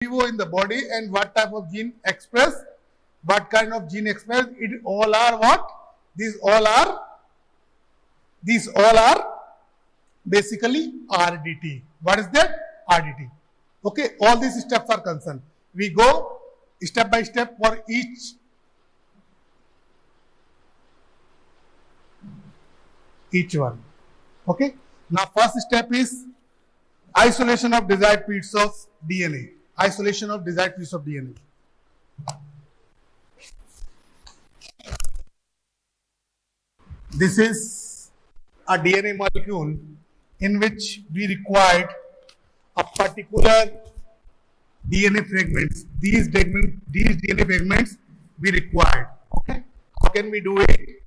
vivo in the body and what type of gene express, what kind of gene express, it all are what? These all are basically RDT. What is that? RDT. Okay, all these steps are concerned. We go step by step for each one. Okay. Now first step is isolation of desired piece of DNA. Isolation of desired piece of DNA. This is a DNA molecule in which we required a particular DNA fragments. These DNA fragments we required. Okay. How can we do it?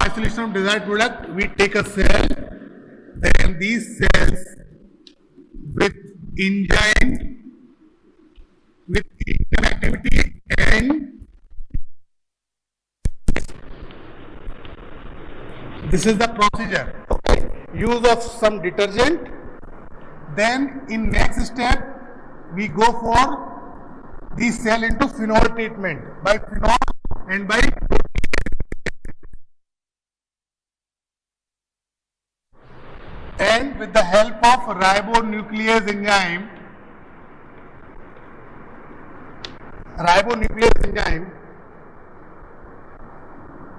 Isolation of desired product, we take a cell, then these cells with enzyme activity and this is the procedure. Okay. Use of some detergent. Then in next step we go for this cell into phenol treatment by phenol and by and with the help of ribonuclease enzyme,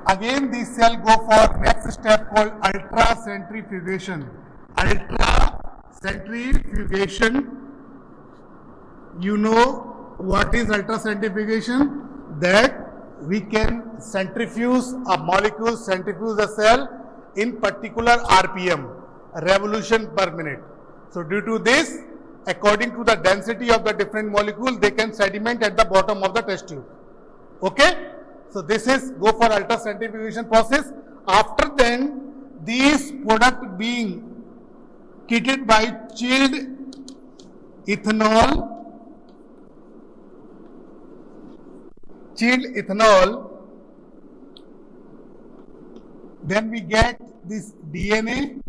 again this cell go for next step called ultracentrifugation. You know what is ultracentrifugation? That we can centrifuge a molecule, centrifuge a cell in particular RPM, revolution per minute. So due to this, according to the density of the different molecule, they can sediment at the bottom of the test tube. Okay? So this is go for ultracentrifugation process. After then, these product being treated by chilled ethanol, then we get this DNA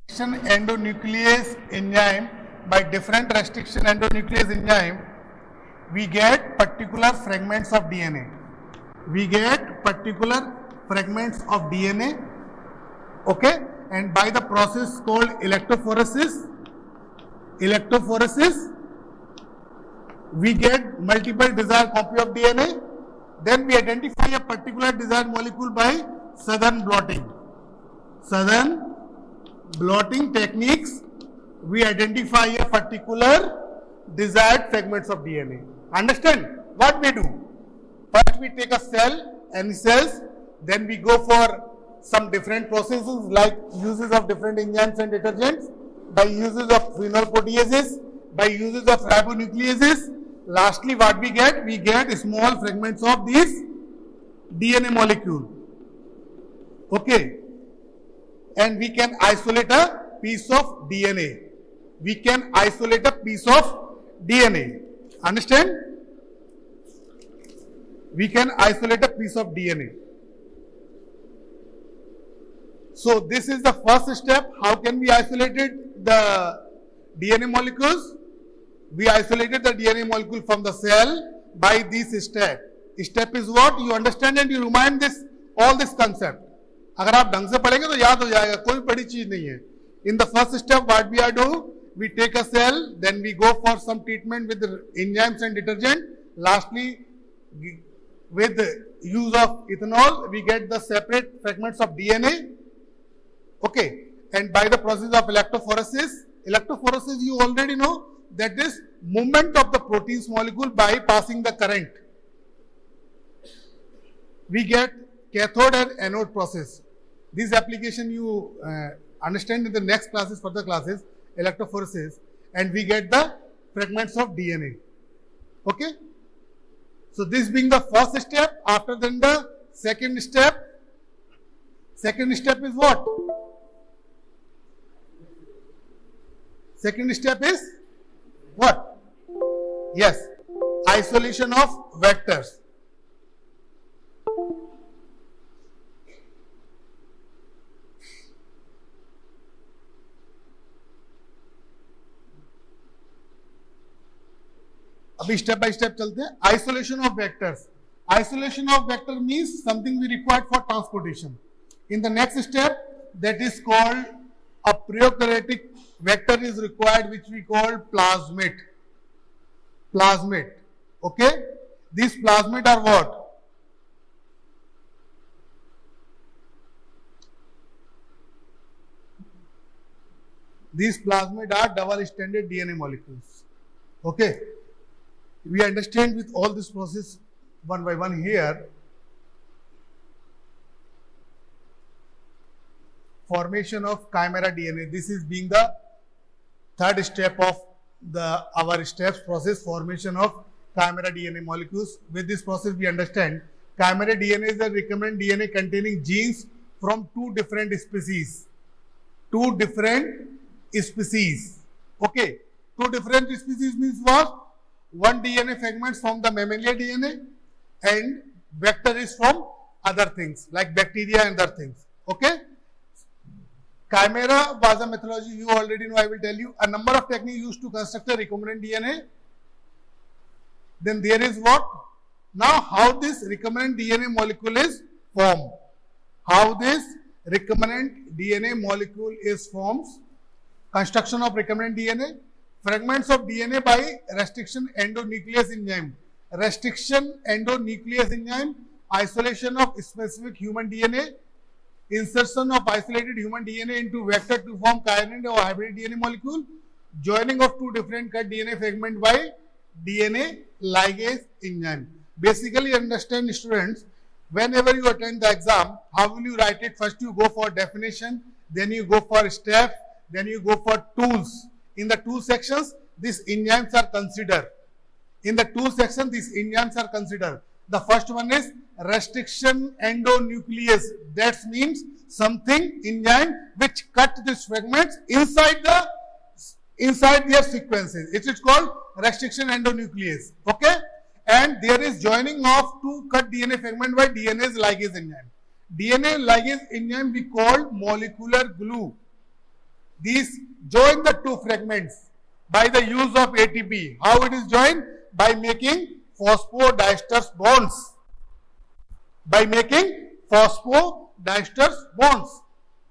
endonuclease enzyme. By different restriction endonuclease enzyme, we get particular fragments of DNA. Okay, and by the process called electrophoresis, we get multiple desired copy of DNA. Then we identify a particular desired molecule by Southern blotting techniques. We identify a particular desired fragments of DNA. Understand what we do? First we take a cell, any cells, then we go for some different processes like uses of different enzymes and detergents, by uses of phenolproteases, by uses of ribonucleases. Lastly, what we get? We get small fragments of this DNA molecule. Okay. And we can isolate a piece of DNA. Understand? We can isolate a piece of DNA. So this is the first step. How can we isolate the DNA molecules? We isolated the DNA molecule from the cell by this step. Step is what? You understand and you remind all this concept. अगर आप ढंग से पढ़ेंगे तो याद हो जाएगा, कोई बड़ी चीज नहीं है. In the first step, what we are do? We take a cell, then we go for some treatment with enzymes and detergent. Lastly, with the use of ethanol, we get the separate fragments of DNA. Okay, and by the process of electrophoresis you already know that is movement of the proteins molecule by passing the current. We get cathode and anode process. This application you understand in the next classes, further classes, electrophoresis, and we get the fragments of DNA. Okay? So this being the first step. After then the second step. Second step is what? Second step is what? Yes, isolation of vectors. अभी step by step चलते हैं. Isolation of vectors. Isolation of vector means something we required for transportation. In the next step, that is called a prokaryotic vector is required, which we call plasmid. Plasmid. Okay? These plasmid are what? These plasmid are double-stranded DNA molecules. Okay? We understand with all this process one by one here. Formation of chimera DNA. This is being the third step of our steps process, formation of chimera DNA molecules. With this process we understand chimera DNA is a recombinant DNA containing genes from two different species. Two different species. Okay. Two different species means what? One DNA fragments from the mammalian DNA and vector is from other things like bacteria and other things. Okay. Chimera was a methodology you already know. I will tell you a number of techniques used to construct a recombinant DNA. Then there is what? Now how this recombinant DNA molecule is formed. How this recombinant DNA molecule is formed. Construction of recombinant DNA. Fragments of DNA by restriction endonuclease enzyme. Restriction endonuclease enzyme, isolation of specific human DNA, insertion of isolated human DNA into vector to form chiral or hybrid DNA molecule, joining of two different cut DNA fragment by DNA ligase enzyme. Basically, understand students, whenever you attend the exam, how will you write it? First you go for definition, then you go for steps, then you go for tools. In the tool sections, these enzymes are considered. In the tool section, these enzymes are considered. The first one is restriction endonuclease. That means something enzyme which cut these fragments inside their sequences. It is called restriction endonuclease. Okay, and there is joining of two cut DNA fragment by DNA ligase enzyme. DNA ligase enzyme we call molecular glue. These join the two fragments by the use of ATP. How it is joined? By making phosphodiesters bonds. By making phosphodiesters bonds.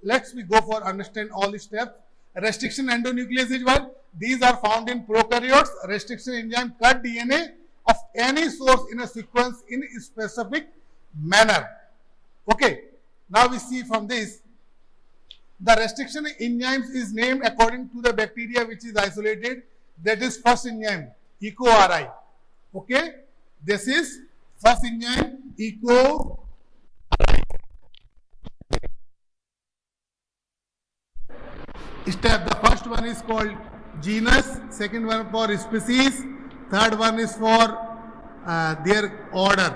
Let's we go for understand all these steps. Restriction endonuclease is one. These are found in prokaryotes. Restriction enzyme cut DNA of any source in a sequence in a specific manner. Okay. Now we see from this. The restriction enzymes is named according to the bacteria which is isolated. That is first enzyme, EcoRI. Okay, this is first enzyme, EcoRI. Step, the first one is called genus, second one for species, third one is for their order.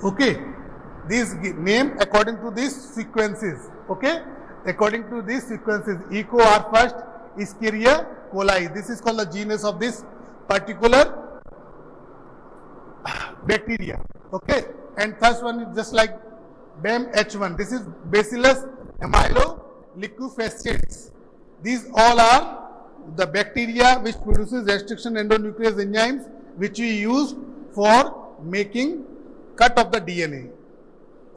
Okay. These name according to these sequences. Okay, according to these sequences, Eco are first, Escherichia coli. This is called the genus of this particular bacteria. Okay, and first one is just like BAM-H1. This is Bacillus amyloliquefacciens. These all are the bacteria which produces restriction endonuclease enzymes which we use for making cut of the DNA.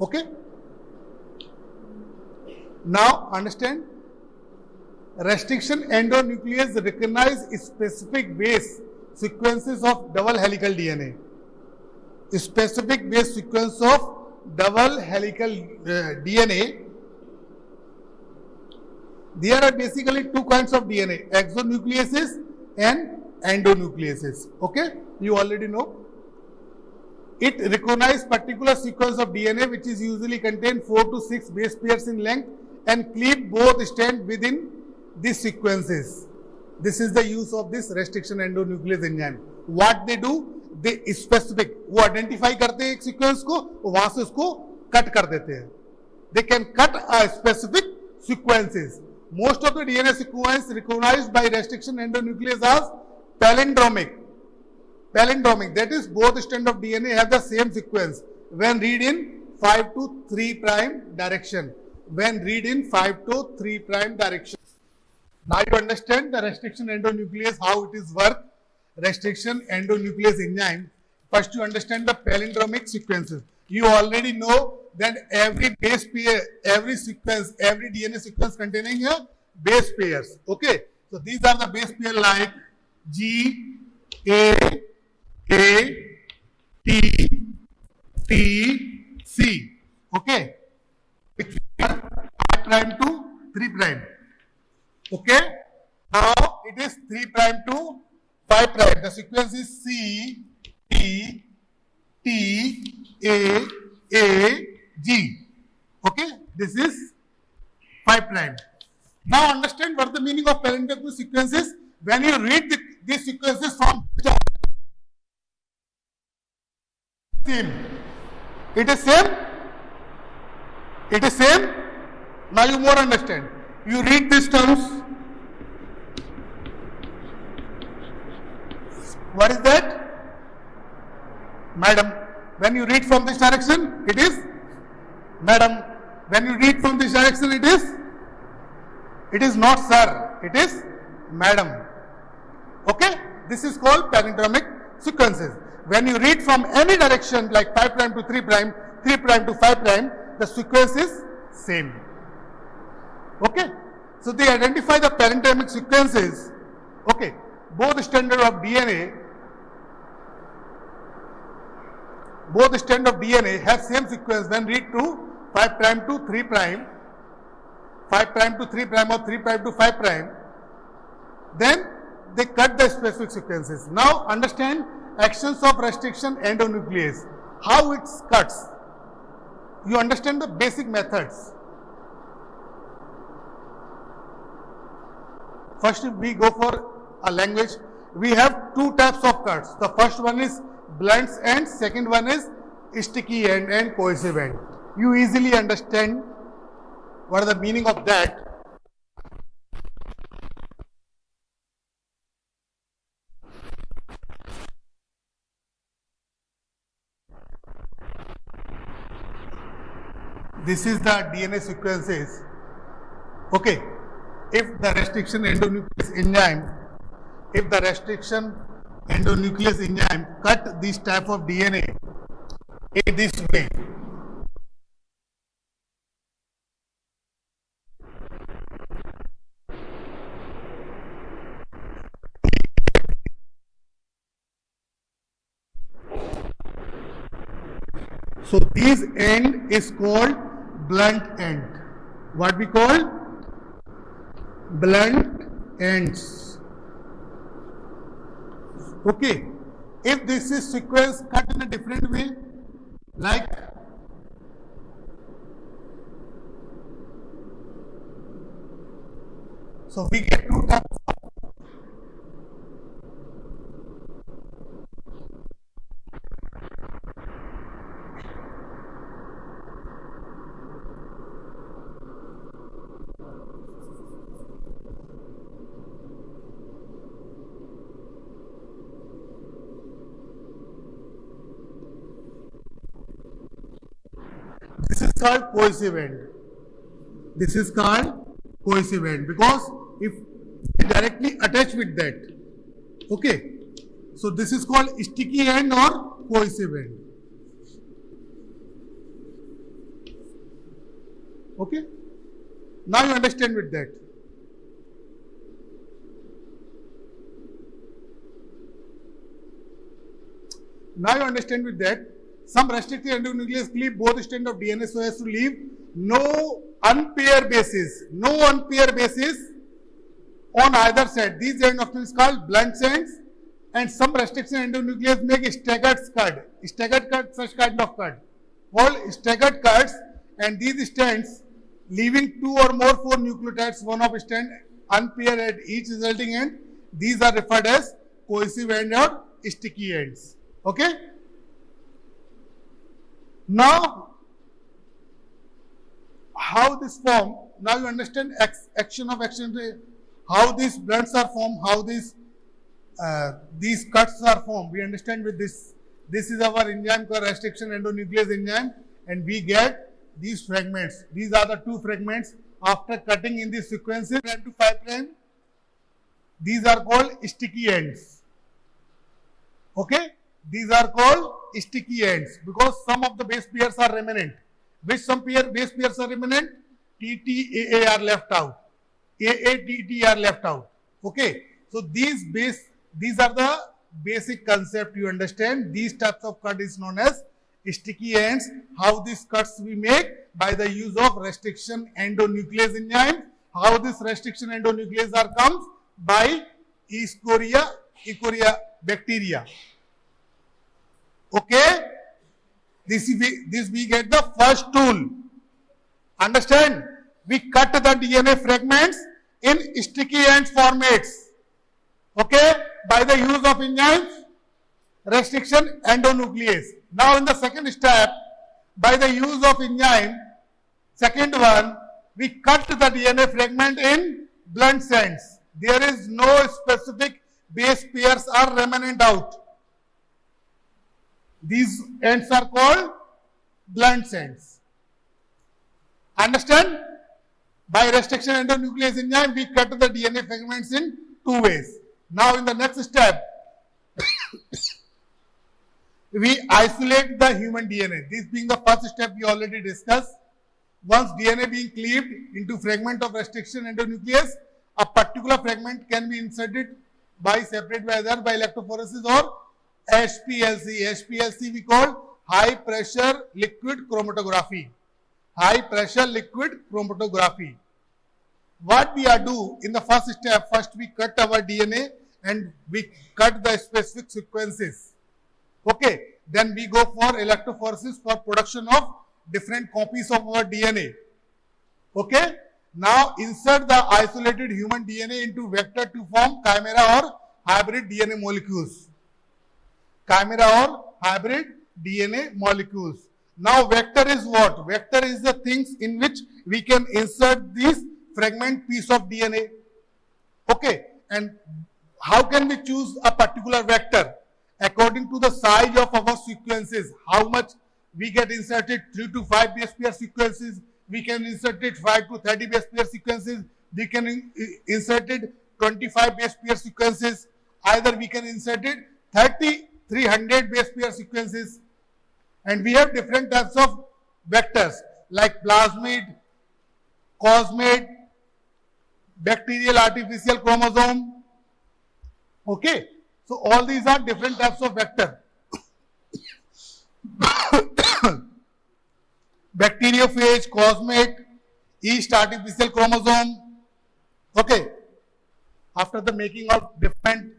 Okay. Now understand, restriction endonuclease recognize specific base sequences of double helical DNA. Specific base sequence of double helical DNA. There are basically two kinds of DNA, exonucleases and endonucleases. Okay, you already know. It recognizes particular sequence of DNA which is usually contain 4 to 6 base pairs in length and cleave both strands within these sequences. This is the use of this restriction endonuclease enzyme. What they do? They specific, वो identify करते हैं एक sequence को, वहां से उसको cut कर देते हैं. They can cut a specific sequences. Most of the DNA sequence recognized by restriction endonuclease are palindromic. Palindromic, that is both strands of DNA have the same sequence when read in 5 to 3 prime direction. When read in 5 to 3 prime direction. Now you understand the restriction endonuclease, how it is work. restriction endonuclease enzyme, first you understand the palindromic sequences. You already know that every base pair, every sequence, every DNA sequence containing a base pairs. Okay, so these are the base pair like G, A, T, T, C. Okay, which are 5 prime to 3 prime. Okay, now it is 3 prime to 5 prime. The sequence is C, T, T, A, G. Okay, this is 5 prime. Now understand what the meaning of palindromic sequences. When you read these sequences from same, it is same. It is same. Now you more understand. You read these terms. What is that? Madam, when you read from this direction, it is madam. When you read from this direction, it is not sir, it is madam. Okay, this is called palindromic sequences. When you read from any direction like 5 prime to 3 prime, 3 prime to 5 prime, the sequence is same. Okay, so they identify the palindromic sequences. Okay, both standard of DNA have same sequence when read to 5 prime to 3 prime, 5 prime to 3 prime or 3 prime to 5 prime. Then they cut the specific sequences. Now understand actions of restriction endonuclease, how it cuts. You understand the basic methods. First, if we go for a language, we have two types of cuts. The first one is blunt end, second one is sticky end and cohesive end. You easily understand what is the meaning of that. This is the DNA sequences. Okay, if the restriction endonuclease enzyme, cut this type of DNA in this way, so this end is called blunt end. What we call blunt ends. Okay, if this is sequence cut in a different way, like so we get two types. This is called cohesive end. This is called cohesive end because if we directly attach with that. Okay, so this is called sticky end or cohesive end. Okay, now you understand with that. Now you understand with that. Some restricted endonuclease cleave both strands of DNA so as to leave no unpaired bases. No unpaired bases on either side. These end often is called blunt ends, and some restriction endonuclease make staggered cut. Staggered cut, such kind of cut called staggered cuts, and these strands leaving 2 or more 4 nucleotides, one of strand unpaired at each resulting end. These are referred as cohesive end or sticky ends. Okay. Now, how this form? Now you understand action, how these blunts are formed, how these cuts are formed. We understand with this. This is our enzyme called restriction endonuclease enzyme, and we get these fragments. These are the 2 fragments after cutting in these sequences 5 to 5 prime. These are called sticky ends. Okay, these are called sticky ends because some of the base pairs are remnant. Which some base pairs are remnant? TTAA are left out. AATT are left out. Okay, so these are the basic concept you understand. These types of cut is known as sticky ends. How these cuts we make? By the use of restriction endonuclease enzyme. How this restriction endonuclease are comes? By Escherichia bacteria. Okay, this we get the first tool. Understand? We cut the DNA fragments in sticky ends formats. Okay, by the use of enzymes, restriction endonuclease. Now in the second step, by the use of enzyme, second one, we cut the DNA fragment in blunt ends. There is no specific base pairs are remnant out. These ends are called blunt ends. Understand? By restriction endonuclease enzyme, we cut the DNA fragments in two ways. Now in the next step, we isolate the human DNA. This being the first step we already discussed. Once DNA being cleaved into fragment of restriction endonuclease, a particular fragment can be inserted by separate by either by electrophoresis or HPLC. HPLC we call high pressure liquid chromatography. High pressure liquid chromatography. What we are do in the first step, first we cut our DNA and we cut the specific sequences. Okay, then we go for electrophoresis for production of different copies of our DNA. Okay, now insert the isolated human DNA into vector to form chimera or hybrid DNA molecules. Chimera or hybrid DNA molecules. Now vector is what? Vector is the things in which we can insert this fragment piece of DNA. Okay, and how can we choose a particular vector? According to the size of our sequences, how much we get inserted 3 to 5 base pair sequences, we can insert it 5 to 30 base pair sequences, we can insert it 25 base pair sequences, either we can insert it 30, 300 base pair sequences. And we have different types of vectors like plasmid, cosmid, bacterial artificial chromosome. Okay, so all these are different types of vector. Bacteriophage, cosmate, yeast artificial chromosome. Okay, after the making of different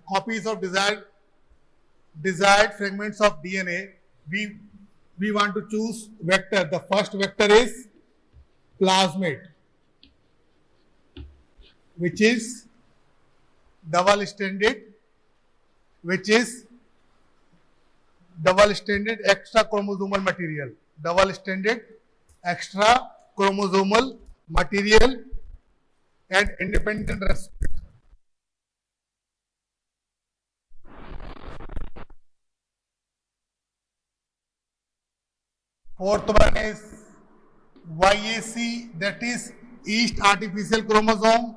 copies of desired fragments of DNA, we want to choose vector. The first vector is plasmid, which is double-stranded, extra chromosomal material. Double-stranded extra chromosomal material and independent respiration. Fourth one is YAC, that is yeast artificial chromosome.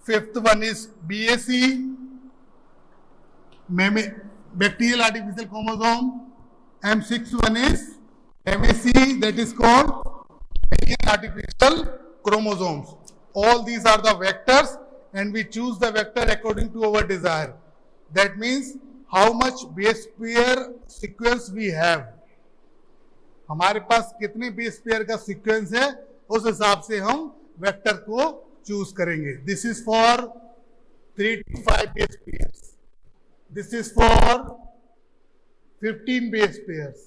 Fifth one is BAC, bacterial artificial chromosome. And sixth one is MAC, that is called artificial chromosomes. All these are the vectors and we choose the vector according to our desire. That means how much base pair sequence we have. हमारे पास कितने base pair का sequence है उस हिसाब से हम vector को choose करेंगे. This is for 3 to 5 base pairs. This is for 15 base pairs.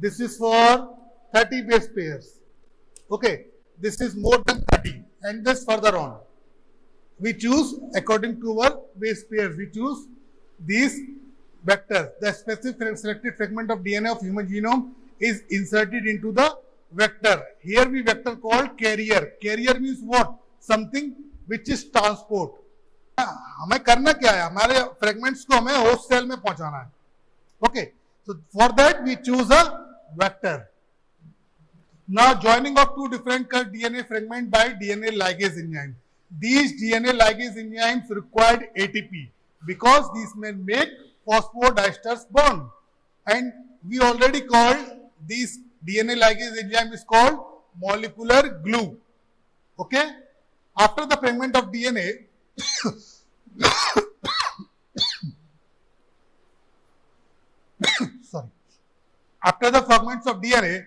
This is for 30 base pairs. Okay, this is more than 30 and this further on. We choose according to our base pairs. We choose these vectors. The specific selected fragment of DNA of human genome is inserted into the vector. Here we vector called carrier. Carrier means what? Something which is transport. हमें करना क्या है? हमारे fragments को हमें host cell में पहुंचाना है. Okay. So for that we choose a vector. Now joining of two different DNA fragment by DNA ligase enzyme. These DNA ligase enzymes required ATP because these may make phosphodiesters bond. And we already called this DNA ligase enzyme is called molecular glue. Okay? After the fragment of DNA, sorry. After the fragments of DNA,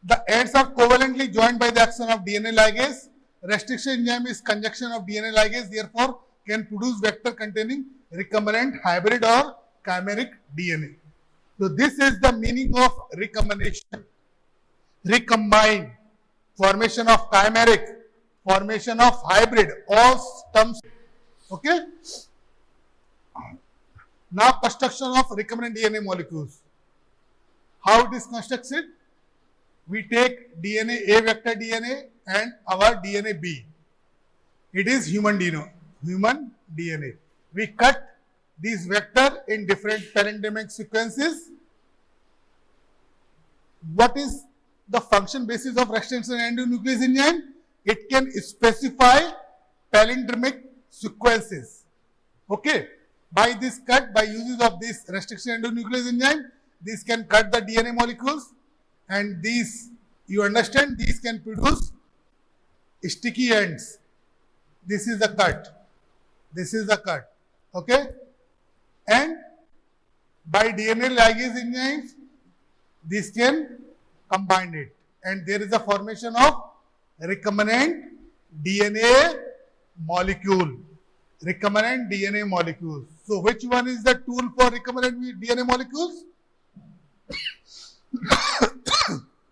the ends are covalently joined by the action of DNA ligase. Restriction enzyme is conjunction of DNA ligase, therefore can produce vector containing recombinant, hybrid or chimeric DNA. So this is the meaning of recombination. Recombine, formation of chimeric, formation of hybrid, all terms. Okay? Now construction of recombinant DNA molecules. How it is constructed? We take DNA, A vector DNA and our DNA B. It is human DNA. We cut these vector in different palindromic sequences. What is the function basis of restriction endonuclease enzyme? It can specify palindromic sequences. Okay. By this cut, by uses of this restriction endonuclease enzyme, this can cut the DNA molecules, and these, you understand, these can produce sticky ends. This is the cut. This is the cut. Okay. And by DNA ligase enzymes, this can combine it. And there is a formation of recombinant DNA molecule. Recombinant DNA molecules. So which one is the tool for recombinant DNA molecules?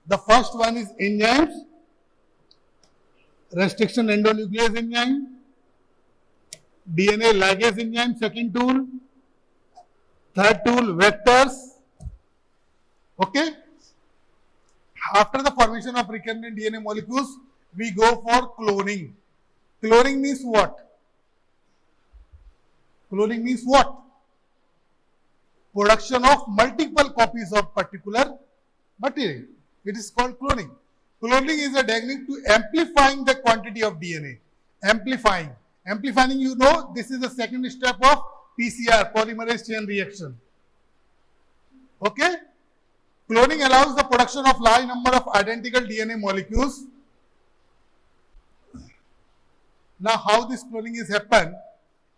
The first one is enzymes, restriction endonuclease enzyme, DNA ligase enzyme, second tool, third tool, vectors. Okay. After the formation of recombinant DNA molecules, we go for cloning. Cloning means what? Cloning means what? Production of multiple copies of particular material. It is called cloning. Cloning is a technique to amplifying the quantity of DNA. Amplifying. Amplifying, you know, this is the second step of PCR, polymerase chain reaction. Okay? Cloning allows the production of large number of identical DNA molecules. Now, how this cloning is happen?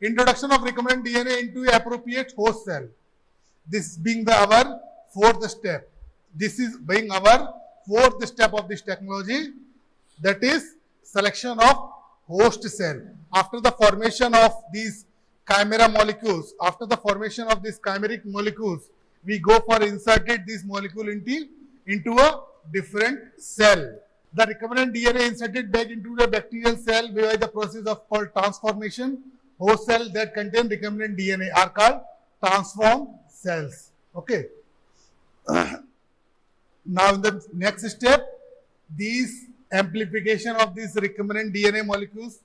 Introduction of recombinant DNA into appropriate host cell. This being our fourth step. This is being our fourth step of this technology, that is selection of host cell. After the formation of these chimera molecules, after the formation of these chimeric molecules, we go for inserted this molecule into a different cell. The recombinant DNA inserted back into the bacterial cell by the process of called transformation. Host cell that contain recombinant DNA are called transformed cells. Okay. Now in the next step, these amplification of these recombinant DNA molecules,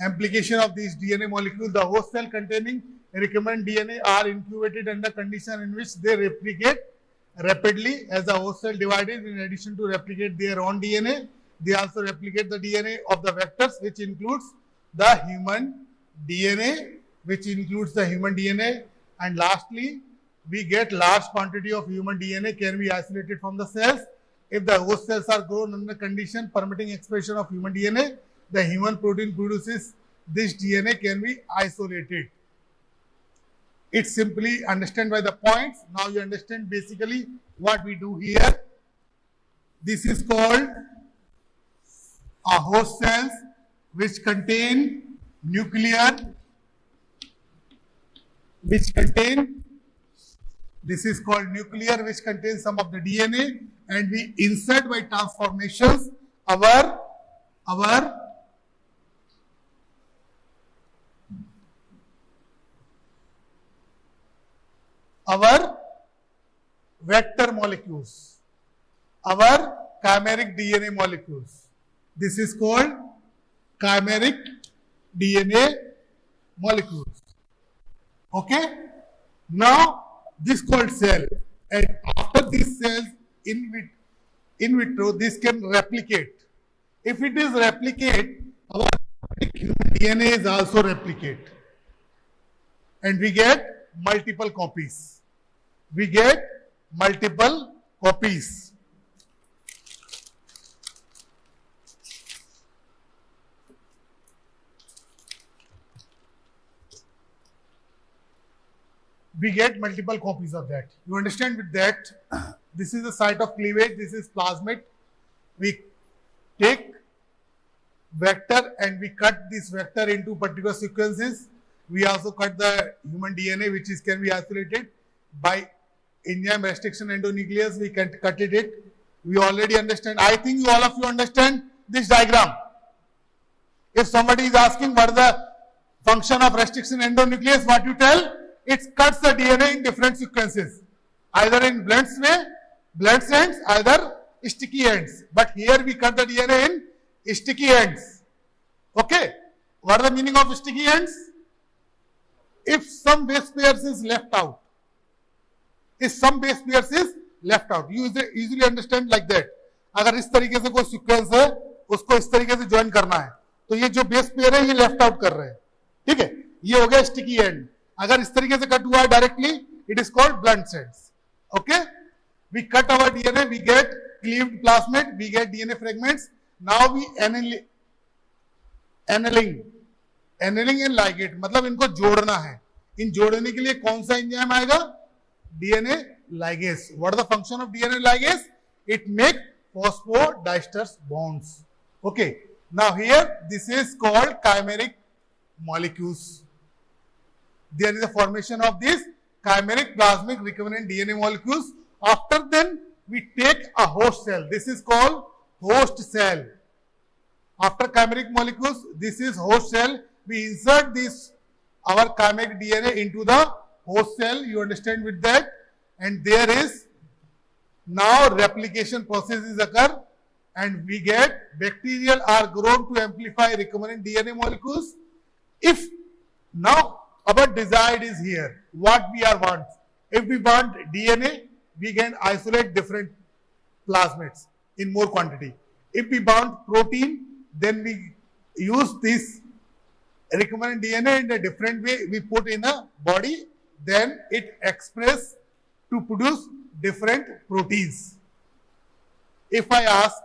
amplification of these DNA molecules, the host cell containing recombinant DNA are incubated under condition in which they replicate rapidly. As the host cell divided, in addition to replicate their own DNA, they also replicate the DNA of the vectors, which includes the human DNA, and lastly, we get large quantity of human DNA can be isolated from the cells. If the host cells are grown under condition permitting expression of human DNA, the human protein produces this DNA can be isolated. It's simply understand by the points. Now you understand basically what we do here. This is called a host cells which contain nuclear, this is called nuclear, which contains some of the DNA, and we insert by transformations our vector molecules, our chimeric DNA molecules. This is called chimeric DNA molecules. Okay? Now, this called cell, and after these cells in vitro, this can replicate. If it is replicate, our human DNA is also replicate. and we get multiple copies. We get multiple copies. We get multiple copies of that. You understand with that? This is the site of cleavage. This is plasmid. We take vector and we cut this vector into particular sequences. We also cut the human DNA, which can be isolated by enzyme restriction endonuclease. We can cut it. We already understand. I think all of you understand this diagram. If somebody is asking what is the function of restriction endonuclease, what you tell? It cuts the DNA in different sequences, either in blunt ends, either sticky ends. But here we cut the DNA in sticky ends. Okay? What is the meaning of sticky ends? If some base pairs is left out, you easily understand like that. अगर इस तरीके से कोई sequence है, उसको इस तरीके से ज्वाइन करना है, तो ये जो बेस पेयर है ये लेफ्ट आउट कर रहे हैं. ठीक है, ये हो गया स्टिकी एंड. अगर इस तरीके से कट हुआ है directly, it is called blunt ends. Okay, we cut our DNA, we get cleaved plasmid, we get DNA fragments. Now we annealing and ligate, मतलब इनको जोड़ना है. इन जोड़ने के लिए कौन सा एंजाइम आएगा? DNA ligase. What is the function of DNA ligase? It make phosphodiesters bonds. Okay, now here this is called chimeric molecules. There is a formation of these chimeric plasmic recombinant DNA molecules. After then we take a host cell. This is called host cell. After chimeric molecules, this is host cell. We insert this our chimeric DNA into the host cell. You understand with that? And there is now replication processes occur and we get bacterial are grown to amplify recombinant DNA molecules. If now our desired is here, what we are want? If we want DNA, we can isolate different plasmids in more quantity. If we want protein, then we use this recombinant DNA in a different way. We put in a body, then it express to produce different proteins. If I ask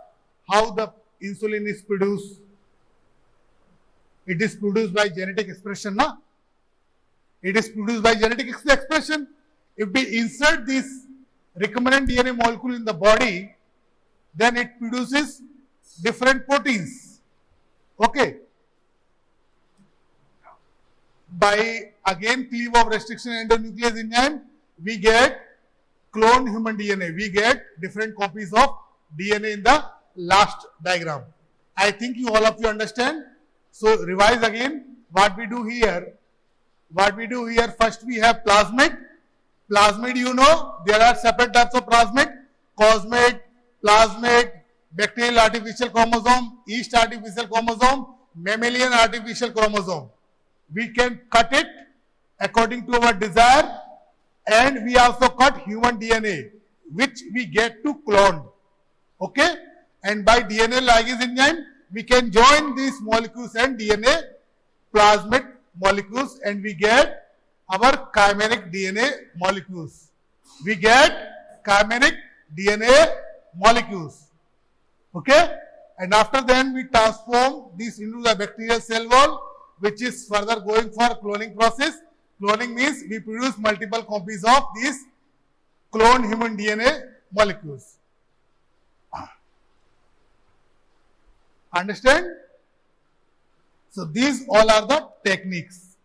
how the insulin is produced, it is produced by genetic expression, na? It is produced by genetic expression. If we insert this recombinant DNA molecule in the body, then it produces different proteins. Okay. By again cleave of restriction endonuclease enzyme, we get cloned human DNA. We get different copies of DNA in the last diagram. I think you all of you understand. So revise again what we do here. What we do here, first we have plasmid. Plasmid, you know, there are separate types of plasmid. Cosmid, plasmid, bacterial artificial chromosome, yeast artificial chromosome, mammalian artificial chromosome. We can cut it according to our desire. And we also cut human DNA, which we get to clone. Okay? And by DNA ligase enzyme, we can join these molecules and DNA plasmid molecules and we get our chimeric DNA molecules. We get chimeric DNA molecules. Okay? And after then we transform this into the bacterial cell wall, which is further going for cloning process. Cloning means we produce multiple copies of these cloned human DNA molecules. Understand? So these all are the techniques.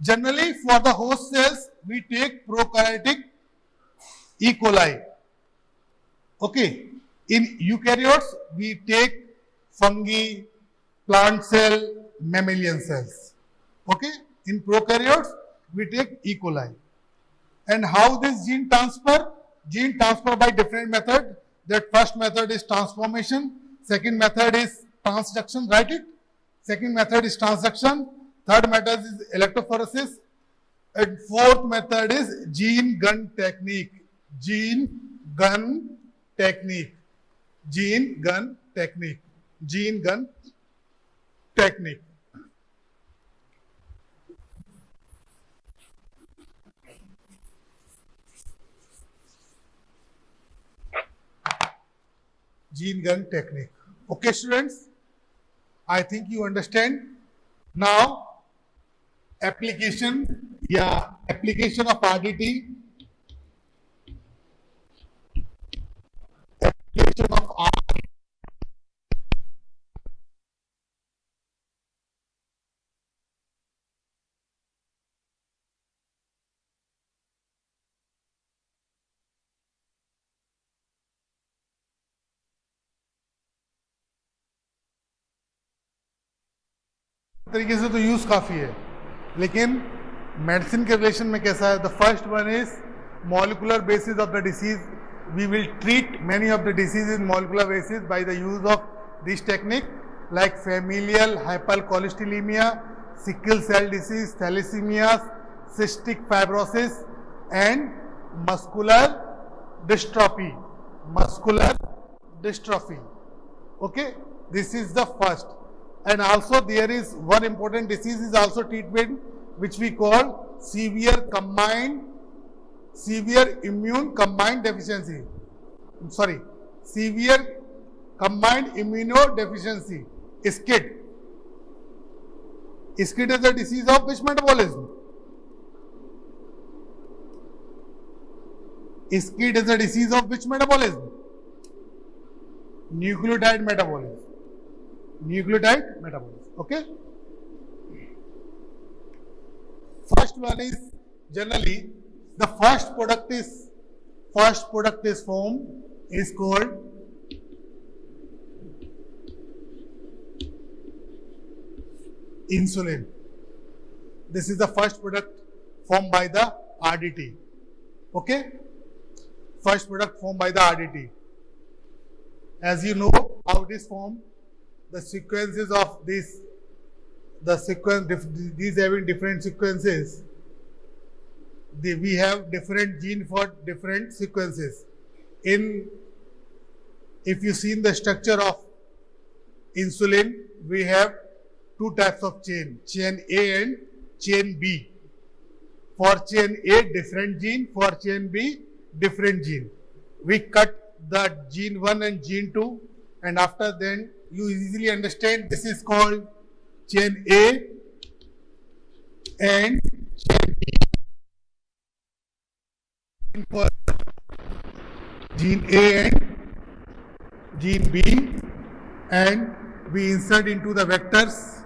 Generally for the host cells, we take prokaryotic E. coli. Okay. In eukaryotes, we take fungi, plant cell, mammalian cells. Okay, in prokaryotes, we take E. coli. And how this gene transfer? Gene transfer by different method. That first method is transformation. Second method is transduction, write it. Second method is transduction. Third method is electrophoresis. And fourth method is gene gun technique. Gene gun technique. Gene gun technique. Gene gun technique. gene gun technique. Okay, students, I think you understand. Now, application of RDT, application of RDT. तरीके से तो use काफी है, लेकिन medicine के relation में कैसा है? The first one is molecular basis of the disease. We will treat many of the disease in molecular basis by the use of this technique, like familial hypercholesterolaemia, sickle cell disease, thalassaemia, cystic fibrosis and muscular dystrophy. Okay, this is the first. And also there is one important disease is also treatment which we call severe immune combined deficiency. Severe combined immunodeficiency, SCID. SCID is a disease of which metabolism? SCID is a disease of which metabolism? Nucleotide metabolism. Okay. First one is generally the first product is formed is called insulin. This is the first product formed by the RDT. Okay. First product formed by the RDT. As you know how it is formed, the sequences of these having different sequences. We have different gene for different sequences. If you see in the structure of insulin, we have two types of chain A and chain B. For chain A, different gene. For chain B, different gene. We cut the gene 1 and gene 2, and after then you easily understand this is called chain A and chain B. For gene A and gene B, and we insert into the vectors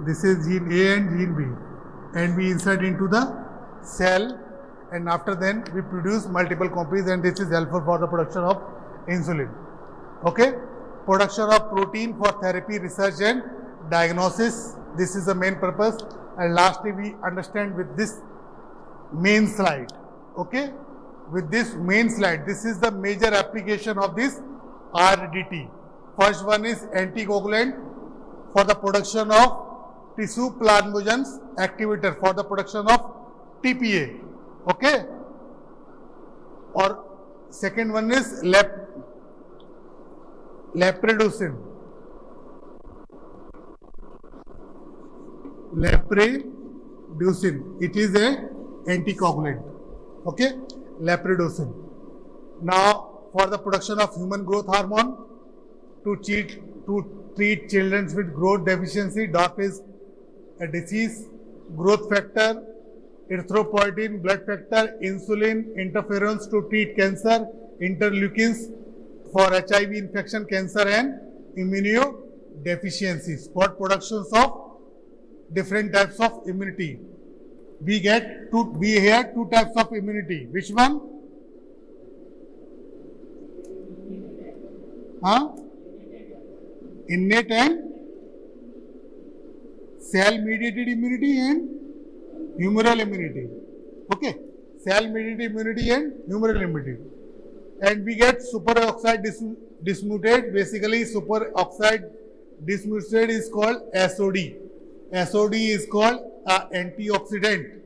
this is gene A and gene B, and we insert into the cell, and after then we produce multiple copies, and this is helpful for the production of insulin. Okay, production of protein for therapy, research and diagnosis. This is the main purpose. And lastly, we understand with this main slide. Okay, with this main slide, this is the major application of this RDT. First one is anticoagulant for the production of tissue plasmogens activator for the production of TPA. Okay, or second one is lepredosin. It is a anticoagulant. Okay, lepredosin. Now for the production of human growth hormone to treat children with growth deficiency, DOF is a disease, growth factor, erythropoietin, blood factor, insulin, interferons to treat cancer, interleukins for HIV infection, cancer and immunodeficiencies for productions of different types of immunity. We have two types of immunity. Which one? Innate and cell-mediated immunity and humoral immunity. Okay, cell-mediated immunity and humoral immunity. And we get superoxide dismutate. Basically, superoxide dismutate is called SOD. SOD is called antioxidant.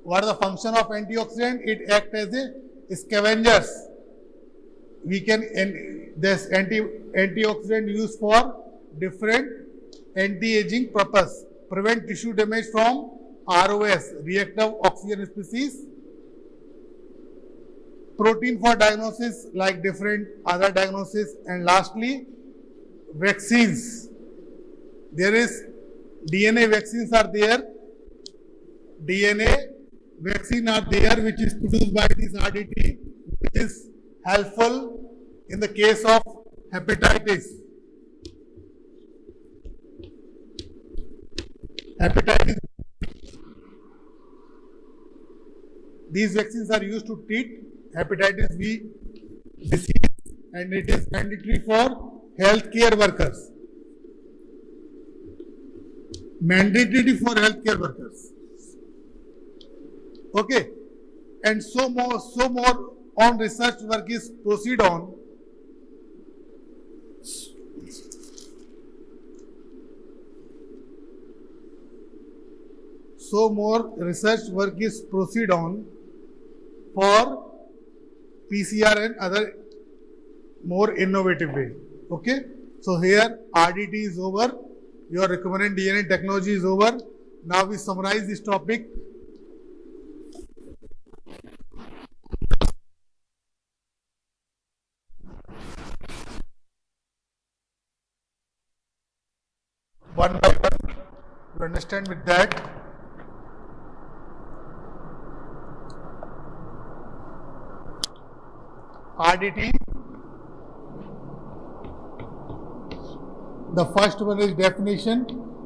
What is the function of antioxidant? It acts as a scavengers. We can this antioxidant used for different anti-aging purpose, prevent tissue damage from ROS, reactive oxygen species, protein for diagnosis like different other diagnosis, and lastly vaccines. There is DNA vaccines are there. DNA vaccine are there which is produced by this RDT, which is helpful in the case of hepatitis. Hepatitis. These vaccines are used to treat hepatitis B disease, and it is mandatory for healthcare workers. Mandatory for healthcare workers. Okay, and so more on research work is proceed on. So more research work is proceed on for PCR and other more innovative way. Okay, so here RDT is over, your recombinant DNA technology is over. Now we summarize this topic. One by one, you understand with that. RDT. The first one is definition.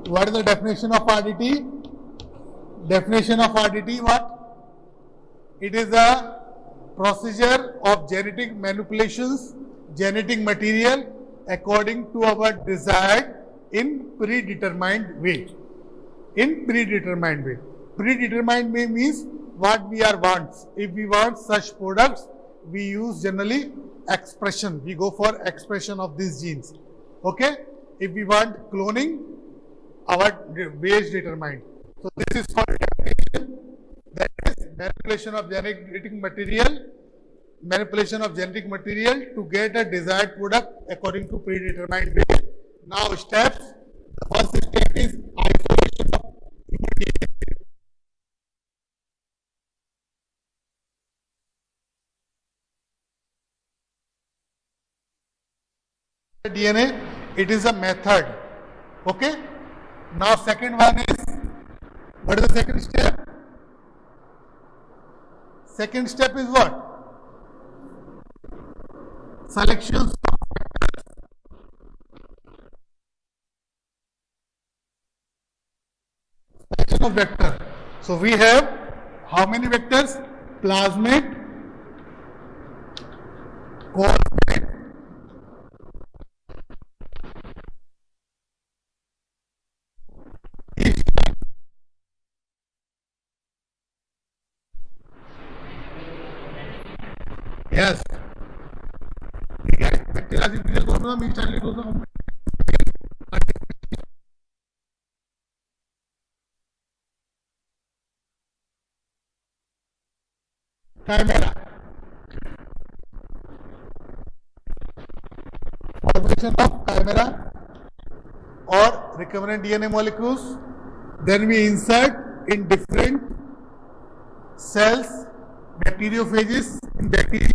What is the definition of RDT? Definition of RDT, what? It is a procedure of genetic manipulations, genetic material according to our desired in predetermined way. In predetermined way. Predetermined way means what we are wants. If we want such products, we use generally expression. We go for expression of these genes. Okay? If we want cloning, our way is determined. So this is called definition. That is manipulation of genetic material. Manipulation of genetic material to get a desired product according to predetermined way. Now steps. The first step is isolation of DNA. It is a method. Okay. Now second one is, what is the second step? Second step is what? Selections of vector. So we have how many vectors? Plasmid, coordinate, yes. Chimera. Formation of chimera or recombinant DNA molecules. Then we insert in different cells, bacteriophages in bacteria.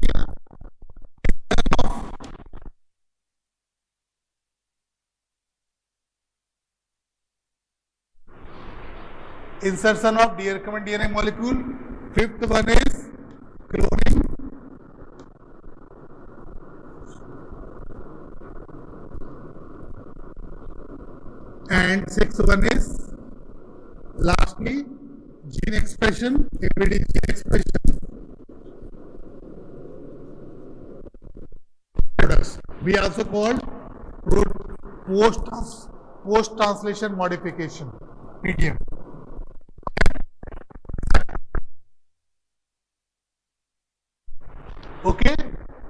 Insertion of recombinant DNA molecule. Fifth one is cloning. And sixth one is lastly gene expression, MBBS gene expression products. We also call post translation modification, PTM. Okay,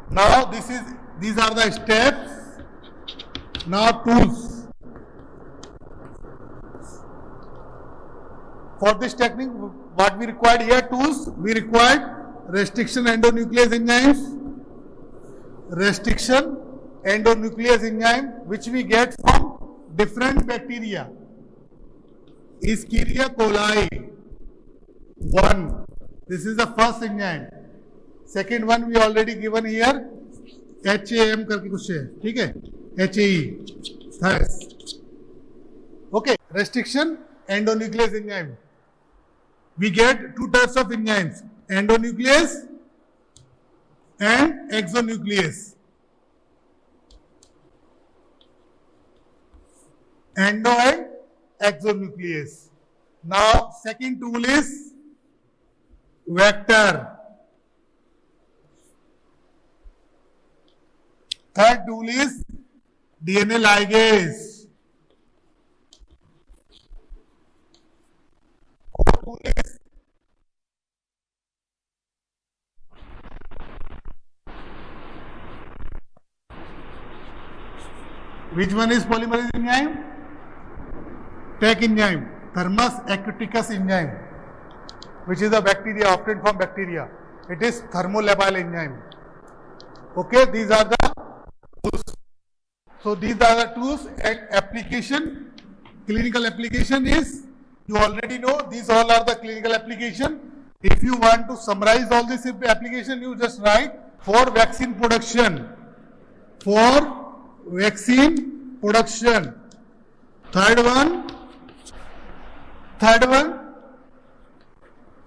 now these are the steps. Now tools. For this technique, what we required here tools, we required restriction endonuclease enzymes, restriction endonuclease enzyme, which we get from different bacteria. Escherichia coli 1. This is the first enzyme. Second one we already given here. HAM करके कुछ है, ठीक है? HAE. Okay. Restriction endonuclease enzyme. We get two types of enzymes: endonuclease and exonuclease. Endo and exonuclease. Now, second tool is vector. Third tool is DNA ligase. Fourth tool is which one is polymerase enzyme? Tech enzyme, Thermus aquaticus enzyme, which is a bacteria, obtained from bacteria. It is thermolabile enzyme. Okay, these are the tools. So these are the tools and application. Clinical application is, you already know, these all are the clinical application. If you want to summarize all this application, you just write for vaccine production. For vaccine production. Third one,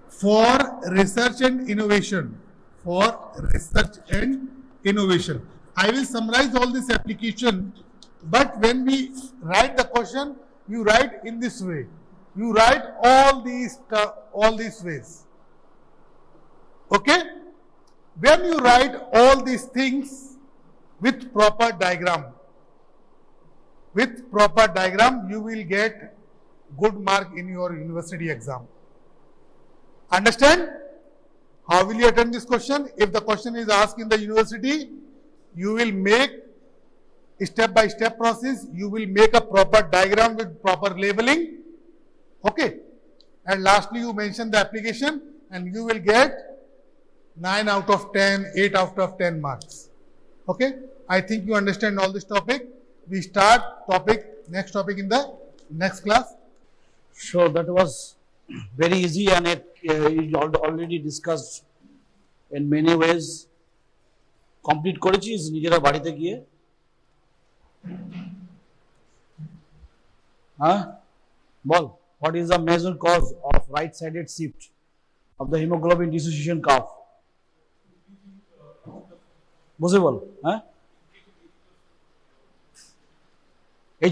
for research and innovation. For research and innovation. I will summarize all this application, but when we write the question, you write in this way. You write all these ways. Okay? When you write all these things with proper diagram, you will get good mark in your university exam. Understand? How will you attempt this question? If the question is asked in the university, you will make step-by-step process. You will make a proper diagram with proper labeling. Okay? And lastly, you mention the application and you will get 9 out of 10, 8 out of 10 marks. Okay? I think you understand all this topic. We start next topic in the next class. Sure, that was very easy and it is already discussed in many ways. Complete করেছিস নিজেরা বাড়িতে গিয়ে? বল, what is the major cause of right-sided shift of the hemoglobin dissociation curve? বুঝে বল,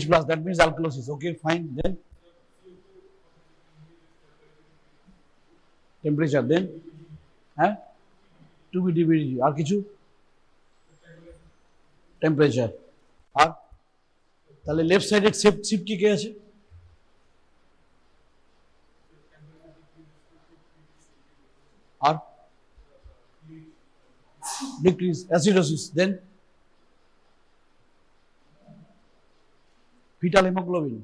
H plus, that means alkalosis. Okay, fine. Then temperature. Then 2 dBD. আর কিছু? Temperature. আর তাহলে left সাইডের shift কি আছে? আর ডিক্রিজ অ্যাসিডোসিস। দেন ফিটাল হিমোগ্লোবিন।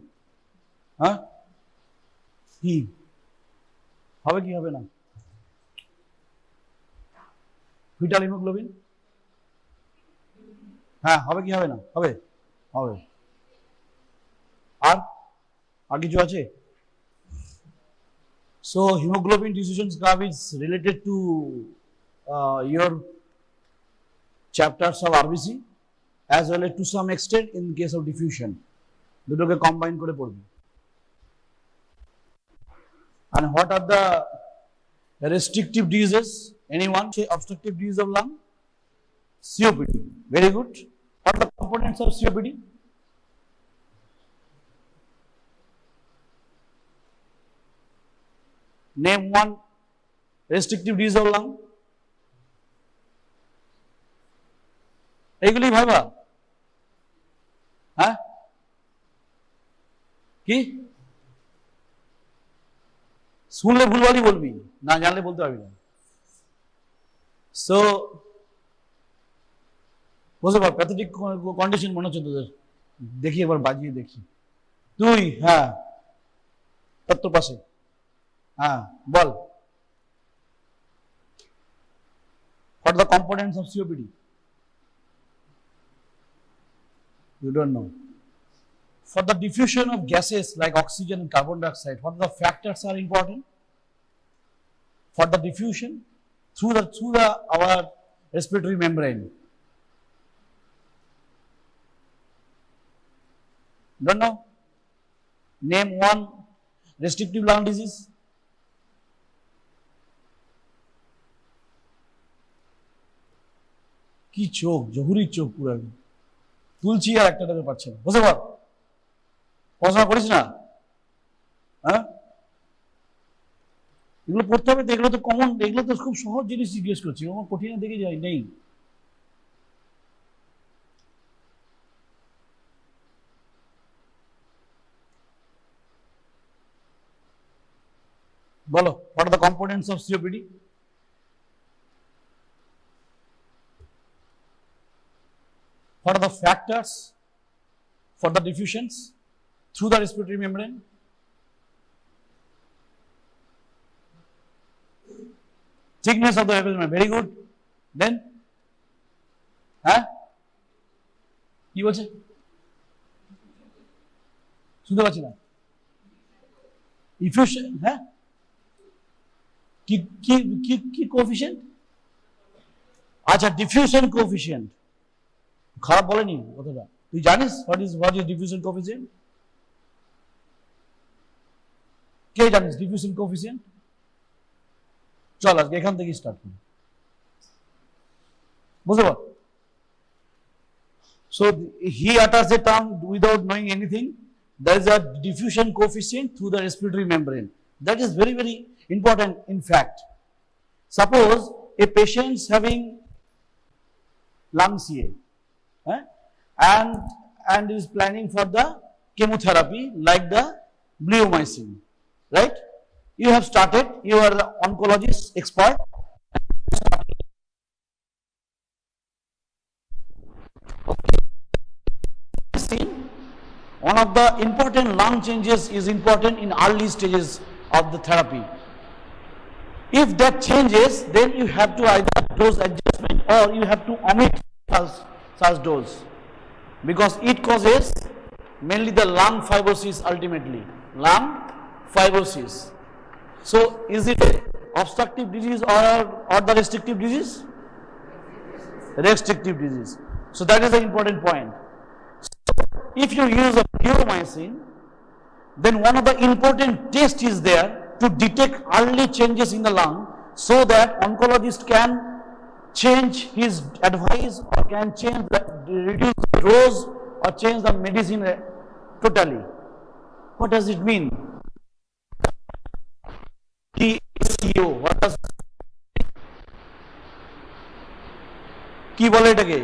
কি হবে কি হবে না? ফিটাল হিমোগ্লোবিন হবে কি হবে না? হবে। আর কিছু আছে? So hemoglobin dissociation curve is related to your chapters of RBC as well as to some extent in case of diffusion. দুটোকে কম্বাইন করে পড়বি। And what are the restrictive diseases? Anyone say obstructive disease of lung? COPD. Very good. What are the components of COPD? Name one restrictive disease of lung. এগুলি viva? কি শুনলে ভুলভালই বলবি, না জানলে বলতে পারবি না। সো বুঝতে পার, প্যাথেটিক কন্ডিশন মনে হচ্ছে তোদের। দেখি এবার বাজিয়ে দেখি। তুই তোর পাশে বল, what are the components of COPD? You don't know. for the diffusion of gases like oxygen and carbon dioxide, what the factors are important? For the diffusion through our respiratory membrane. Don't know? Name one restrictive lung disease. কি চোখ, জহুরি চোখ পুরো তুলছি আর একটাকে পাচ্ছে না, বুঝতে পার? পড়াশোনা করিস না? হ্যাঁ, এগুলো পড়তে হবে তো, এগুলো তো কমন, এগুলো তো খুব সহজ জিনিস জিজ্ঞেস করছি, আমার কঠিন দিকে যাই নেই। বলো, what are the components of COPD? What are the factors for the diffusions through the respiratory membrane? Thickness of the mucous membrane, very good. Then, কি বলছে? শুনতে পাচ্ছি না। Effusion, কি কোএফিশিয়েন্ট? আচ্ছা, ডিফিউশন কোএফিশিয়েন্ট। খারাপ বলেনি কথাটা। তুই জানিস হোয়াট ইজ ডিফিউশন কোএফিশিয়েন্ট? কে জানিস ডিফিউশন কোএফিশিয়েন্ট? চল আজকে এখান থেকে স্টার্ট করি, বুঝতে পার? So he utters the term without knowing anything. There is a diffusion coefficient through the respiratory membrane. That is very, very important. In fact, suppose a patient is having lung CA and is planning for the chemotherapy like the bleomycin, right? You have started, you are the oncologist expert. One of the important lung changes is important in early stages of the therapy. If that changes, then you have to either dose adjustment or you have to omit such dose, because it causes mainly the lung fibrosis ultimately. Lung fibrosis. So is it obstructive disease or the restrictive disease? Restrictive disease. So that is the important point. If you use a bleomycin, then one of the important tests is there to detect early changes in the lung, so that oncologist can change his advice or can change reduce the dose or change the medicine totally. What does it mean? TCO. What does কি বলে এটাকে?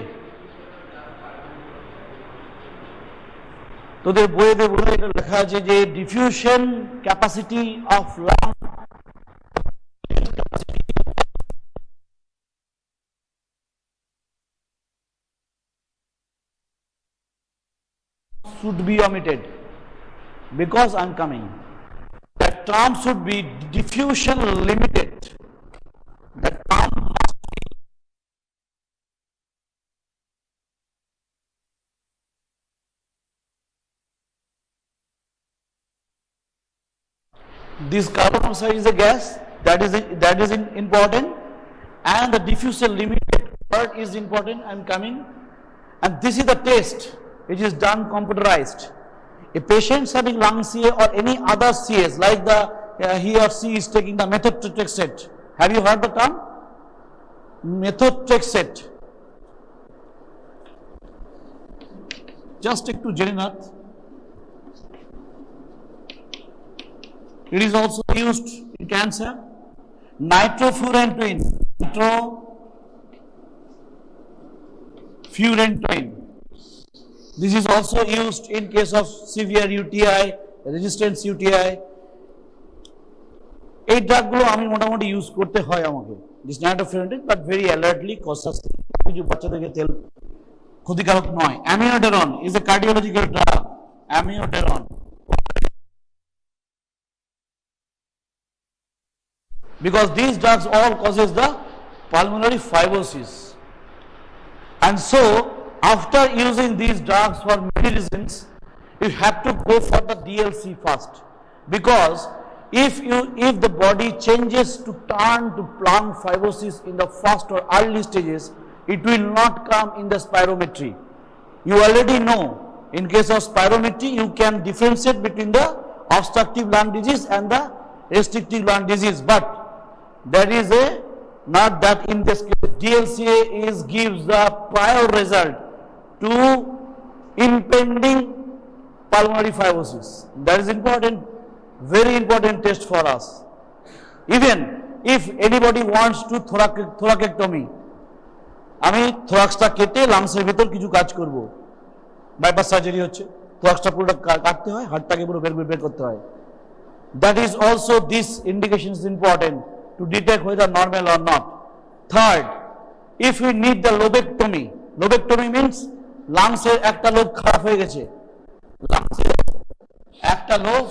তোদের বইয়ে বলে এটা লেখা আছে যে diffusion capacity of lung should be omitted, because I am coming. That term should be diffusion limited. That term must be this carbon monoxide is a gas, that is important, and the diffusion limited part is important. I am coming, and this is the test which is done computerized. A patient having lung CA or any other CAs, like the he or she is taking the methotrexate. Have you heard the term? Methotrexate. Just take to Jeninath. It is also used in cancer. Nitrofurantoin. Nitrofurantoin. This is also used in case of severe UTI, resistant UTI. এই ড্রাগগুলো আমি মোটামুটি use করতে হয় আমাকে, this nitrofurantoin, but very alertly cautiously, কিছু বাচ্চাদেরকে তেল ক্ষতিকারক নয়। Amiodarone is a cardiological drug. Amiodarone, because these drugs all causes the pulmonary fibrosis, and so after using these drugs for many reasons, you have to go for the DLC first, because if the body changes to turn to lung fibrosis in the first or early stages, it will not come in the spirometry. You already know, in case of spirometry, you can differentiate between the obstructive lung disease and the restrictive lung disease, but there is not that in this case. DLCA gives the prior result to impending pulmonary fibrosis. That is important, very important test for us. Even if anybody wants to thoracectomy, আমি থোরাক্সটা কেটে লাংসের ভিতর কিছু কাজ করব, bypass surgery হচ্ছে, থোরাক্সটা পুরোটা কাটতে হয়, হার্টটাকে পুরো বের করতে হয়. That is also, this indication is important to detect whether normal or not. Third, if we need the lobectomy, lobectomy means লাংসের একটা লোব খারাপ হয়ে গেছে, লাংসের একটা লোব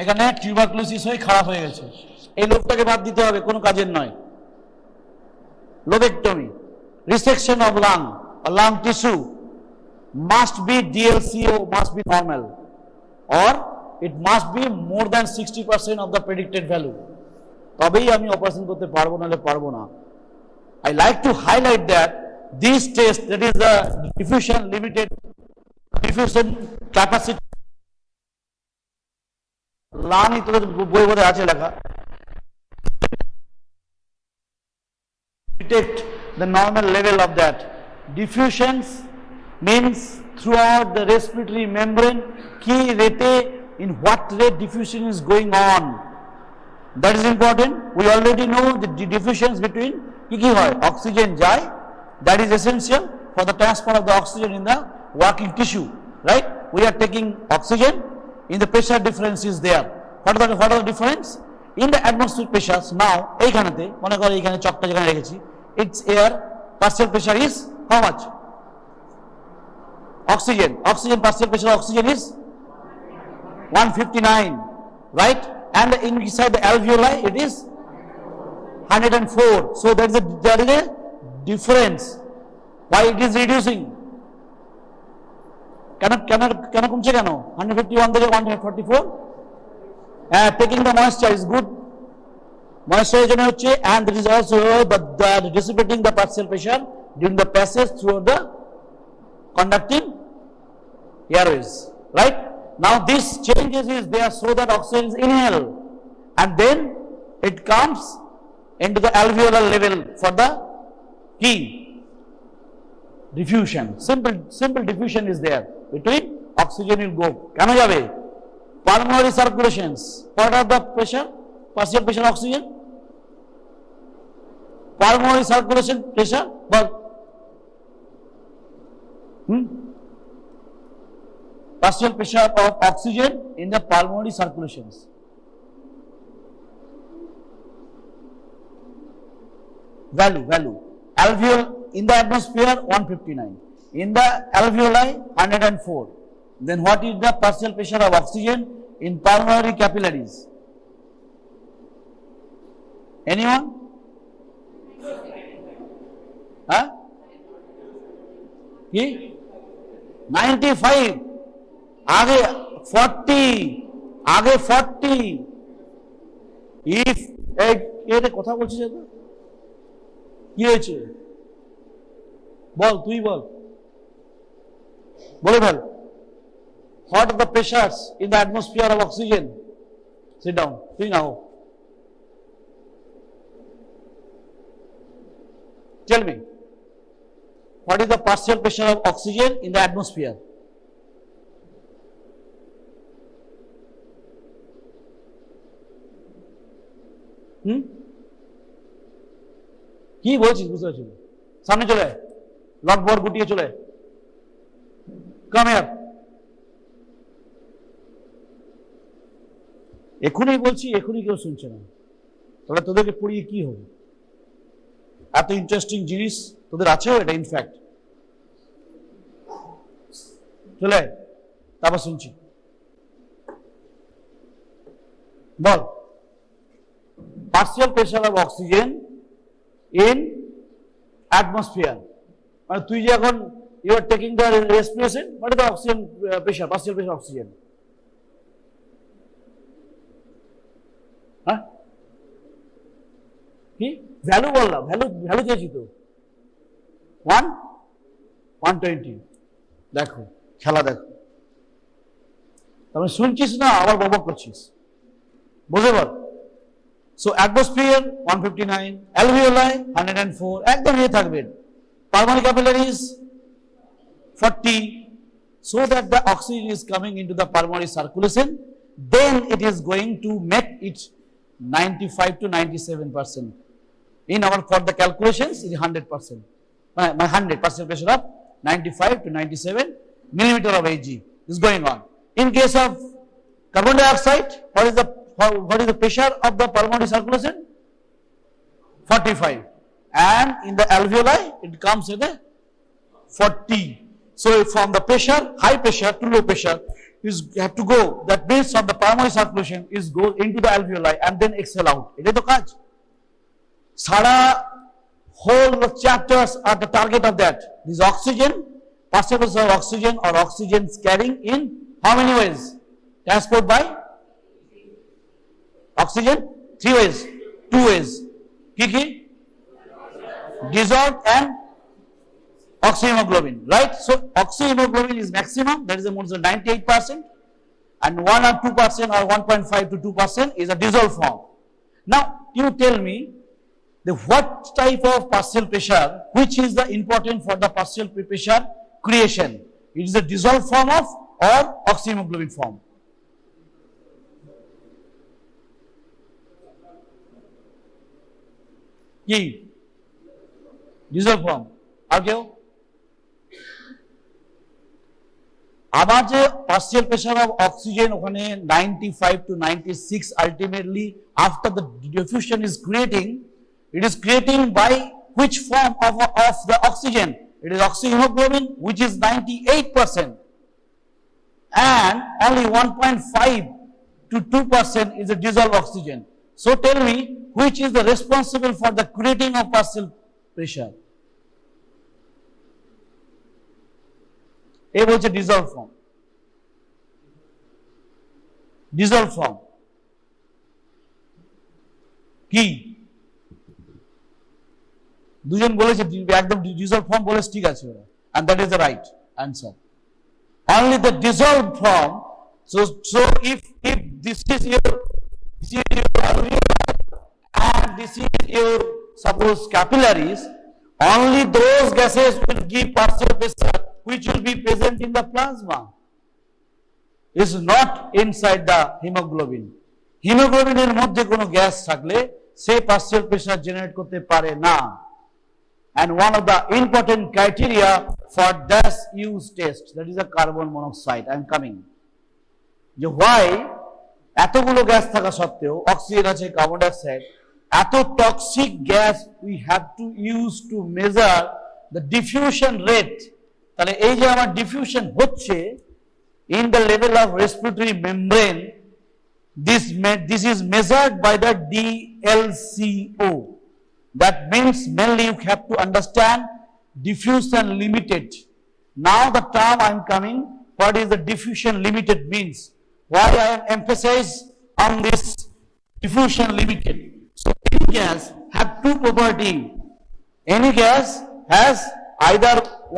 এখানে টিউবারকুলোসিস হয়ে খারাপ হয়ে গেছে, এই লোবটাকে বাদ দিতে হবে, কোনো কাজের নয়. Lobectomy, resection of lung or lung tissue must be DLCO, must be normal, or it must be more than 60% of the predicted value. তবেই আমি অপারেশন করতে পারবো, নাহলে পারবো না. I like to highlight that this test, that is the diffusion limited diffusion capacity, lung তোদের বই বই আছে লেখা, detect the normal level of that. Diffusions means throughout the respiratory membrane, key rate, in what rate diffusion is going on. That is important. We already know the diffusions between ki hoy oxygen jay, that is essential for the transport of the oxygen in the working tissue, right? We are taking oxygen, in the pressure difference is there. What are the difference in the atmospheric pressures? Now এইখানেতে মনে করো এইখানে চকটা যেখানে রেখেছি, its air partial pressure is how much? Oxygen partial pressure of oxygen is 159, right? And inside the alveoli it is 104. So there is a difference. Why it is reducing? কেন কমছে কেন? 151 থেকে 144. Taking the moisture is good. Moisturization হচ্ছে, and there is also the dissipating the partial pressure during the passage through the conducting airways, right? Now this changes is there so that oxygen is inhaled, and then it comes into the alveolar level for the key diffusion. Simple diffusion is there between oxygen will go. কেন যাবে? Pulmonary circulations. What are the pressure? Partial pressure oxygen. Pulmonary circulation pressure, but partial pressure of oxygen in the pulmonary circulations. Value. Alveol in the atmosphere 159. In the alveoli 104. Then what is the partial pressure of oxygen in pulmonary capillaries? Anyone? Huh? 95. आगे 40. If এটা কথা বলছিস তো কি হয়েছে? বল, তুই বল, বলে fail. What are the pressures in the atmosphere of oxygen? Sit down. তুই না হো. Tell me, what is the partial pressure of oxygen in the atmosphere? কি বলছিস? বুঝতে পারছি না. সামনে চলে লক বর গুটিয়ে চলে কাম হিয়ার. এখনই বলছি, এখনই কেউ শুনছে না, তাহলে তোদেরকে পড়িয়ে কি হবে? এত ইন্টারেস্টিং জিনিস তোদের আছেও এটা ইনফ্যাক্ট. চলে তারপর শুনছি. বল, partial pressure of oxygen in atmosphere. মানে তুই যে এখন you are taking the respiration. What is the oxygen pressure, partial pressure oxygen? Huh? কি ভ্যালু বললাম, ভ্যালু দিয়েছি তো 120। দেখো খেলা দেখো, তারপরে শুনছিস না আবার বকবক করছিস, বুঝে বল। সো অ্যাটমসফিয়ার 159, অ্যালভিওলাই 104, একদম ইয়ে থাকবেন। Pulmonary capillaries 40, so that the oxygen is coming into the pulmonary circulation, then it is going to make it 95 to 97%. In our for the calculations is 100%. My 100% pressure of 95 to 97 millimeter of Ag is going on. In case of carbon dioxide, what is the pressure of the pulmonary circulation? 45, and in the alveoli it comes at a 40. So from the pressure, high pressure to low pressure is have to go. That means from the pulmonary circulation is go into the alveoli and then exhale out. It is the কাজ। সারা whole chapters are the target of that. This oxygen, particles of oxygen or oxygen carrying in how many ways? Transport by oxygen 3 ways, 2 ways. Kiki? Dissolved and oxyhemoglobin, right? So oxyhemoglobin is maximum, that is more than 98%, and 1 or 2% or 1.5 to 2% is a dissolved form. Now you tell me the what type of partial pressure, which is the important for the partial pressure creation? It is a dissolved form of or oxyhemoglobin form? কি dissolved form? আর কেউ? আমার যে partial pressure of oxygen ওখানে 95 to 96 ultimately after the diffusion is creating, it is creating by which form of the oxygen? It is oxyhemoglobin, which is 98%, and only 1.5 to 2% is a dissolved oxygen. So tell me, which is the responsible for the creating of partial pressure? A বলছে dissolved form, dissolved form কি? দুজন বলেছে একদম dissolved form বলেছে, ঠিক আছে ওরা, and that is the right answer. Only the dissolved form. So if this is your and this is your suppose capillaries, only those gases will give partial pressure which will be present in the plasma, is not inside the hemoglobin. Hemoglobin এর মধ্যে কোনো gas থাকলে সে partial pressure generate করতে পারে না, and one of the important criteria for this use test, that is a carbon monoxide. I am coming যে why এতগুলো gas থাকা সত্ত্বেও অক্সিজেন আছে, কার্বন ডাইঅক্সাইড, এত toxic gas we have to use to measure the diffusion rate. তাহলে এই যে আমার diffusion হচ্ছে in the level of respiratory membrane, this is measured by the DLCO. That means mainly you have to understand diffusion limited. Now the term I am coming, what is the diffusion limited means? Why I am emphasize on this diffusion limited? So any gas have two property. Any gas has either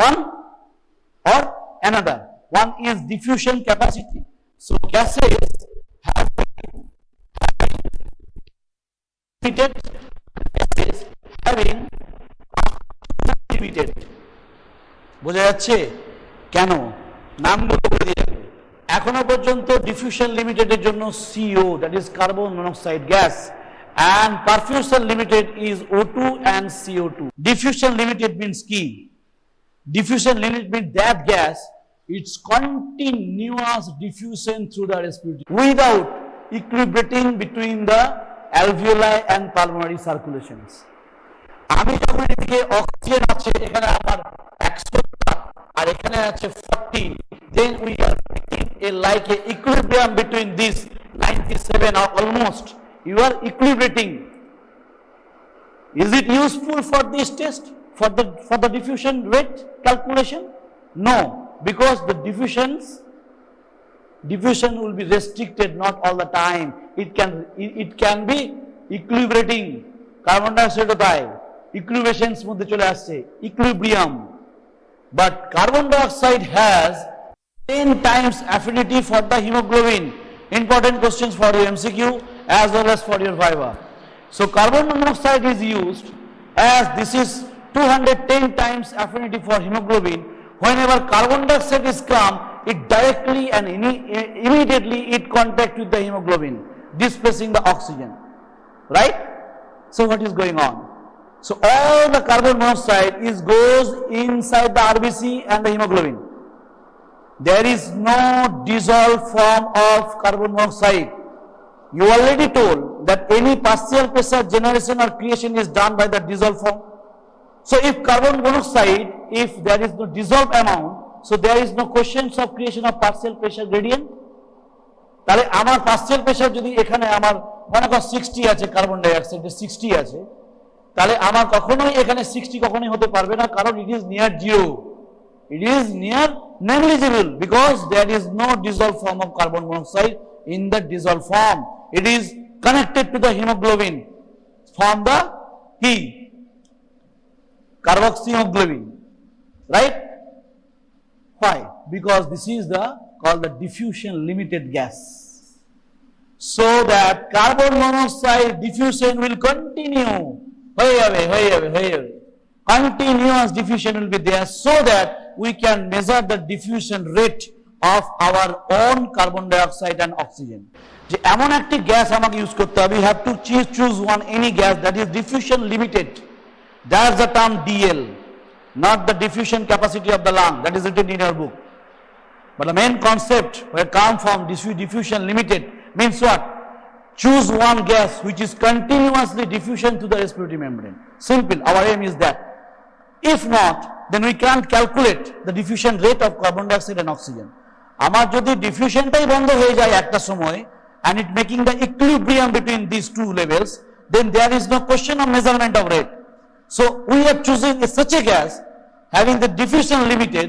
one or another. One is diffusion capacity. So gases have limited, gases having limited. বোঝা যাচ্ছে কেন? নামগুলো বলে দিয়ে যাবে। এখনো পর্যন্ত diffusion limited এর জন্য CO, that is carbon monoxide gas, and perfusion limited is O2 and CO2. Diffusion limited means কি? Diffusion limited means that gas, it's continuous diffusion through the respiratory without equilibrating between the alveoli and pulmonary circulations. আমি যখন এদিকে oxygen আছে এখানে আমার 100 আর এখানে আছে 40, then we are making like a equilibrium between these 97 or almost. You are equilibrating. Is it useful for this test, for the diffusion rate calculation? No, because the diffusion will be restricted not all the time. It can be equilibrating. Carbon dioxide equilibrations মধ্যে চলে আসছে, equilibrium. But carbon dioxide has 10 times affinity for the hemoglobin. Important questions for your MCQ as well as for your Viva. So carbon monoxide is used as this is 210 times affinity for hemoglobin. Whenever carbon dioxide is come, it directly and immediately it contact with the hemoglobin, displacing the oxygen. Right? So what is going on? So all the carbon monoxide goes inside the RBC and the hemoglobin. There is no dissolved form of carbon monoxide. You already told that any partial pressure generation or creation is done by the dissolved form. So if carbon monoxide, if there is no dissolved amount, so there is no questions of creation of partial pressure gradient. তাহলে আমার partial pressure যদি এখানে আমার মনে কর 60 আছে, carbon die অক্সাইডে 60 আছে, তাহলে আমার কখনোই এখানে 60 কখনোই হতে পারবে না, কারণ it is near zero. It is near negligible because there is no dissolved form of carbon monoxide in the dissolved form. It is connected to the hemoglobin from the carboxyhemoglobin, right? Why? Because this is called the diffusion limited gas. So that carbon monoxide diffusion will continue. Continuous diffusion will be there, so that we can measure the diffusion rate of our own carbon dioxide and oxygen. যে এমন একটি gas আমাকে use করতে হবে, we have to choose one any gas that is diffusion limited. That's the term DL, not the diffusion capacity of the lung that is written in your book. But the main concept where come from diffusion limited means what? Choose one gas which is continuously diffusion to the respiratory membrane. Simple, our aim is that. If not, then we can't calculate the diffusion rate of carbon dioxide and oxygen. আমার যদি diffusionটাই বন্ধ হয়ে যায় একটা সময় and it making the equilibrium between these two levels, then there is no question of measurement of rate. So we are choosing such a gas having the diffusion limited,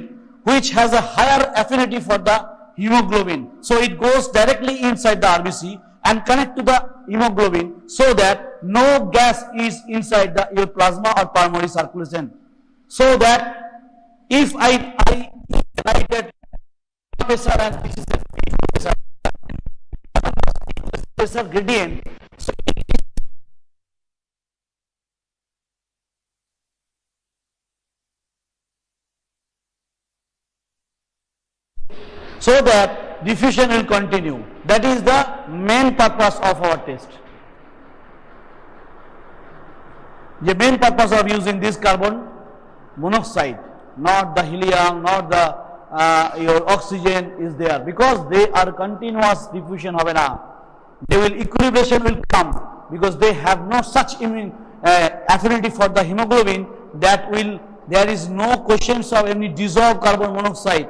which has a higher affinity for the hemoglobin. So it goes directly inside the RBC and connect to the hemoglobin, so that no gas is inside your plasma or pulmonary circulation. So that if I write that pressure and this is a pressure gradient, so that diffusion will continue. That is the main purpose of our test. The main purpose of using this carbon monoxide, not the helium, not the your oxygen is there, because they are continuous diffusion of an they will equilibration will come, because they have no such affinity for the hemoglobin that will there is no questions of any dissolved carbon monoxide.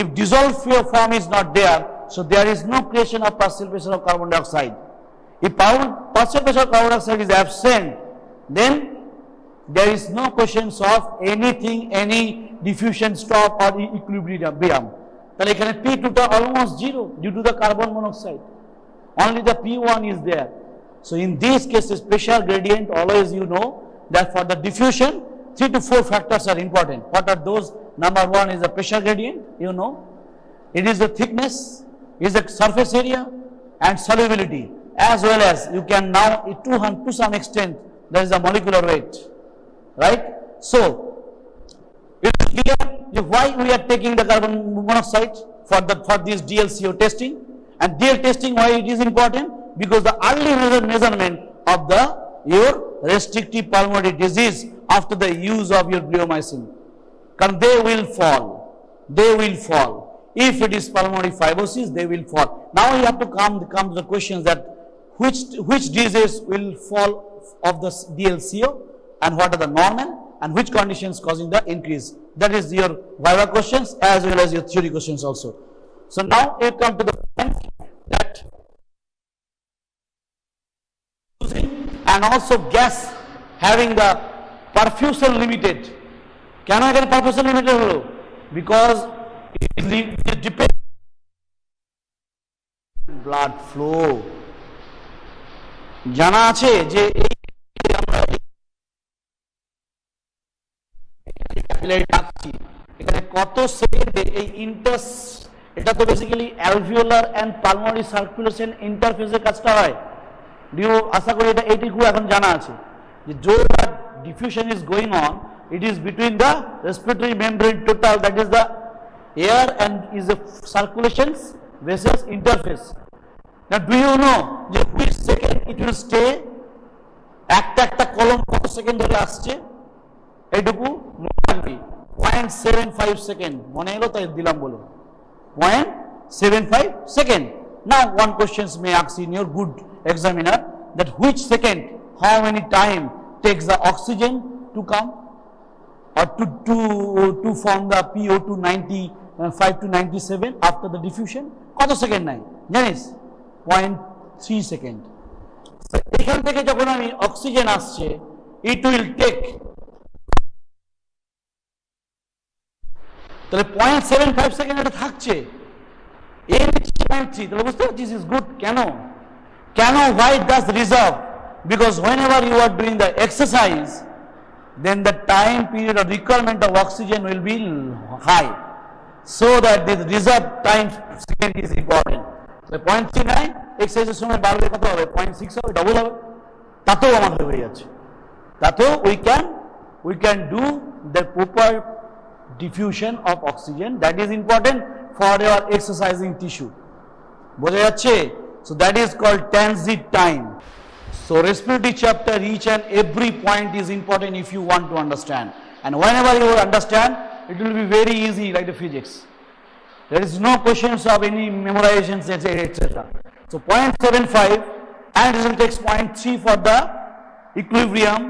If dissolved form is not there, so there is no creation of partial pressure of carbon dioxide. If partial pressure of carbon dioxide is absent, then there is no questions of anything, any diffusion stop or equilibrium. Then ekhane P2 almost zero due to the carbon monoxide. Only the P1 is there. So in these cases, pressure gradient, always you know that for the diffusion, 3 to 4 factors are important. What are those? Number one is the pressure gradient, you know. It is the thickness, is the surface area and solubility, as well as you can now to some extent there is a molecular weight, right? So it is clear why we are taking the carbon monoxide for this DLCO testing. And DL testing, why it is important? Because the early measurement of your restrictive pulmonary disease after the use of your bleomycin, because they will fall. If it is pulmonary fibrosis, they will fall. Now you have to come to the questions that which disease will fall of the DLCO and what are the normal and which conditions causing the increase. That is your Viva questions as well as your theory questions also. So now you come to the point that and also gas having the perfusion limited. কেন এখানে perfusion limited হলো? because it depends on blood flow. জানা আছে যে এই আমরা capillary রাখছি এখানে কত সেকেন্ডে এই এটা তো basically alveolar and pulmonary circulation ইন্টারফেসের কাজটা হয়। আশা করি এটা এইটুকু এখন জানা আছে যে diffusion is going on, it is between the respiratory membrane total, that is the air, and is the circulations versus interface. Now do you know which second it will stay? একটা কলম কত সেকেন্ড ধরে আসছে এইটুকু মনে রাখবি 0.75 second মনে এলো তাই দিলাম বলে 0.75 second. Now one questions may ask in your good examiner that which second, how many time takes the oxygen to come or to form the PO2 95 to 97 after the diffusion? কত second নাই জানিস? 0.3 second. এখান থেকে যখন আমি oxygen আসছে it will take তাহলে 0.75 second এটা থাকছে এর 0.3 তাহলে বুঝতে পারছিস is good কেন why it does reserve? Because whenever you are doing the exercise, then the time period of requirement of oxygen will be high, so that the reserve time second is important. So 0.39 exercise এর সময় বাড়বে কত হবে 0.6 হবে double হবে তাতেও আমাদের হয়ে যাচ্ছে তাতেও we can do the proper diffusion of oxygen that is important for your exercising tissue বোঝা যাচ্ছে? So that is called transit time. So respiratory chapter, each and every point is important if you want to understand, and whenever you understand it will be very easy like the physics. There is no questions of any memorizations etc. So 0.75 and it will take 0.3 for the equilibrium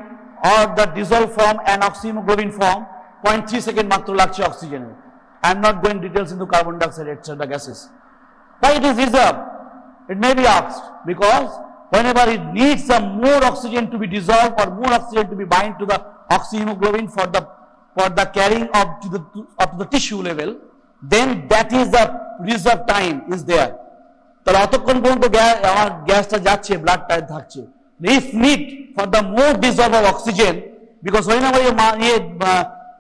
or the dissolved form and oxyhemoglobin form 0.3 second মাত্র লাগছে oxygen. I am not going details into carbon dioxide etc. gases. Why it is reserved? It may be asked because whenever it needs some more oxygen to be dissolved or more oxygen to be bind to the oxyhemoglobin for the carrying up to the tissue level, then that is the reserve time is there. তাহলে অতক্ষণ পর্যন্ত আমার গ্যাসটা যাচ্ছে ব্লাডটা থাকছে if need for the more dissolve of oxygen because whenever you are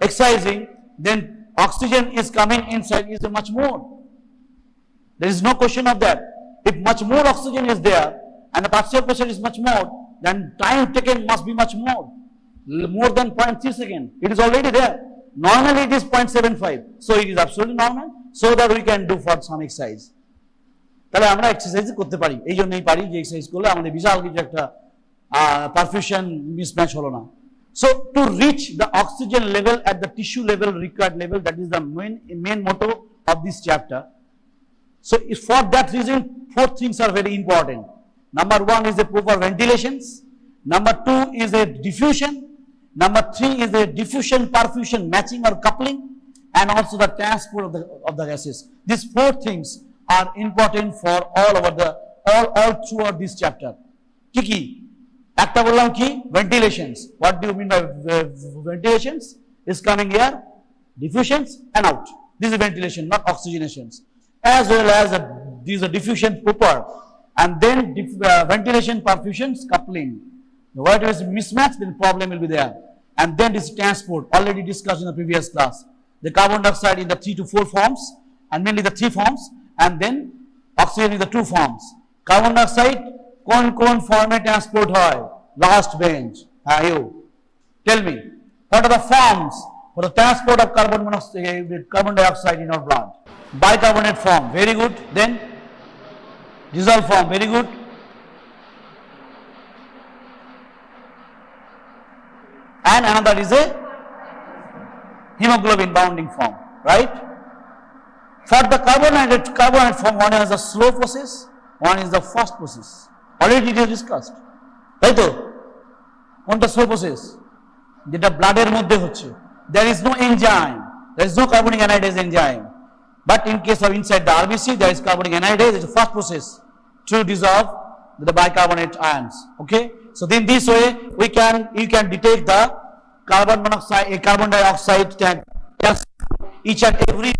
exercising then oxygen is coming inside is much more. There is no question of that. If much more oxygen is there and the partial pressure is much more, then time taken must be much more than 0.3 second. It is already there. Normally it is 0.75, so it is absolutely normal, so that we can do for some exercise. তাহলে আমরা exercise করতে পারি এই জন্যই পারি যে exercise করলে আমাদের বিশাল কিছু একটা পারফিউশন মিসম্যাচ হলো না। So to reach the oxygen level at the tissue level required level, that is the main motto of this chapter. So for that reason 4 things are very important. Number 1 is the proper ventilations, number 2 is a diffusion, number 3 is a diffusion perfusion matching or coupling, and also the transport of the gases. These 4 things are important for all throughout this chapter. কি একটা বললাম কি ventilations. What do you mean by ventilations? Is coming here diffusions and out. This is ventilation, not oxygenations. As well as these are diffusion proper, and then ventilation perfusions coupling. What is mismatch, then problem will be there. And then this transport already discussed in the previous class. The carbon dioxide in the 3 to 4 forms, and mainly the 3 forms, and then oxygen in the 2 forms. Carbon dioxide কোন format transport হয়? Last bench. You tell me, what are the forms for the transport of carbon dioxide in our blood? Bicarbonate form, very good. Then dissolved form, very good. And another is a hemoglobin bounding form, right? For the carbonate form, one is a slow process, one is the fast process. Already it is discussed, তাই তো? কোনটা slow process? যেটা ব্লাডের মধ্যে হচ্ছে, there is no enzyme, there is no carbonic anhydrase enzyme. But in case of inside the RBC, there is carbonic anhydrase. It's a fast process to dissolve the bicarbonate ions. Okay, so in this way you can detect the carbon dioxide each and every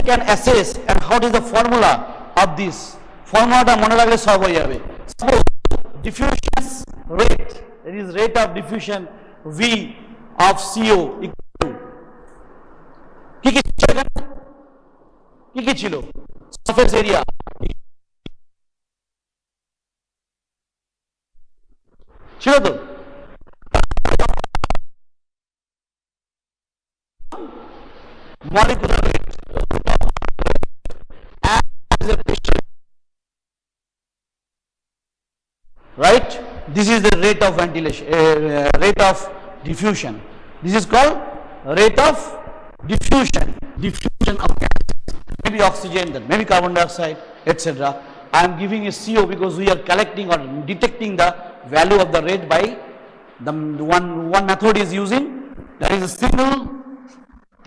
can assess and how is the formula of this formula মনে রাখলে সব হয়ে যাবে suppose diffusion rate, it is rate of diffusion V of CO equal to কি ছিল surface area ছিল তো molecular rate as a pressure, right? This is the rate of ventilation, rate of diffusion. This is called rate of diffusion of gas, maybe oxygen, then maybe carbon dioxide, etc. I am giving a CO because we are collecting or detecting the value of the rate by the one method is using, that is a single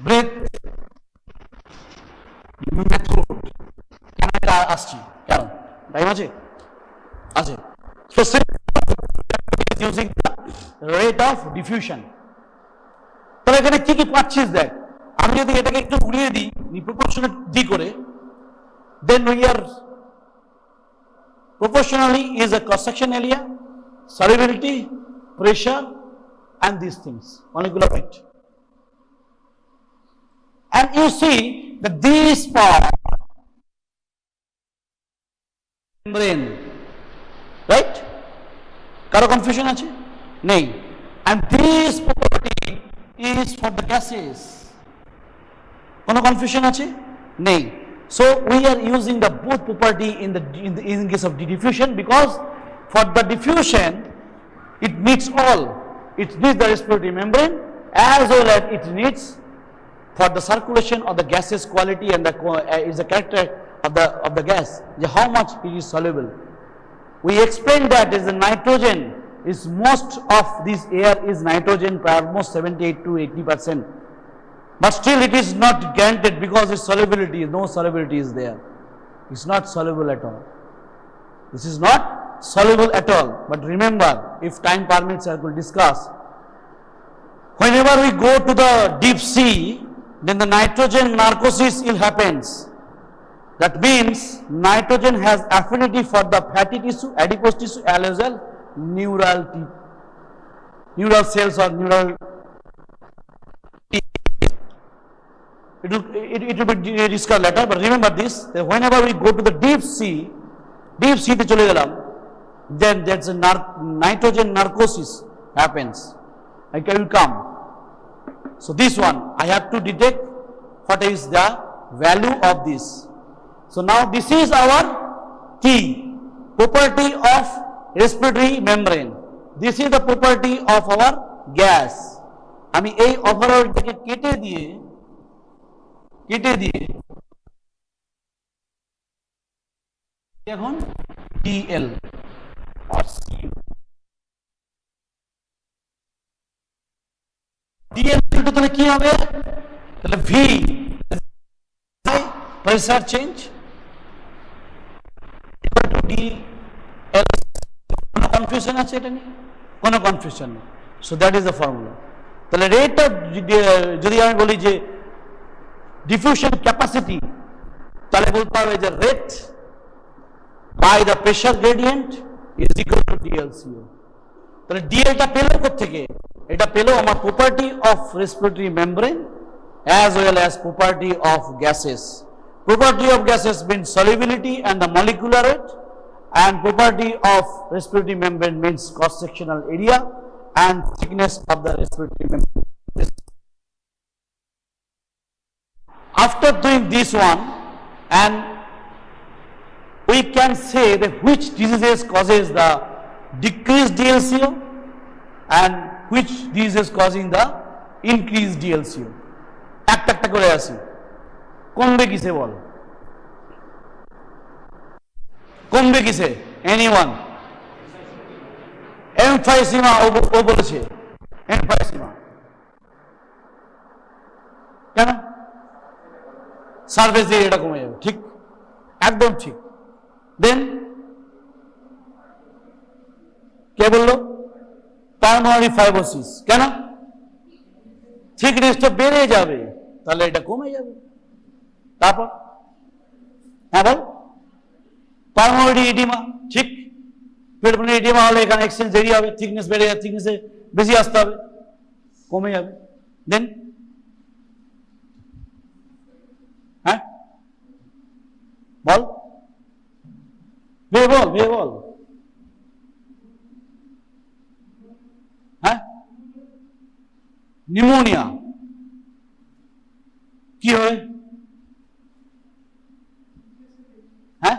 breath method. Can I ask you? Can time আছে আছে so is using the rate of diffusion. তাহলে এখানে কি কি পাচ্ছিস দেখ আমি যদি এটাকে একটু ঘুরিয়ে দিই proportionate d করে then we are proportionally is a cross section area, solubility, pressure and these things, molecular weight. And you see that this part membrane, right? Karo confusion ache? Nei. And this property is for the gases. Kono confusion ache? Nei. So we are using the both property in case of diffusion because for the diffusion it needs all. It needs the respiratory membrane as well as it needs for the circulation of the gaseous quality and the is the character of the gas, how much it is soluble. We explained that is the nitrogen is most of this air is nitrogen by almost 78 to 80%, but still it is not guaranteed because its solubility, no solubility is there. It's not soluble at all. This is not soluble at all. But remember, if time permits, I will discuss. Whenever we go to the deep sea, then the nitrogen narcosis happens. That means nitrogen has affinity for the fatty tissue, adipose tissue, as well neural cells or neural. It will be discussed later, but remember this, that whenever we go to the deep sea te chole gelam, then that's a nitrogen narcosis happens. I will come. So this one I have to detect what is the value of this. So now this is our key property of respiratory membrane. This is the property of our gas. আমি এই ওভারঅলটাকে কেটে দিয়ে এখন DL or CU. DL তাহলে কি হবে তাহলে V pressure change equal to DL. কোনো কনফিউশন আছে এটা নিয়ে? কোনো কনফিউশন নেই. So that is the formula. তাহলে রেট অফ যদি আমি বলি যে ডিফিউশন ক্যাপাসিটি তাহলে বলতে হবে যে rate by the pressure gradient is equal to DLCO. তাহলে ডিএলটা পেলো কোত্থেকে? এটা পেলো আমার property of respiratory membrane as well as property of gases. Property of gases means solubility and the molecular rate, and property of respiratory membrane means cross sectional area and thickness of the respiratory membrane. After doing this one, and we can say that which diseases causes the decreased DLCO and which diseases causing the increased DLCO. একটা করে আসি, কমবে কিসে বল? কমবে কিসে? Anyone? Emphysema ও বলেছে, emphysema কেন? Surface দিয়ে এটা কমে যাবে, ঠিক, একদম ঠিক। দেন কে বললো? পালমোনারি ফাইব্রোসিস, কেন? থিকনেসটা বেড়ে যাবে, তাহলে এটা কমে যাবে। তারপর হ্যাঁ বল, পালমোনারি এডিমা, ঠিক, পালমোনারি এডিমা হলে এখানে এক্সচেঞ্জ দেরি হবে, থিকনেস বেড়ে যাবে, থিকনেসে বেশি আসতে হবে, কমে যাবে। দেন হ্যাঁ বল, বল হ্যাঁ, নিউমোনিয়া কি হয়? হ্যাঁ,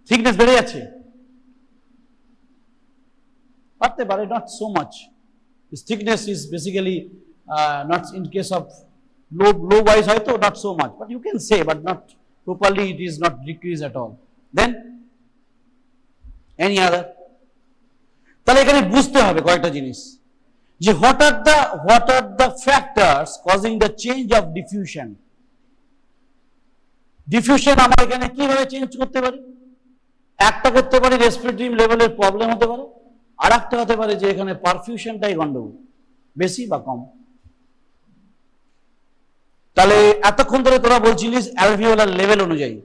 থিকনেস বেড়ে যাচ্ছে, পারতে পারে, not so much. Thickness is basically not in case of low wise হয়তো not so much, but you can say, but not properly, it is not decrease at all. Then any other? তাহলে এখানে বুঝতে হবে কয়েকটা জিনিস, যে what are the factors causing the change of diffusion. Diffusion আমরা এখানে কিভাবে চেঞ্জ করতে পারি? একটা করতে পারি রেসপিরেটরি লেভেলের প্রবলেম হতে পারে, আর একটা হতে পারে যে এখানে পারফিউশনটাই গন্ডগোল, বেশি বা কম। তাহলে এতক্ষণ ধরে তোরা বলছিলিস অ্যালভিওলার লেভেল অনুযায়ী,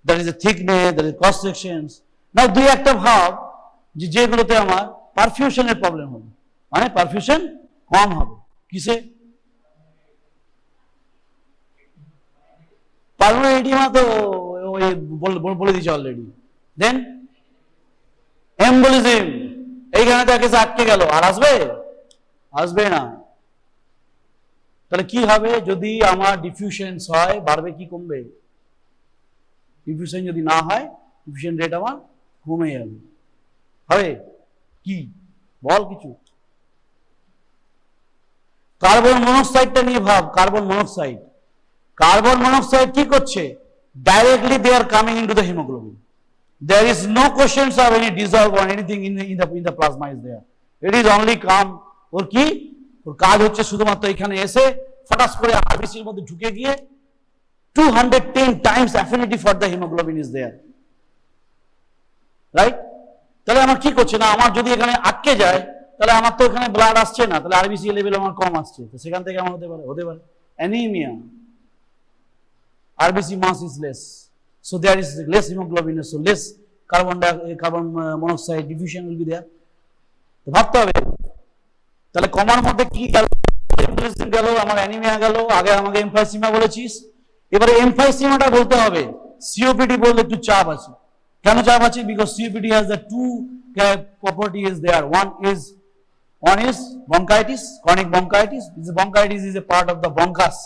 that is a thickness, that is cross sections. না, দুই একটা ভাব যে যেগুলোতে আমার পারফিউশনের প্রবলেম হবে, মানে পারফিউশন কম হবে, কিসে? পালমোনারি এডিমা তো ওই বলে দিয়েছে অলরেডি। দেন এম্বোলিজম, এইখানে দেখে আটকে গেল, আর আসবে না। তাহলে কি হবে যদি আমার ডিফিউশন হয়, বাড়বে কি কমবে? ডিফিউশন যদি না হয়, ডিফিউশন রেট আমার কমে যাবে, হবে কি বল কিছু? কার্বন মনোক্সাইডটা নিয়ে ভাব, কার্বন মনোক্সাইড কি করছে? Directly they are coming into the haemoglobin, there is no questions of any dissolve or anything in the plasma is there, it is only come. ওর কি, ওর কাজ হচ্ছে শুধুমাত্র এখানে এসে ফটাস করে আরবিসির মধ্যে ঢুকে গিয়ে 210 times affinity for the haemoglobin is there, right? তাহলে আমার কি করছে না, আমার যদি এখানে আটকে যায়, তাহলে আমার তো এখানে ব্লাড আসছে না, তাহলে আরবিসি লেভেল আমার কম আসছে, তো সেখান থেকে আমার হতে পারে anaemia, RBC mass is less, so there is less haemoglobin, so less carbon monoxide diffusion will be there. তো ভাবতে হবে, তাহলে কমার মধ্যে কি গেল? গেল, আমার অ্যানিমিয়া গেল, আগে আমাকে এমফাইসিমা বলেছিস, এবারে এমফাইসিমাটা বলতে হবে। সিওপিডি বললে একটু চাপ আছে, কেন চাপ আছে? Because COPD has the to property is there. One is bronchitis, chronic bronchitis. This bronchitis is a part of the bronchus.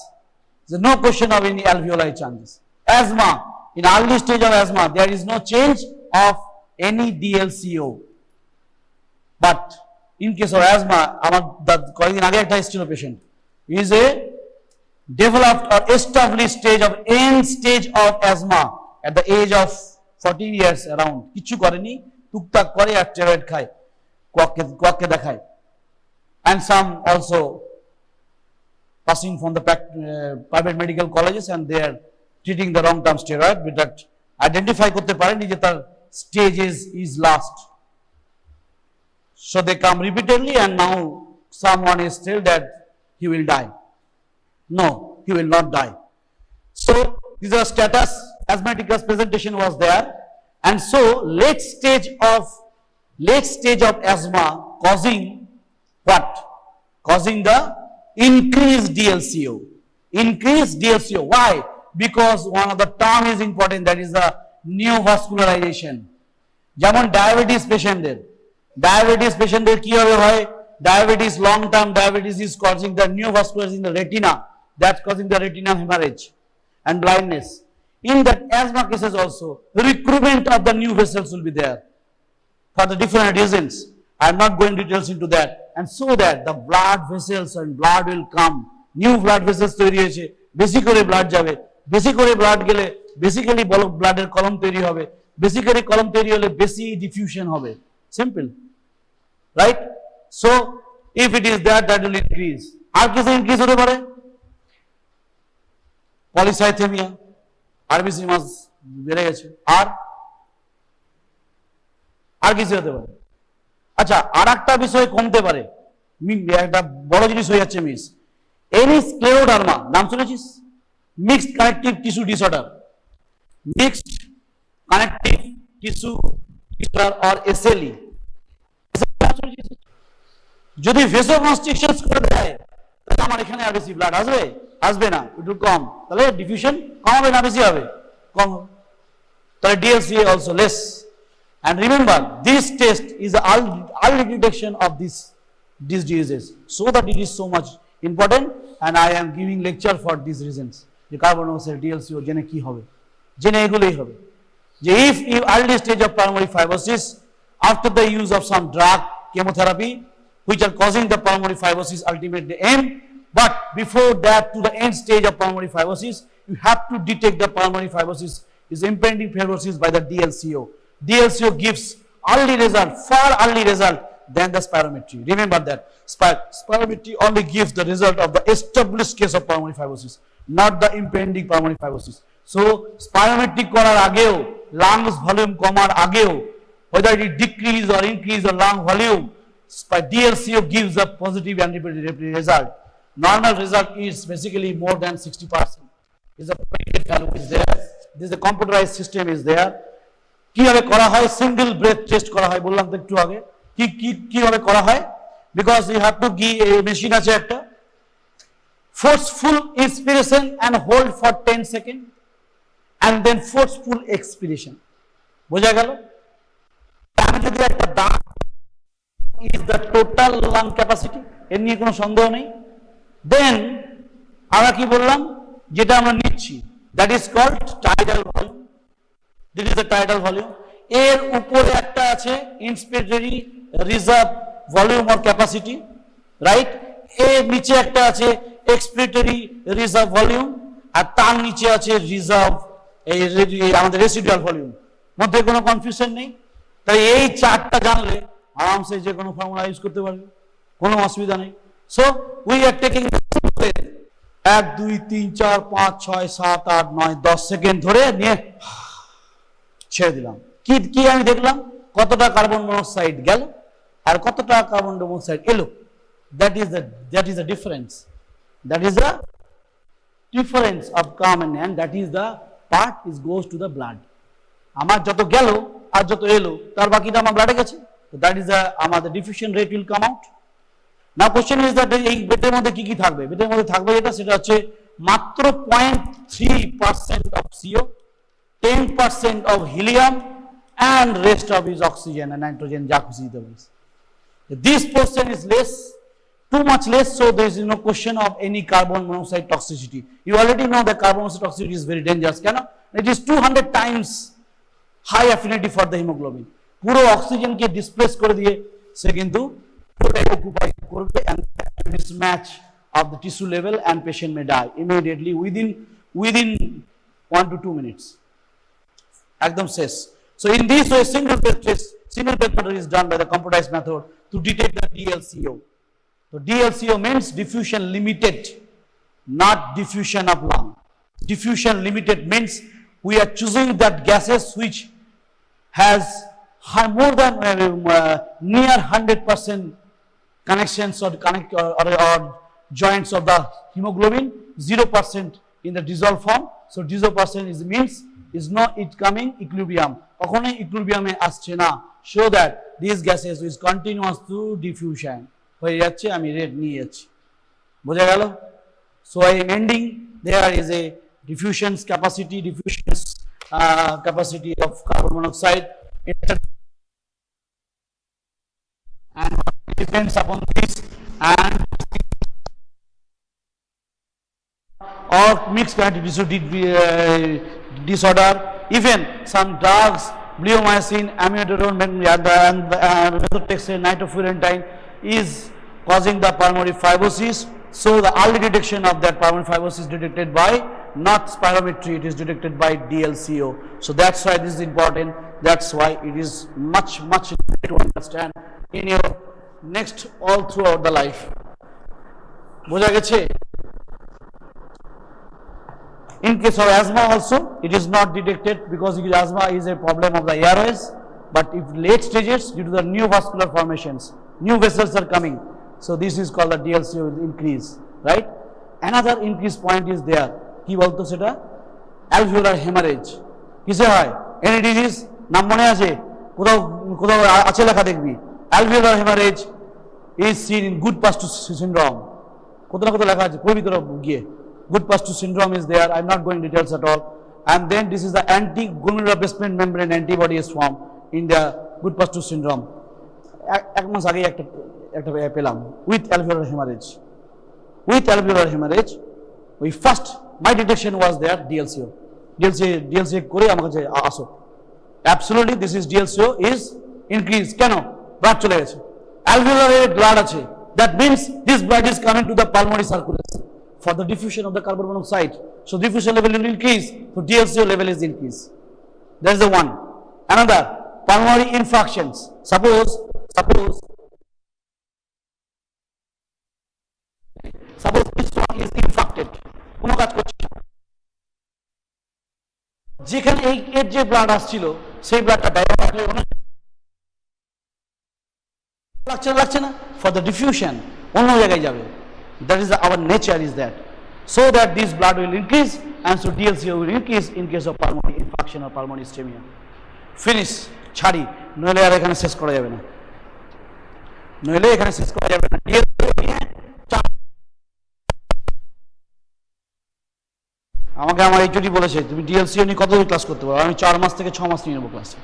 There's no question of any alveoli changes. Asthma, in early stage of asthma, there is no change of any DLCO. But in case of asthma, কয়েকদিন আগে একটা এসেছিল patient, is a developed or established stage of end stage of asthma at the age of 14 years around. কিছু করেনি, টুকটাক করে আর steroid খায়, কোয়াককে দেখায়, and some also passing from the private medical colleges and they are treating the long term steroid, but that identify করতে পারেনি যে তার stage is last, so they come repeatedly and now someone is still that he will die. No, he will not die. So these are status, asthmaticus presentation was there, and so late stage of asthma causing what? Causing the increased DLCO. Why? Because one of the term is important, that is the neovascularization. যেমন diabetes পেশেন্টদের কি হয়? Diabetes, long term diabetes is causing the neovascularization in the retina, that's causing the retinal hemorrhage and blindness. In that asthma cases also, recruitment of the new vessels will be there for the different reasons. I am not going details into that. And so that the blood vessels and blood will come, new blood vessels তৈরি হয়েছে, বেশি করে blood যাবে, বেশি করে blood গেলে basically ব্লাডের কলম তৈরি হবে, বেসিক্যালি কলম তৈরি হলে বেশি ডিফিউশন হবে, simple, right? So if it is that will increase. আর কিছু ইনক্রিজ হতে পারে, পলিসাইথেমিয়া, আরবিসি মাস বেড়ে গেছে, আর কিছু হতে পারে, আচ্ছা, আর একটা বিষয় কমতে পারে, একটা বড় জিনিস হয়ে যাচ্ছে মিস, এনি স্ক্লেরোডার্মা নাম শুনেছিস? Mixed connective tissue disorder, mixed connective tissue disorder or SLE, যদি ভেসো কনস্ট্রিকশন করে দেয় তাহলে আমার এখানে আর বেশি ব্লাড আসবে? আসবে না, একটু কম, তাহলে ডিফিউশন কম হবে না বেশি হবে? কম হবে, তাহলে DLCO also less. And remember, this test is the early detection of these diseases, so that it is so much important, and I am giving lecture for these reasons. যে কার্বন মনোক্সাইড ডিএলসিও জেনে কি হবে, জেনে এগুলোই হবে যে if early stage of pulmonary fibrosis after the use of some drug chemotherapy which are causing the pulmonary fibrosis ultimately end, but before that to the end stage of pulmonary fibrosis you have to detect the pulmonary fibrosis is impending fibrosis by the DLCO. DLCO gives early result, far early result than the spirometry. Remember that spirometry only gives the result of the established case of pulmonary fibrosis, not the impending pulmonary fibrosis. So spirometry করার আগেও, lungs volume কমার আগেও, whether it decrease or increase the lung volume, DLCO gives a positive and repeated result. Normal result is basically more than 60%. Is a predicted value is there. This is a computerized system is there. কিভাবে করা হয়? Single breadth test করা হয়, বললাম তো একটু আগে। কিভাবে করা হয়? Because you have to machine আছে একটা, forceful inspiration and hold for 10 second and then forceful expiration. বোঝা গেল? আমি যদি একটা দাম is the total lung capacity, এর নিয়ে কোনো সন্দেহ নেই। দেন আমরা কি বললাম, যেটা আমরা নিচ্ছি that is called tidal volume. This is the tidal volume. এর উপরে একটা আছে inspiratory reserve volume or capacity, right? এর নিচে একটা আছে এক্সপিরেটরি রিজার্ভ ভলিউম, আর তার নিচে আছে রিজার্ভ আমাদের রেসিডুয়াল ভলিউম। মধ্যে কোনো কনফিউশন নেই। তাই এই চারটা জানলে আরামসে যে কোনো ফর্মুলা ইউজ করতে পারবে, কোনো অসুবিধা নেই। So we are taking 1 2 3 4 5 6 7 8 9 10 second ধরে নিয়ে ছেড়ে দিলাম। কি আমি দেখলাম কতটা কার্বন মনোক্সাইড গেল আর কতটা কার্বন ডাইঅক্সাইড এলো। That is the difference, that is the difference of carbon and that is the part is goes to the blood. আমার যত গেল আর যত এলো তার বাকিটা আমার ব্লাডে গেছে, তো দ্যাট ইজ আমাদের diffusion rate will come out. Now question is that এই বেটের মধ্যে কি থাকবে? বেটের মধ্যে থাকবে সেটা হচ্ছে মাত্র 0.3% of CO, 10% of helium, and rest of is oxygen and nitrogen, যা খুশি দিতে পারিস। This portion is less, too much less, so there is no question of any carbon monoxide toxicity. You already know that carbon monoxide toxicity is very dangerous. কেন? It is 200 times high affinity for the hemoglobin. পুরো অক্সিজেনকে displace করে দিয়ে সে কিন্তু পুরোটাই occupy করবে and mismatch of the tissue level and patient may die immediately within 1 to 2 minutes. একদম শেষ। So in this way single breath method is done by the computerized method to detect the DLCO. So DLCO means diffusion limited, not diffusion of lung. Diffusion limited means we are choosing that gases which has more than near 100% connections or joints of the hemoglobin, 0% in the dissolved form. So 0% means is not it coming equilibrium, কখনোই ইকুইলিব্রিয়ামে আসছে না। show that these gases is continuous to diffusion হয়ে যাচ্ছে, আমি red নিয়ে যাচ্ছি। বোঝা গেল? so I am ending, there is a diffusion capacity of carbon monoxide and depends upon this and or mixed connective tissue disorder, even some drugs, bleomycin, amiodarone, and methotrexate, nitrofurantoin is causing the pulmonary fibrosis. So the early detection of that pulmonary fibrosis is detected by not spirometry, it is detected by DLCO. So that's why this is important. That's why it is much to understand in your next all throughout the life. বোঝা গেছে? In case of asthma also, it is not detected because asthma is a problem of the airways. But if late stages, due to the new vascular formations, new vessels are coming, so this is called the DLCO increase, right? Another increase point is there. কি বলতো সেটা? Alveolar hemorrhage. কিসে হয়? Any disease? নাম মনে আছে? কোথাও কোথাও আছে লেখা দেখবি। Alveolar hemorrhage is seen in Goodpasture syndrome. কোথাও না কোথাও লেখা আছে, পড়বি তোরা গিয়ে। Goodpasture syndrome is there. I'm not going details at all. And then this is the anti-glomerular basement membrane antibody is formed in the Goodpasture syndrome. এক মাস আগে একটা পেলাম with alveolar hemorrhage. With alveolar hemorrhage, we first my detection was there DLCO. DLCO করে আমার কাছে আসো। Absolutely, this is DLCO is increased. কেন? blood চলে গেছে। Alveolar blood আছে। That means this blood is coming to the pulmonary circulation for the diffusion of the carbon monoxide. So diffusion level will increase. So DLCO level is increased. That is the one. Another, pulmonary infarctions. Suppose this one is infarcted. কোনো কাজ করছে না। যেখানে এর যে blood আসছিল সেই ব্লাডটা divert হয়ে লাগছে না ফর দ্য ডিফিউশন অন্য জায়গায় যাবে। That is our nature is that. So that this blood will increase and so DLCO will increase in case of pulmonary infarction or pulmonary ischemia. Finish. ছাড়ি নইলে আর এখানে শেষ করা যাবে না। আমাকে আমার এইচওডি বলেছে তুমি ডিএলসিও নিয়ে কতদিন ক্লাস করতে পারো? আমি 4 মাস থেকে 6 মাস নিয়ে নেবো ক্লাসে।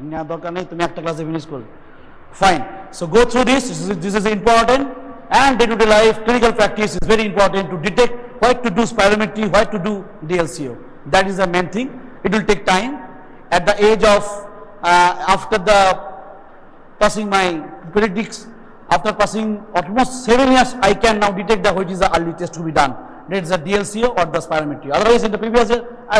নেওয়ার দরকার নেই, তুমি একটা ক্লাসে ফিনিশ করবে। Fine. So go through this. This is important. And day-to-day life, clinical practice is very important to detect why to do spirometry, why to do DLCO. That is the main thing. It will take time. At the age of, after the passing my predicts, after passing almost 7 years, I can now detect the which is the early test to be done. That is the DLCO or the spirometry. Otherwise, in the previous year, I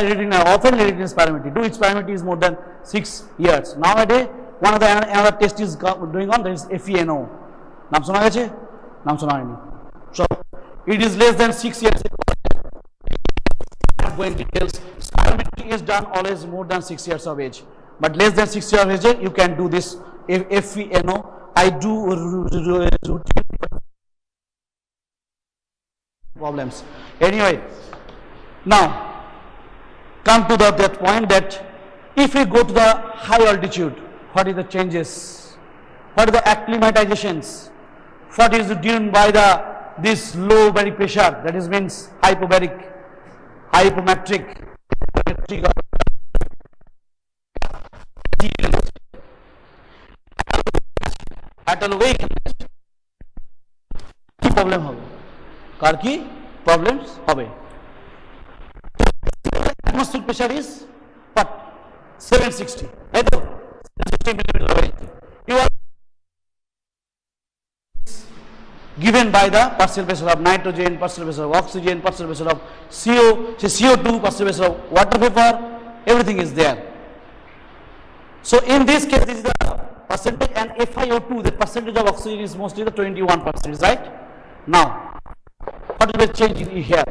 often read it in spirometry. Do its spirometry is more than 6 years. Nowadays, one of the another test is going on. That is FENO. নাম শোনা গেছে? নাম শোনা হয়নি। So it is less than 6 years. Not going details. Spirometry is done always more than 6 years of age. But less than 6 years of age, you can do this FENO. I do routine problems. Anyway, now come to that point that if we go to the high altitude, what is the changes? What are the acclimatizations? What is done by this low baric pressure? That is means hypobaric, hypometric, কি problem হবে? কার কি problems হবে? Atmospheric pressure is what? 760. Right? 760 millimeter. You are given by the partial pressure of nitrogen, partial pressure of oxygen, partial pressure of CO2, partial pressure of water vapor, everything is there. So in this case, this is the percentage, and FiO2, the percentage of oxygen is mostly the 21%, right? Now, what is the change in here?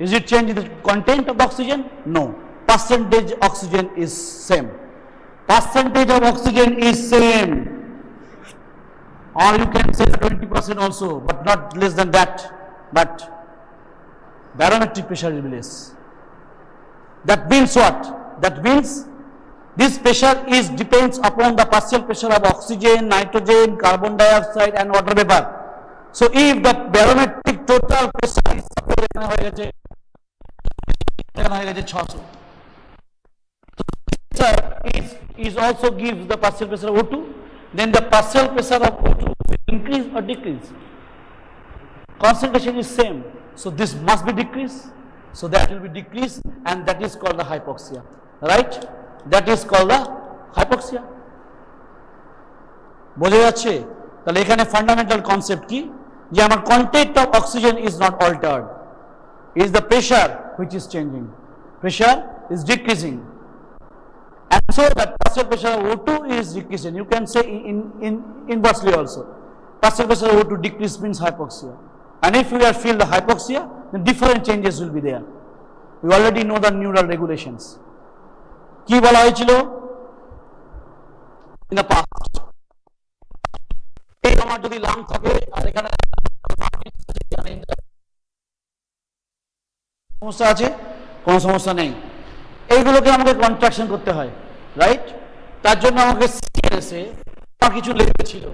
Is it change in the content of the oxygen? No. Percentage oxygen is same. Percentage of oxygen is same. Or you can say 20% also, but not less than that. But barometric pressure will be less. That means what? That means this pressure is depends upon the partial pressure of oxygen, nitrogen, carbon dioxide and water vapor. So if the barometric total pressure is suppose এখানে হয়ে গেছে 600, is also gives the partial pressure of O2, then the partial pressure of O2 will increase or decrease. Concentration is same, so this must be decreased. So that will be decreased, and that is called the hypoxia, right? That is called the hypoxia. বোঝা যাচ্ছে? তাহলে এখানে fundamental concept কি? যে আমার content of oxygen is not altered, is the pressure which is changing. Pressure is decreasing, and so the partial pressure of O2 is decreasing. You can say in inversely also, partial pressure of O2 decrease means hypoxia. And if we are feel the hypoxia, then different changes will be there. We already know the neural regulations. কি বলা হয়েছিল? In the past. এই আমার যদি lung থাকে আর এখানে সমস্যা আছে, কোনো সমস্যা নেই। এইগুলোকে আমাকে কন্ট্রাকশন করতে হয়, রাইট? তার জন্য আমাকে সিএনএসে কিছু লেভেল ছিল।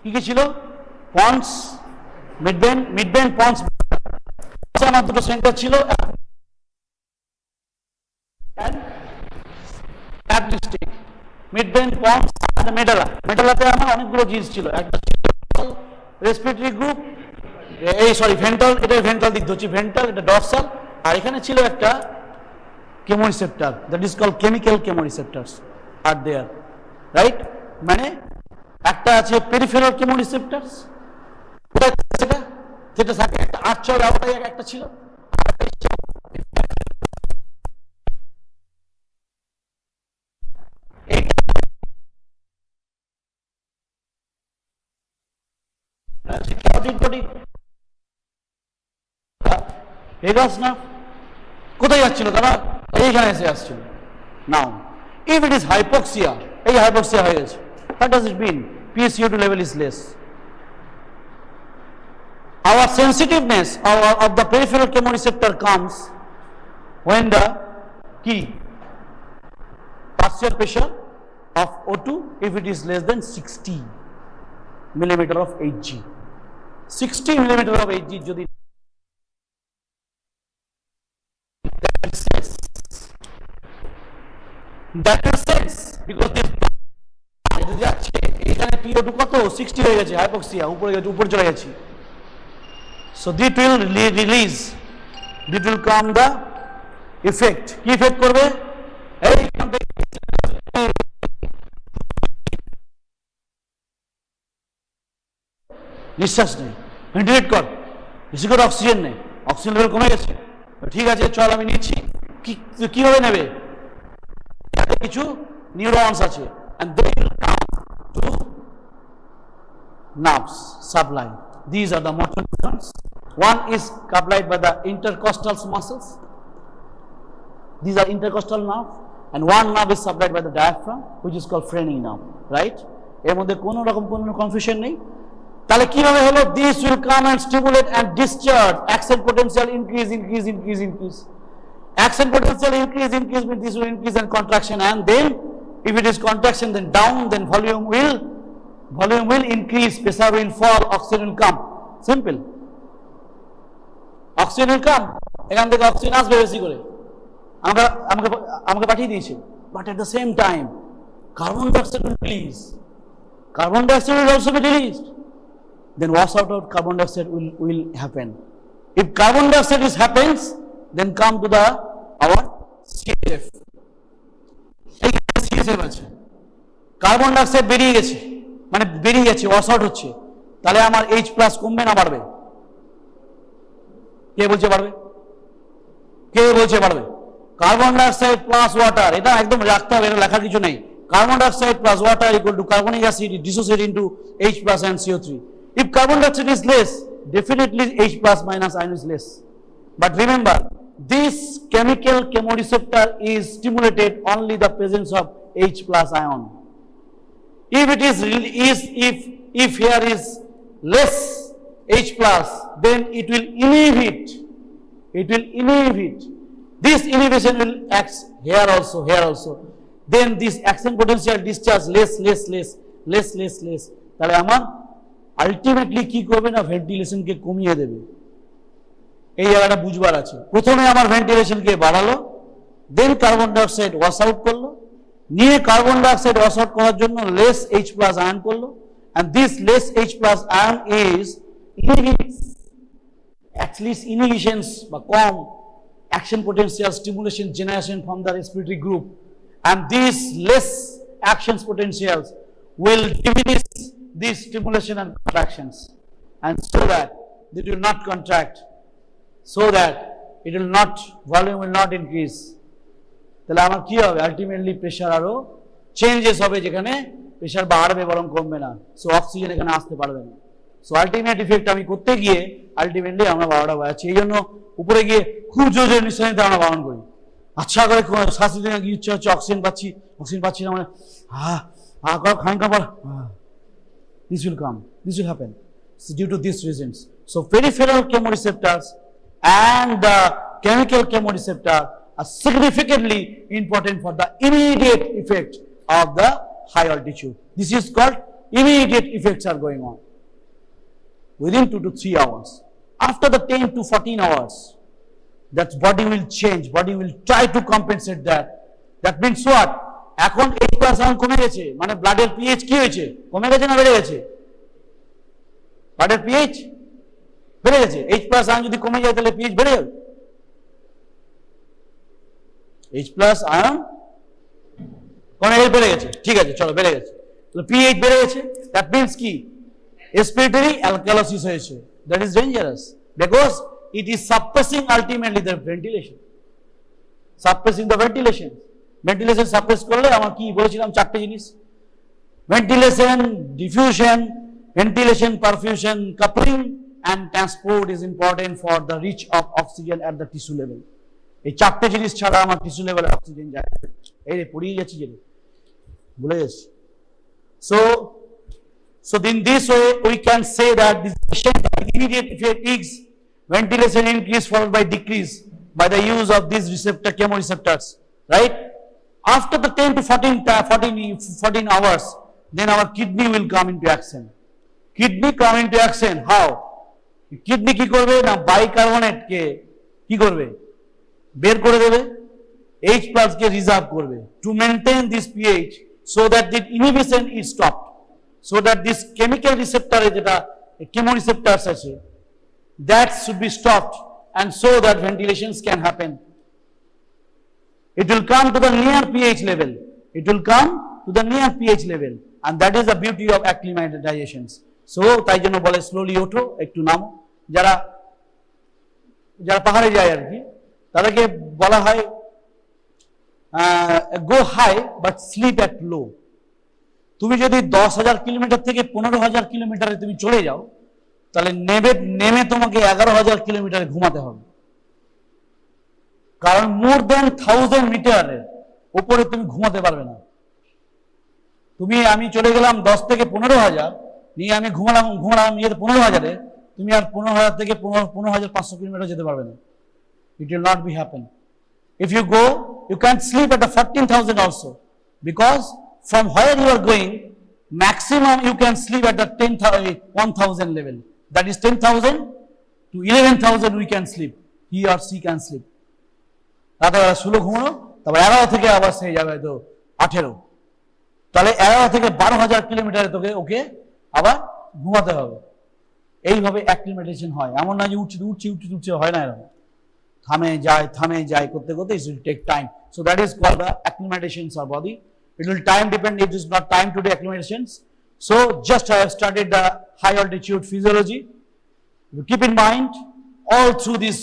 কি কি ছিল? পন্স, মিডবেন্ড পন্স, আমার দুটো সেন্টার ছিল, মিডবেন্ড পন্স আর মেডালা। মেডালাতে আমার অনেকগুলো জিনিস ছিল, একটা রেসপিরেটরি গ্রুপ, এই সরি ভেন্ট্রাল, এটা ভেন্ট্রাল দিক ধরছি, ভেন্ট্রাল, এটা ডরসাল, আর এখানে ছিল একটা chemoreceptor, that is called chemical chemoreceptors are there, right? মানে একটা আছে পেরিফেরাল কেমোরিসেপ্টরস, সেটা যেটা থাকে একটা আর্চার আওতায় একটা ছিল, কোথায় যাচ্ছিল তারা? এইখানে এসে আসছিল। নাও if it is hypoxia, এই hypoxia হয়ে গেছে, what does it mean? PaCO2 level is less. Our sensitiveness of the peripheral chemoreceptor comes when the key partial pressure of O2 if it is less than 60 millimeter of Hg. 60 millimeter of Hg যদি that makes sense because this যাচ্ছে এখানে PO2 কত 60 হয়ে গেছে, hypoxia উপরে চলে গেছে, so that will release, that will come the effect. কি ইফেক্ট করবে? এই নিঃশ্বাস নেই, ভেন্টিলেট কর, বেশি করে অক্সিজেন নেই, অক্সিজেন লেভেল কমে গেছে, ঠিক আছে চল আমি নিচ্ছি। কিভাবে নেবে? কিছু নিউরনস আছে and they will come to nerves supply. These are the motor neurons. One is supplied by the intercostal muscles, these are intercostal nerve, and one nerve is supplied by the diaphragm which is called phrenic nerve, right? এর মধ্যে কোনো রকম কোনো confusion নেই। তাহলে কিভাবে হলো? This will come and stimulate and discharge, action potential increase. Action potential increase means this will increase and contraction, and then if it is contraction then down, then volume will increase, pressure will fall, oxygen will come. Simple. Oxygen will come, এখান থেকে oxygen আসবে বেশি করে, আমাকে পাঠিয়ে দিয়েছে, but at the same time carbon dioxide will release. Carbon dioxide will also be released, then wash out of carbon dioxide will happen. If carbon dioxide happens, then come to the our CHF. CHF আছে, carbon dioxide বেরিয়ে গেছে, মানে বেরিয়ে গেছে, wash out হচ্ছে, তাহলে আমার H+ কমবে না বাড়বে? কে বলছে বাড়বে? কার্বন ডাইঅক্সাইড প্লাস ওয়াটার, এটা একদম রাখতে হবে, এটা লেখার কিছু নেই। Carbon dioxide plus water equal to carbonic acid dissociate into H+ and CO3. If carbon dioxide is less, definitely H+ minus ion is less. But remember, this chemical chemoreceptor is stimulated only the presence of H+ ion. If it is if here is less H+, then it will inhibit. This inhibition will act here also. Then this action potential discharge less. তাহলে আমার ultimately কি করবে না, ভেন্টিলেশনকে কমিয়ে দেবে। এই জায়গাটা বুঝবার আছে। প্রথমে আমার ভেন্টিলেশনকে বাড়ালো, দেন কার্বন ডাইঅক্সাইড ওয়াশ আউট করলো, নিয়ে কার্বন ডাইঅক্সাইড ওয়াশ আউট করার জন্য লেস H+ আয়ন করলো, and this less H+ ion is at least inhibitions বা কম action potential stimulation generation from the respiratory group, and these less action potentials will diminish these stimulation and contractions, and so that they will not contract, so that it will not, volume will not increase. তাহলে আমার কি হবে? Ultimately pressure আরো changes হবে, যেখানে pressure বাড়বে বরং কমবে না, সো অক্সিজেন এখানে আসতে পারবে না। সো আলটিমেট ইফেক্ট আমি করতে গিয়ে আলটিমেটলি আমরা 12টা বাজাচ্ছি। এই জন্য উপরে গিয়ে খুব জোরে নিঃশ্বাস নিতে আমরা বারণ করি, আচ্ছা করে শ্বাস নিতে কি ইচ্ছে হচ্ছে, অক্সিজেন পাচ্ছি না, মানে খানিকক্ষণ পর this will come, this will happen. So due to these reasons, so peripheral chemoreceptors and the chemical chemoreceptor are significantly important for the immediate effect of the high altitude. This is called immediate effects are going on within 2 to 3 hours. After the 10 to 14 hours, that body will change, body will try to compensate that. That means what? এখন H+ কমে গেছে, মানে ব্লাডের pH কি হয়েছে, কমে গেছে না বেড়ে গেছে? ব্লাডের পিএইচ বেড়ে গেছে। H+ যদি কমে যায় তাহলে পিএইচ বেড়ে যাবে। H+ আয়ন কমে গেছে, বেড়ে গেছে, ঠিক আছে, চলো বেড়ে গেছে, তাহলে পিএইচ বেড়ে গেছে। দ্যাট মিন্স কি? রেসপিরেটরি অ্যালকালোসিস হয়েছে। That is dangerous because it is suppressing ultimately the ventilation, suppressing the ventilation. Ventilation suppress করলে আমার কি বলেছিলাম, চারটে জিনিস: ventilation, diffusion, ventilation, perfusion, coupling and transport is important for the reach of oxygen at the tissue level. এই চারটে জিনিস ছাড়া আমার টিস্যু লেভেলে অক্সিজেন যায়। এই রে পড়িয়ে যাচ্ছি, যে ভুলে যাচ্ছি। So in this way we can say that this patient immediate effect is ventilation increase followed by decrease by the use of these chemoreceptors, right? After the 10 to 14 hours, then our kidney will come into action. Kidney come into action how? Kidney কি করবে না, bicarbonate কে কি করবে, বের করে দেবে, H+ কে reserve করবে to maintain this pH so that the inhibition is stopped, so that this chemical receptor যেটা chemoreceptors আছে, that should be stopped, and so that ventilations can happen. It will come to the near pH level. It will come to the near pH level, and that is the beauty of acclimatizations. So তাই জন্য বলে slowly ওঠো, একটু নামো। যারা পাহাড়ে যায় আর কি, তাদেরকে বলা হয় গো হাই বাট স্লিপ অ্যাট লো। তুমি যদি 10,000 কিলোমিটার থেকে 15,000 কিলোমিটারে তুমি চলে যাও, তাহলে নেমে তোমাকে 11,000 কিলোমিটারে ঘুমাতে হবে, কারণ মোর দেন 1000 মিটারের উপরে তুমি ঘুমাতে পারবে না। আমি চলে গেলাম 10 থেকে 15,000 নিয়ে, আমি ঘুমালাম 15,000-এ, তুমি আর 15,000 থেকে 15,500 কিলোমিটার যেতে পারবে না। It will not be happen. If you go, you can't sleep at the 14,000 also, because from where you are going, maximum you can sleep at the 1,000 level. That is 10,000 to 11,000 we can sleep. He or she can sleep. রাতে 16 ঘুমানো, তারপর 11 থেকে আবার সে যাবে তো 18, তাহলে 11 থেকে 12,000 কিলোমিটারে তোকে ওকে আবার ঘুমাতে হবে। এইভাবে অ্যাক্লিমেটেশন হয়, এমন না যে উঠছে হয় না, এরকম থামে যায় করতে করতে it will take time. So that is called the acclimatations of body. It will time depend, it is not time to do acclimatations. So just I have started the high altitude physiology. You keep in mind all through these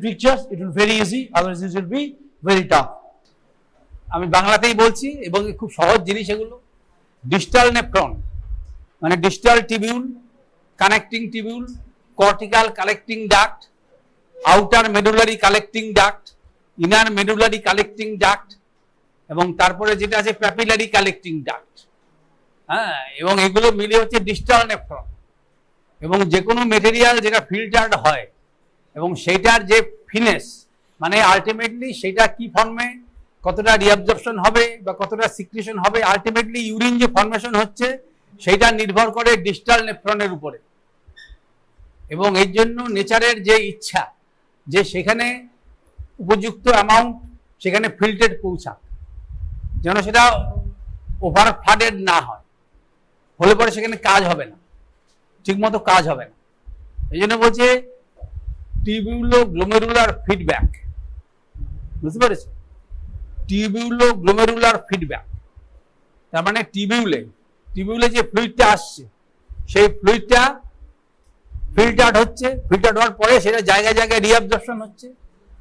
pictures, it will be very easy, otherwise it will be very tough. আমি বাংলাতেই বলছি এবং খুব সহজ জিনিস এগুলো। Distal nephron মানে distal tubule, connecting tubule, cortical collecting duct, outer medullary collecting duct, inner medullary collecting duct, এবং তারপরে যেটা আছে প্যাপিলারি কালেক্টিং ডাক্ট। হ্যাঁ, এবং এগুলো মিলে হচ্ছে ডিস্টাল নেফ্রন। এবং যে কোনো মেটেরিয়াল যেটা ফিল্টার্ড হয় এবং সেইটার যে ফিনেস, মানে আলটিমেটলি সেটা কি ফর্মে, কতটা রিঅ্যাবজর্পশন হবে বা কতটা সিক্রেশন হবে, আলটিমেটলি ইউরিন যে ফর্মেশন হচ্ছে সেইটা নির্ভর করে ডিস্টাল নেফ্রনের উপরে। এবং এর জন্য নেচারের যে ইচ্ছা যে সেখানে উপযুক্ত অ্যামাউন্ট সেখানে ফিল্টার পৌঁছাক, যেন সেটা ওভার ফ্লাডেড না হয়, হলে পরে সেখানে কাজ হবে না, ঠিকমতো কাজ হবে না। এই জন্য বলছে টিবিউলো গ্লোমেরুলার ফিডব্যাক, বুঝতে পেরেছো? টিবিউলো গ্লোমেরুলার ফিডব্যাক, তার মানে টিবিউলে যে ফ্লুইডটা আসছে সেই ফ্লুইডটা ফিল্টার্ড হচ্ছে, ফিল্টার্ড হওয়ার পরে সেটা জায়গায় জায়গায় রিঅ্যাবজর্পশন হচ্ছে,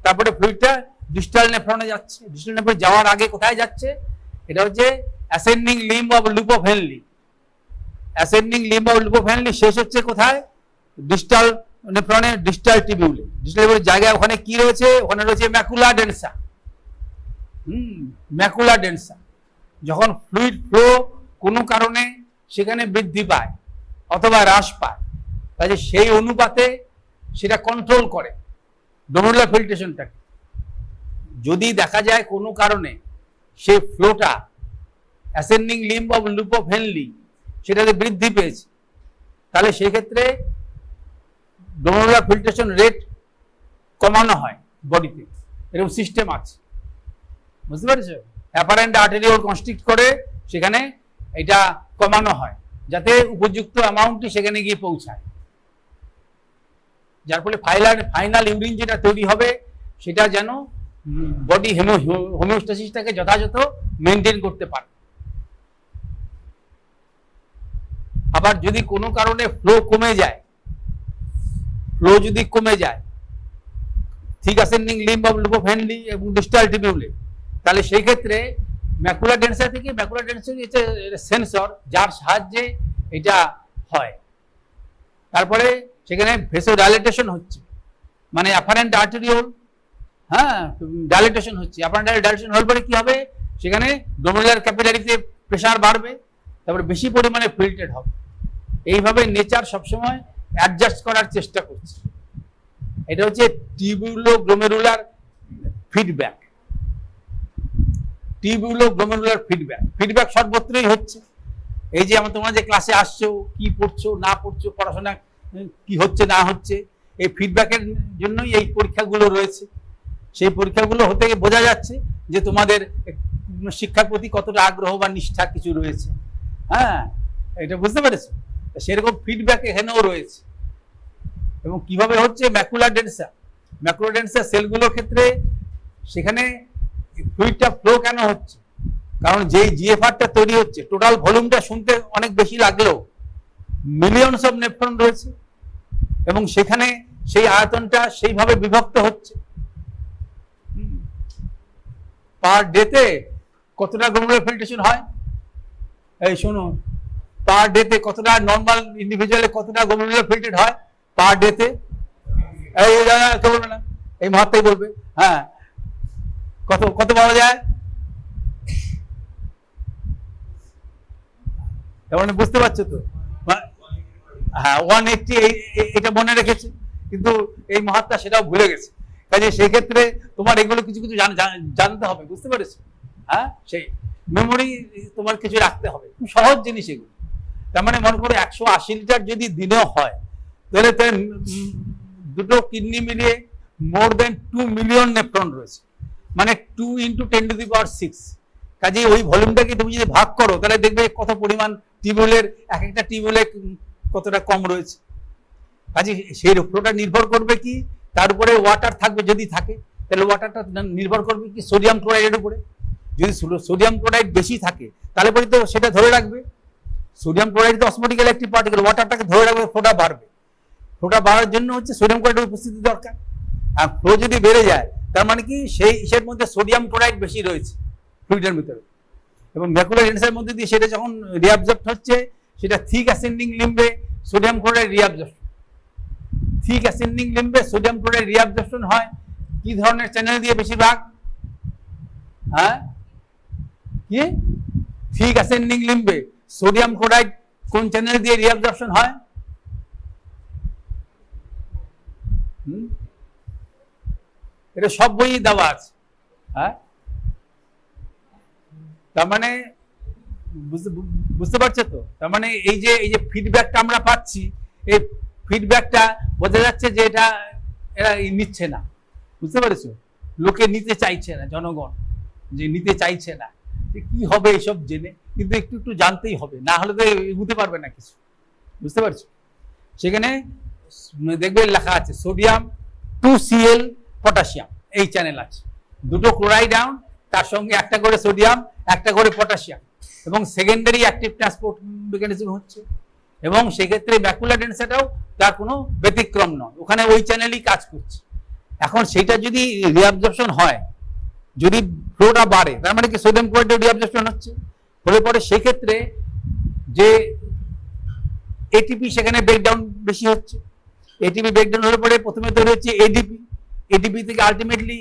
তারপরে ফ্লুইডটা ডিস্টাল নেফ্রনে যাচ্ছে। ডিস্টাল নেফ্রনে যাওয়ার আগে কোথায় যাচ্ছে? এটা হচ্ছে ascending limb of loop of Henle. Ascending limb of loop of Henle শেষ হচ্ছে কোথায়? ডিস্টাল নেফ্রনে, ডিস্টাল টিবিউলে। ডিস্টাল টিবিউলের জায়গায় ওখানে কি রয়েছে? ওখানে রয়েছে ম্যাকুলা ডেন্সা। ম্যাকুলা ডেন্সা, যখন ফ্লুইড ফ্লো কোনো কারণে সেখানে বৃদ্ধি পায় অথবা হ্রাস পায়, কাজে সেই অনুপাতে সেটা কন্ট্রোল করে গ্লোমেরুলার ফিল্ট্রেশনটাকে। যদি দেখা যায় কোনো কারণে সেই ফ্লোটা ascending limb of loop of Henle সেটাতে বৃদ্ধি পেয়েছে, তাহলে সেক্ষেত্রে গ্লোমেরুলার ফিল্ট্রেশন রেট কমানো হয় বডিতে, এরকম সিস্টেম আছে, বুঝতে পেরেছো? অ্যাপারেন্ট আর্টেরিওল কনস্ট্রিক্ট করে সেখানে এটা কমানো হয় যাতে উপযুক্ত অ্যামাউন্টটি সেখানে গিয়ে পৌঁছায়, যার ফলে ফাইনাল ইউরিন যেটা তৈরি হবে সেটা যেন বডি হোমিওস্ট্যাসিসটাকে যথাযথ মেনটেন করতে পারে। আবার যদি কোনো কারণে ফ্লো কমে যায়, ফ্লো যদি কমে যায় ঠিক ascending limb of loop of Henley এবং ডিস্টাল টিবিউলে, তাহলে সেই ক্ষেত্রে ম্যাকুলা ডেন্সা থেকে, ম্যাকুলা ডেন্সা হচ্ছে সেন্সর যার সাহায্যে এটা হয়। তারপরে সেখানে ভেসোডাইলেটেশন হচ্ছে, মানে অ্যাপারেন্ট আর্টেরিওল ডাইলেটেশন হচ্ছে। অ্যাপারেন্ট ডাইলেটেশন হওয়ার পরে কি হবে, সেখানে গ্লোমেরুলার ক্যাপিলারিতে প্রেসার বাড়বে, তারপরে বেশি পরিমাণে ফিল্ট্রেট হবে। এইভাবে নেচার সবসময় অ্যাডজাস্ট করার চেষ্টা করছে। এটা হচ্ছে tubuloglomerular feedback. Tubuloglomerular feedback, feedback সর্বত্রই হচ্ছে। এই যে তোমরা যে ক্লাসে আসছো, কি পড়ছো না পড়ছো, পড়াশোনা কি হচ্ছে না হচ্ছে, এই ফিডব্যাকের জন্যই এই পরীক্ষাগুলো রয়েছে। সেই পরীক্ষাগুলো হতে বোঝা যাচ্ছে যে তোমাদের শিক্ষার প্রতি কতটা আগ্রহ বা নিষ্ঠা কিছু রয়েছে। এটা বুঝতে পেরেছো? সেরকম ফিডব্যাক এখানেও রয়েছে। এবং কিভাবে হচ্ছে ম্যাকুলার ডেন্সা, ম্যাকুলার ডেন্সা সেলগুলোর ক্ষেত্রে সেখানে ফ্লুইডটা ফ্লো কেন হচ্ছে, কারণ যেই জিএফআরটা তৈরি হচ্ছে, টোটাল ভলিউমটা শুনতে অনেক বেশি লাগলেও মিলিয়নস অফ নেফ্রন রয়েছে এবং সেখানে সেই আয়তনটা সেইভাবে বিভক্ত হচ্ছে। পার ডেতে কতটা গ্লোমেরুলার ফিল্ট্রেশন হয়, এই শোনো, পার ডেতে কতটা, নর্মাল ইন্ডিভিজুয়ালে কতটা গ্লোমেরুলার ফিল্ট্রেট হয় পার ডেতে? এই কে বলবে না, এই মহাত্মাই বলবে। কত কত পাওয়া যায়? মানে বুঝতে পারছো তো? 180, এটা মনে রেখেছে, কিন্তু এই মহাত্মা সেটাও ভুলে গেছে। কাজে সেই ক্ষেত্রে তোমার এগুলো কিছু কিছু জানতে হবে, বুঝতে পেরেছো? সেই মেমোরি তোমার কিছু রাখতে হবে, খুব সহজ জিনিস এগুলো। তার মানে মনে করো 180 লিটার যদি দিনেও হয়, তাহলে দুটো কিডনি মিলিয়ে মোর দেন 2 মিলিয়ন নেফ্রন রয়েছে, মানে 2 × 10⁶। কাজে ওই ভলিউমটাকে তুমি যদি ভাগ করো তাহলে দেখবে কত পরিমাণ টিউবওয়েলের, এক একটা টিউবওয়েলে কতটা কম রয়েছে। কাজে সেই ফ্লোটা নির্ভর করবে কি, তার উপরে ওয়াটার থাকবে, যদি থাকে তাহলে ওয়াটারটা নির্ভর করবে কি সোডিয়াম ক্লোরাইডের উপরে। যদি সোডিয়াম ক্লোরাইড বেশি থাকে তাহলে পরে তো সেটা ধরে রাখবে। সোডিয়াম ক্লোরাইড তো অসমোটিক্যাল একটি পার্টিকেল, ওয়াটারটাকে ধরে রাখবে, ফ্লোটা বাড়বে। ফ্লোটা বাড়ার জন্য হচ্ছে সোডিয়াম ক্লোরাইডের উপস্থিতি দরকার। আর ফ্লো যদি বেড়ে যায় তার মানে কি সেই ইসের মধ্যে সোডিয়াম ক্লোরাইড বেশি রয়েছে ফ্লুইডের ভিতরে, এবং ম্যাকুলার ডেন্সার মধ্যে দিয়ে সেটা যখন রিঅ্যাবজর্ব হচ্ছে, সেটা থিক অ্যাসেন্ডিং লিম্বে sodium chloride reabsorption. Thick ascending লিম্বে সোডিয়াম ক্লোরাইড রিঅ্যাবজর্পশন হয় কি ধরনের চ্যানেল দিয়ে বেশিরভাগ? কি থিক অ্যাসেন্ডিং লিম্বে সোডিয়াম ক্লোরাইড কোন চ্যানেল দিয়ে রিঅ্যাবজর্পশন হয়? এটা সব বইয়ে দেওয়া আছে। তার মানে বুঝতে পারছো তো? তার মানে এই যে ফিডব্যাকটা আমরা পাচ্ছি, এই ফিডব্যাকটা বোঝা যাচ্ছে যে এটা এরা নিচ্ছে না, বুঝতে পেরেছো? লোকে নিতে চাইছে না, জনগণ যে নিতে চাইছে না, যে কি হবে এইসব জেনে, কিন্তু একটু একটু জানতেই হবে, না হলে তো এগোতে পারবে না কিছু, বুঝতে পারছো? সেখানে দেখবে লেখা আছে সোডিয়াম 2Cl পটাশিয়াম, এই চ্যানেল আছে, দুটো ক্লোরাইড আয়ন, তার সঙ্গে একটা করে সোডিয়াম, একটা করে পটাশিয়াম, এবং সেকেন্ডারি অ্যাক্টিভ ট্রান্সপোর্ট মেকানিজম হচ্ছে। এবং সেক্ষেত্রে ম্যাকুলার ডেন্সাটাও তার কোনো ব্যতিক্রম নয়, ওখানে ওই চ্যানেলই কাজ করছে। এখন সেটা যদি রিঅ্যাবজর্পশন হয়, যদি ফ্লোটা বাড়ে, তার মানে কি সোডিয়াম ক্লোরাইডের রিঅ্যাবজর্পশন হচ্ছে, হলে পরে সেক্ষেত্রে যে এটিপি সেখানে ব্রেকডাউন বেশি হচ্ছে। এটিপি ব্রেকডাউন হলে পরে প্রথমে তৈরি হচ্ছে এডিপি, এডিপি থেকে আলটিমেটলি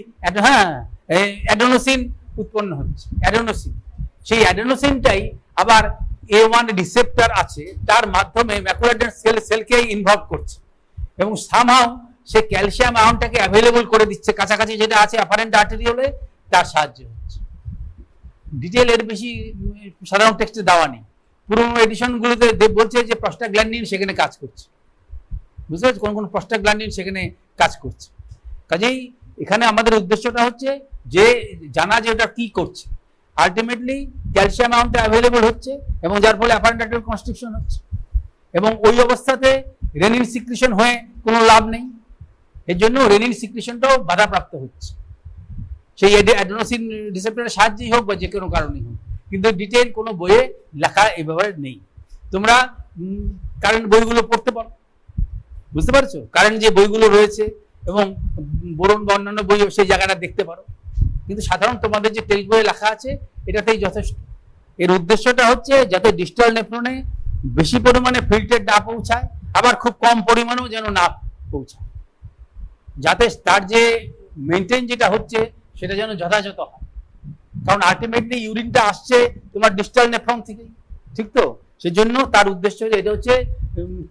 অ্যাডেনোসিন উৎপন্ন হচ্ছে অ্যাডেনোসিন। সেই অ্যাডেনোসিনটাই আবার A1 রিসেপ্টর আছে, তার মাধ্যমে ম্যাকুলার সেলকে ইনভলভ করছে এবং সামহাউ সে ক্যালসিয়াম আয়নটাকে অ্যাভেলেবল করে দিচ্ছে কাছাকাছি যেটা আছে অ্যাপারেন্ট আর্টেরিওলে, তার সাহায্যে হচ্ছে। ডিটেল এর বেশি সাধারণ টেক্সটে দেওয়া নেই। পুরোনো এডিশনগুলোতে বলছে যে প্রস্টাগ্ল্যান্ডিন সেখানে কাজ করছে, বুঝতে পারছি, কোন কোন প্রস্টাগ্ল্যান্ডিন সেখানে কাজ করছে। কাজেই এখানে আমাদের উদ্দেশ্যটা হচ্ছে যে জানা যে ওটা কি করছে। আলটিমেটলি ক্যালসিয়াম অ্যামাউন্টটা অ্যাভেলেবল হচ্ছে এবং যার ফলে অ্যাপারেন্ট আর্টেরিয়াল কনস্ট্রিকশন হচ্ছে, এবং ওই অবস্থাতে রেনিন সিক্রিশন হয়ে কোনো লাভ নেই, এর জন্য রেনিন সিক্রিশনটাও বাধাপ্রাপ্ত হচ্ছে সেই অ্যাডেনোসিন রিসেপ্টরের সাহায্যেই হোক বা যে কোনো কারণেই হোক। কিন্তু ডিটেইল কোনো বইয়ে লেখা এই ব্যাপারে নেই। তোমরা কারেন্ট বইগুলো পড়তে পারো, বুঝতে পারছো, কারেন্ট যে বইগুলো রয়েছে এবং বোরন বা অন্যান্য বই সেই জায়গাটা দেখতে পারো, কিন্তু সাধারণ তোমাদের যে টেক্সট বইয়ে লেখা আছে এটাতেই যথেষ্ট। এর উদ্দেশ্যটা হচ্ছে যাতে ডিস্টাল নেফ্রনে বেশি পরিমাণে ফিল্টার না পৌঁছায়, আবার খুব কম পরিমাণেও যেন না পৌঁছায়, যাতে তার যে মেনটেন যেটা হচ্ছে সেটা যেন যথাযথ হয়। কারণ আলটিমেটলি ইউরিনটা আসছে তোমার ডিস্টাল নেফ্রন থেকেই, ঠিক তো? সেজন্য তার উদ্দেশ্য এটা হচ্ছে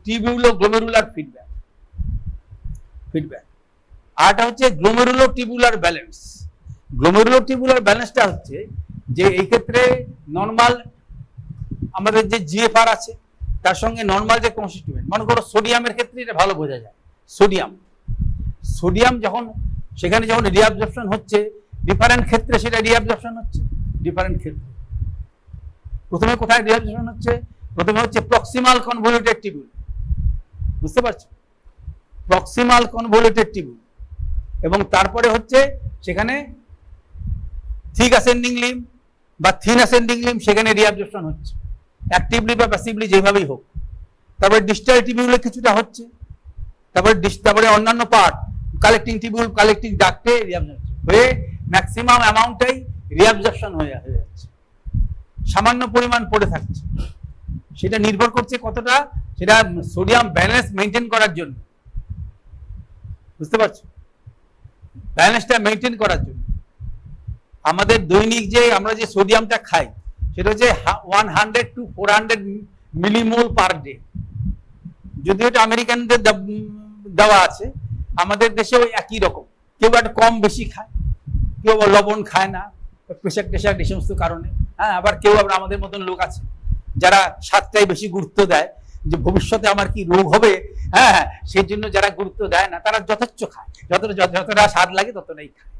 টিবিউলো গ্লোমেরুলার ফিডব্যাক। আরটা হচ্ছে গ্লোমেরুলো টিবিউলার ব্যালেন্স। গ্লোমেরুলো টিবিউলার ব্যালেন্সটা হচ্ছে যে এই ক্ষেত্রে নর্মাল আমাদের যে জিএফআর আছে তার সঙ্গে নর্মাল যে কনস্টিটিউয়েন্ট, মনে করো সোডিয়ামের ক্ষেত্রে এটা ভালো বোঝা যায়। সোডিয়াম যখন সেখানে যখন রিঅ্যাবজর্পশন হচ্ছে, ডিফারেন্ট ক্ষেত্রে সেটা রিঅ্যাবজর্পশন হচ্ছে ডিফারেন্ট ক্ষেত্রে। প্রথমে কোথায় রিঅ্যাবজর্পশন হচ্ছে? প্রথমে হচ্ছে প্রক্সিমাল কনভলিউটেড টিবিউল, বুঝতে পারছো, প্রক্সিমাল কনভলিউটেড টিবিউল, এবং তারপরে হচ্ছে সেখানে থিক অ্যাসেন্ডিং লিম্ব বা থিন অ্যাসেন্ডিং লিম্ব, সেখানে রিঅ্যাবজর্পশন হচ্ছে অ্যাক্টিভলি বা প্যাসিভলি যেভাবেই হোক। তারপরে ডিস্টাল টিবিউলে কিছুটা হচ্ছে, তারপরে অন্যান্য পার্ট কালেক্টিং টিবিউল, কালেক্টিং ডাক্টে রিঅ্যাবজর্পশন হয়ে ম্যাক্সিমাম অ্যামাউন্টটাই রিঅ্যাবজর্পশন হয়ে যাচ্ছে, সামান্য পরিমাণ পড়ে থাকছে। সেটা নির্ভর করছে কতটা, সেটা সোডিয়াম ব্যালেন্স মেনটেন করার জন্য, বুঝতে পারছো, ব্যালেন্সটা মেনটেন করার জন্য। আমাদের দৈনিক যে আমরা যে সোডিয়ামটা খাই সেটা হচ্ছে 100 to 400 মিলিমোল পার ডে। যদিও এটা আমেরিকানদের দেওয়া আছে, আমাদের দেশেও একই রকম, কেউ একটা কম বেশি খায়, কেউ লবণ খায় না, প্রেশার টেশার এই সমস্ত কারণে। হ্যাঁ, আবার কেউ আবার আমাদের মতন লোক আছে যারা স্বাদটাই বেশি গুরুত্ব দেয়, যে ভবিষ্যতে আমার কি রোগ হবে, হ্যাঁ, সেই জন্য যারা গুরুত্ব দেয় না তারা যথেচ্ছ খায়, যতটা স্বাদ লাগে ততটাই খায়।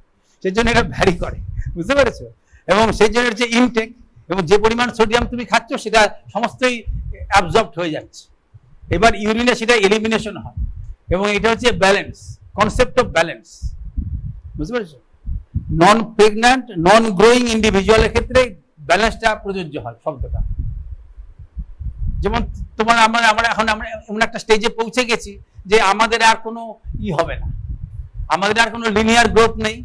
সেই জন্য এটা ভ্যারি করে, বুঝতে পেরেছো? এবং সেই জন্য হচ্ছে ইনটেক, এবং যে পরিমাণ সোডিয়াম তুমি খাচ্ছ সেটা সমস্তই অ্যাবজর্বড হয়ে যাচ্ছে। এবার ইউরিনে সেটা এলিমিনেশন হয়, এবং এটা হচ্ছে ব্যালেন্স, কনসেপ্ট অফ ব্যালেন্স, বুঝতে পেরেছো? নন প্রেগন্যান্ট, নন গ্রোয়িং ইন্ডিভিজুয়ালের ক্ষেত্রে ব্যালেন্সটা প্রযোজ্য হয় শব্দটা। যেমন তোমার আমরা এমন একটা স্টেজে পৌঁছে গেছি যে আমাদের আর কোনো হবে না, আমাদের আর কোনো লিনিয়ার গ্রোথ নেই।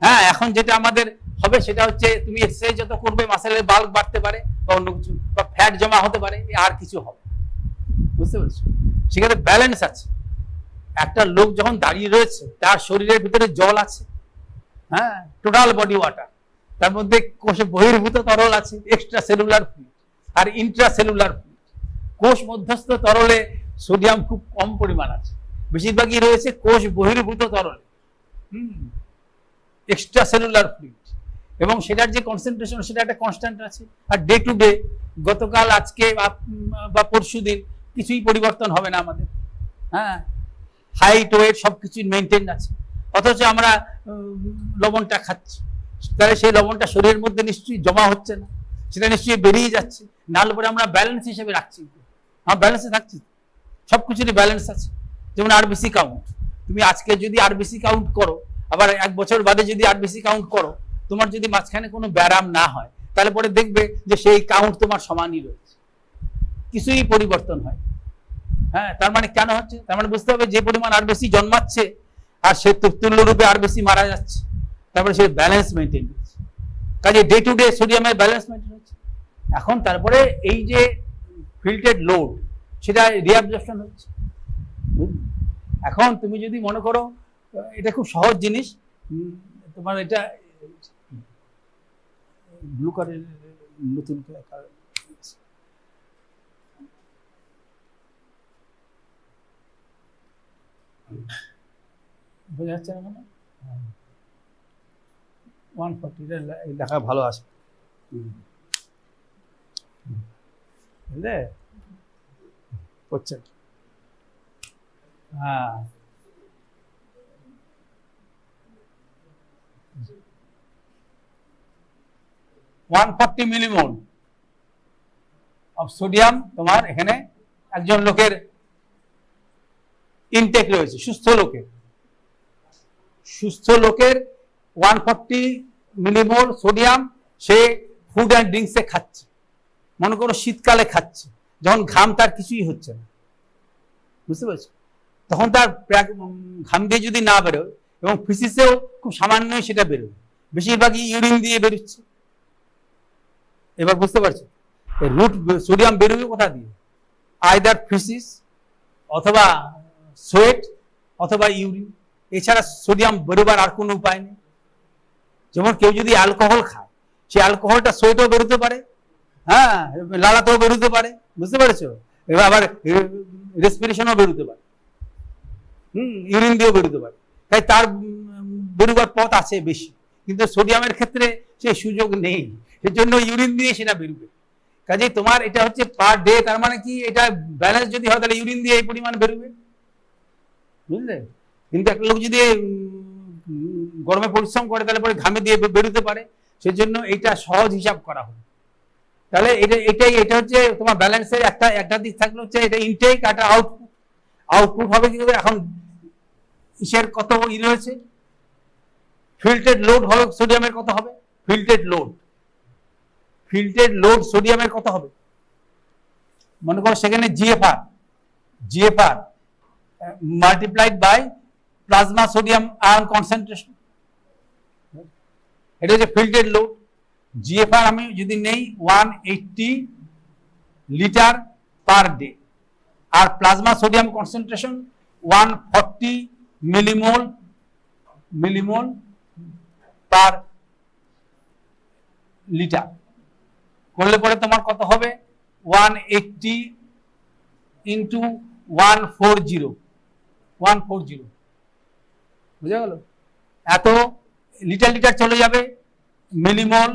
হ্যাঁ, এখন যেটা আমাদের হবে সেটা হচ্ছে তুমি এক্সারসাইজ যত করবে মাসেলের বাল্ক বাড়তে পারে বা অন্য কিছু, বা ফ্যাট জমা হতে পারে, আর কিছু হবে, বুঝতে পেরেছো? সেখানে ব্যালেন্স আছে। একটা লোক যখন দাঁড়িয়ে রয়েছে তার শরীরের ভিতরে জল আছে, হ্যাঁ, টোটাল বডি ওয়াটার, তার মধ্যে কোষে বহির্ভূত তরল আছে, এক্সট্রা সেলুলার ফ্লুইড আর ইন্ট্রা সেলুলার ফ্লুইড। কোষ মধ্যস্থ তরলে সোডিয়াম খুব কম পরিমাণ আছে, বেশিরভাগই রয়েছে কোষ বহির্ভূত তরলে, এক্সট্রা সেলুলার ফ্লুইড, এবং সেটার যে কনসেন্ট্রেশন সেটা একটা কনস্ট্যান্ট আছে। আর ডে টু ডে, গতকাল আজকে বা পরশু দিন কিছুই পরিবর্তন হবে না আমাদের, হ্যাঁ, হাইট ওয়েট সবকিছুই মেনটেন আছে। অথচ আমরা লবণটা খাচ্ছি, তাহলে সেই লবণটা শরীরের মধ্যে নিশ্চয়ই জমা হচ্ছে না, সেটা নিশ্চয়ই বেরিয়ে যাচ্ছে, নাহলে পরে আমরা ব্যালেন্স হিসেবে রাখছি, আমরা ব্যালেন্সে থাকছি, সবকিছুরই ব্যালেন্স আছে। যেমন আরবিসি কাউন্ট, তুমি আজকে যদি আরবিসি কাউন্ট করো, আবার 1 বছর বাদে যদি আরবিসি কাউন্ট করো, তোমার যদি মাঝখানে কোনো ব্যারাম না হয়, তাহলে পরে দেখবে যে সেই কাউন্ট তোমার সমানই রয়েছে, কিছুই পরিবর্তন হয়। হ্যাঁ, তার মানে কেন হচ্ছে? তার মানে বুঝতে হবে যে পরিমাণ আরবিসি জন্মাচ্ছে আর সে তুল্যরূপে আরবিসি মারা যাচ্ছে, তারপরে সে ব্যালেন্স মেনটেন করছে। কাজে ডে টু ডে সোডিয়ামের ব্যালেন্স মেনটেন হচ্ছে। এখন তারপরে এই যে ফিল্টার্ড লোড, সেটা রিঅ্যাবজর্পশন হচ্ছে। এখন তুমি যদি মনে করো, এটা খুব সহজ জিনিস, তোমার এটা ব্লু কালারের নতুন বোঝা যাচ্ছে না মানে 140 লেখা ভালো আছে বুঝলে করছে হ্যাঁ 140 মিলিমোল অফ সোডিয়াম তোমার এখানে একজন লোকের ইনটেক রয়েছে, সুস্থ লোকের 140 মিলিমোল সোডিয়াম সে ফুড অ্যান্ড ড্রিঙ্কসে খাচ্ছে। মনে করো শীতকালে খাচ্ছে, যখন ঘাম তার কিছুই হচ্ছে না, বুঝতে পারছো, তখন তার ঘাম দিয়ে যদি না বেরোয় এবং ফিসিসেও খুব সামান্যই সেটা বেরোয়, বেশিরভাগই ইউরিন দিয়ে বেরোচ্ছে। এবার বুঝতে পারছো রুট সোডিয়াম বেরোবে কোথা দিয়ে? আইদার ফিসিস অথবা সোয়েট অথবা ইউরিন, এছাড়া সোডিয়াম বেরোবার আর কোনো উপায় নেই। যেমন কেউ যদি অ্যালকোহল খায়, সে অ্যালকোহলটা সোয়েটও বেরোতে পারে, হ্যাঁ লালাতেও বেরোতে পারে, বুঝতে পেরেছো, এবার আবার রেসপিরেশনও বেরোতে পারে, ইউরিন দিয়েও বেরোতে পারে, তাই তার বেরোবার পথ আছে বেশি। কিন্তু সোডিয়ামের ক্ষেত্রে সেই সুযোগ নেই, সেজন্য ইউরিন দিয়ে সেটা বেরোবে। কাজেই তোমার এটা হচ্ছে পার ডে, তার মানে কি এটা ব্যালেন্স যদি হয় তাহলে ইউরিন দিয়ে এই পরিমাণ বেরোবে, বুঝলে। কিন্তু একটা লোক যদি গরমে পরিশ্রম করে তাহলে পরে ঘামে দিয়ে বেরোতে পারে, সেজন্য এইটা সহজ হিসাব করা হবে। তাহলে এটা হচ্ছে তোমার ব্যালেন্সের একটা দিক থাকলে হচ্ছে এটা ইনটেক, একটা আউটপুট হবে কি হবে। এখন ইসের কত রয়েছে, ফিল্টার্ড লোড হবে সোডিয়ামের কত হবে, ফিল্টার্ড লোড সোডিয়ামের কত হবে, মনে করো সেখানে GFR multiplied by plasma sodium ion concentration, এটা হচ্ছে ফিল্টার্ড লোড। জিএফআর আমি যদি নেই 180 লিটার পার ডে, আর plasma sodium concentration 140 millimole per litre, করলে পরে তোমার কত হবে 180 ইন্টু 140, বুঝা গেল। এত লিটার চলে যাবে মিলিমোল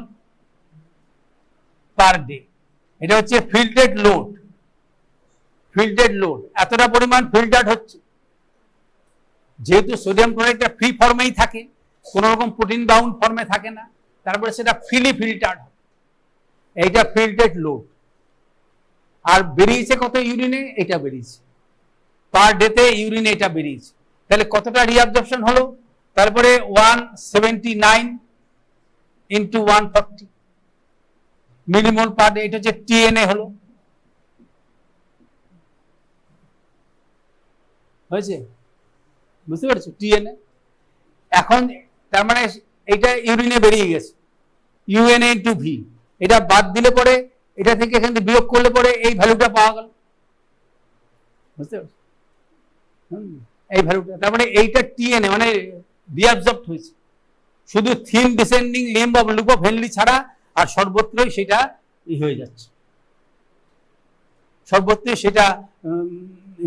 পার ডে। এটা হচ্ছে ফিল্টার্ড লোড, এতটা পরিমাণ ফিল্টার্ড হচ্ছে। যেহেতু সোডিয়াম ক্লোরাইডটা ফ্রি ফর্মেই থাকে, কোন রকম প্রোটিন বাউন্ড ফর্মে থাকে না, তারপরে সেটা ফ্রিলি ফিল্টার্ড হয়, এইটা ফিল্টার্ড লোড। আর বেরিয়েছে কত ইউরিনে, এটা বেরিয়েছে পার ডেতে, ইউরিনে এটা বেরিয়েছে, তাহলে কতটা রিঅ্যাবজর্পশন হলো, তারপরে 179 ইন্টু 140 মিলিমোল পার ডে, এটা হচ্ছে টিএনএ হলো, হয়েছে, বুঝতে পারছো টিএনএ। এখন তার মানে এটা ইউরিনে বেরিয়ে গেছে, ইউএনএ ইন্টু ভি, এটা বাদ দিলে পরে এটা থেকে এখান থেকে বিয়োগ করলে পরে এই ভ্যালুটা পাওয়া গেল, বুঝতে পারছো, এই ভ্যালুটা। তার মানে এইটা টিএনএ মানে রিঅ্যাবজর্বড হয়েছে, শুধু thin descending limb of loop of Henley ছাড়া আর সর্বত্রই সেটা হয়ে যাচ্ছে, সর্বত্রই সেটা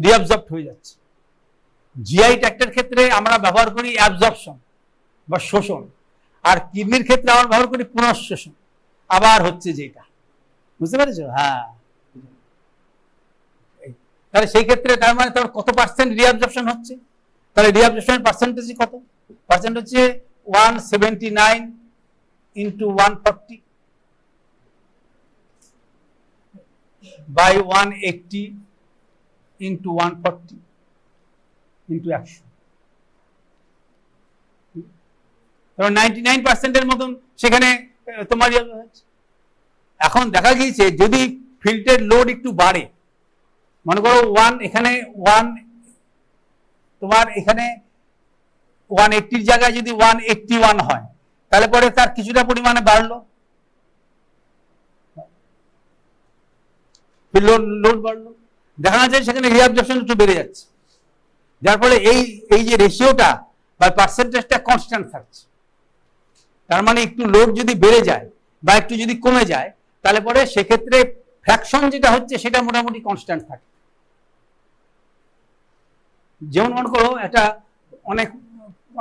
রিঅ্যাবজর্বড হয়ে যাচ্ছে। জিআই ট্র্যাক্টের ক্ষেত্রে আমরা ব্যবহার করি অ্যাবজর্পশন বা শোষণ, আর কিডনির ক্ষেত্রে আমরা ব্যবহার করি পুনঃশোষণ, আবার হচ্ছে যেটা, বুঝতে পেরেছো, হ্যাঁ। তাহলে সেই ক্ষেত্রে তার মানে তোমার কত পার্সেন্ট রিঅ্যাবজর্পশন হচ্ছে, তাহলে রিঅ্যাবজর্পশনের পার্সেন্টেজ কত, পার্সেন্ট হচ্ছে 179 ইন্টু 140 বাই 180 ইন্টু 140 ইন্টু 100, 99% মতন সেখানে তোমার। এখন দেখা গিয়েছে যদি ফিল্টার লোড একটু বাড়ে, মনে করো এখানে তোমার এখানে 180 জায়গায় যদি 181 হয়, তাহলে পরে তার কিছুটা পরিমাণে বাড়লো, লোড বাড়লো, দেখা যায় সেখানে রিঅ্যাবজর্পশন একটু বেড়ে যাচ্ছে, যার ফলে এই যে রেশিওটা বা পার্সেন্টেজটা কনস্ট্যান্ট থাকছে। তার মানে একটু লোড যদি বেড়ে যায় বা একটু যদি কমে যায়, তাহলে পরে সেক্ষেত্রে ফ্র্যাকশন যেটা হচ্ছে সেটা মোটামুটি কনস্ট্যান্ট থাকে। যেমন মনে করো একটা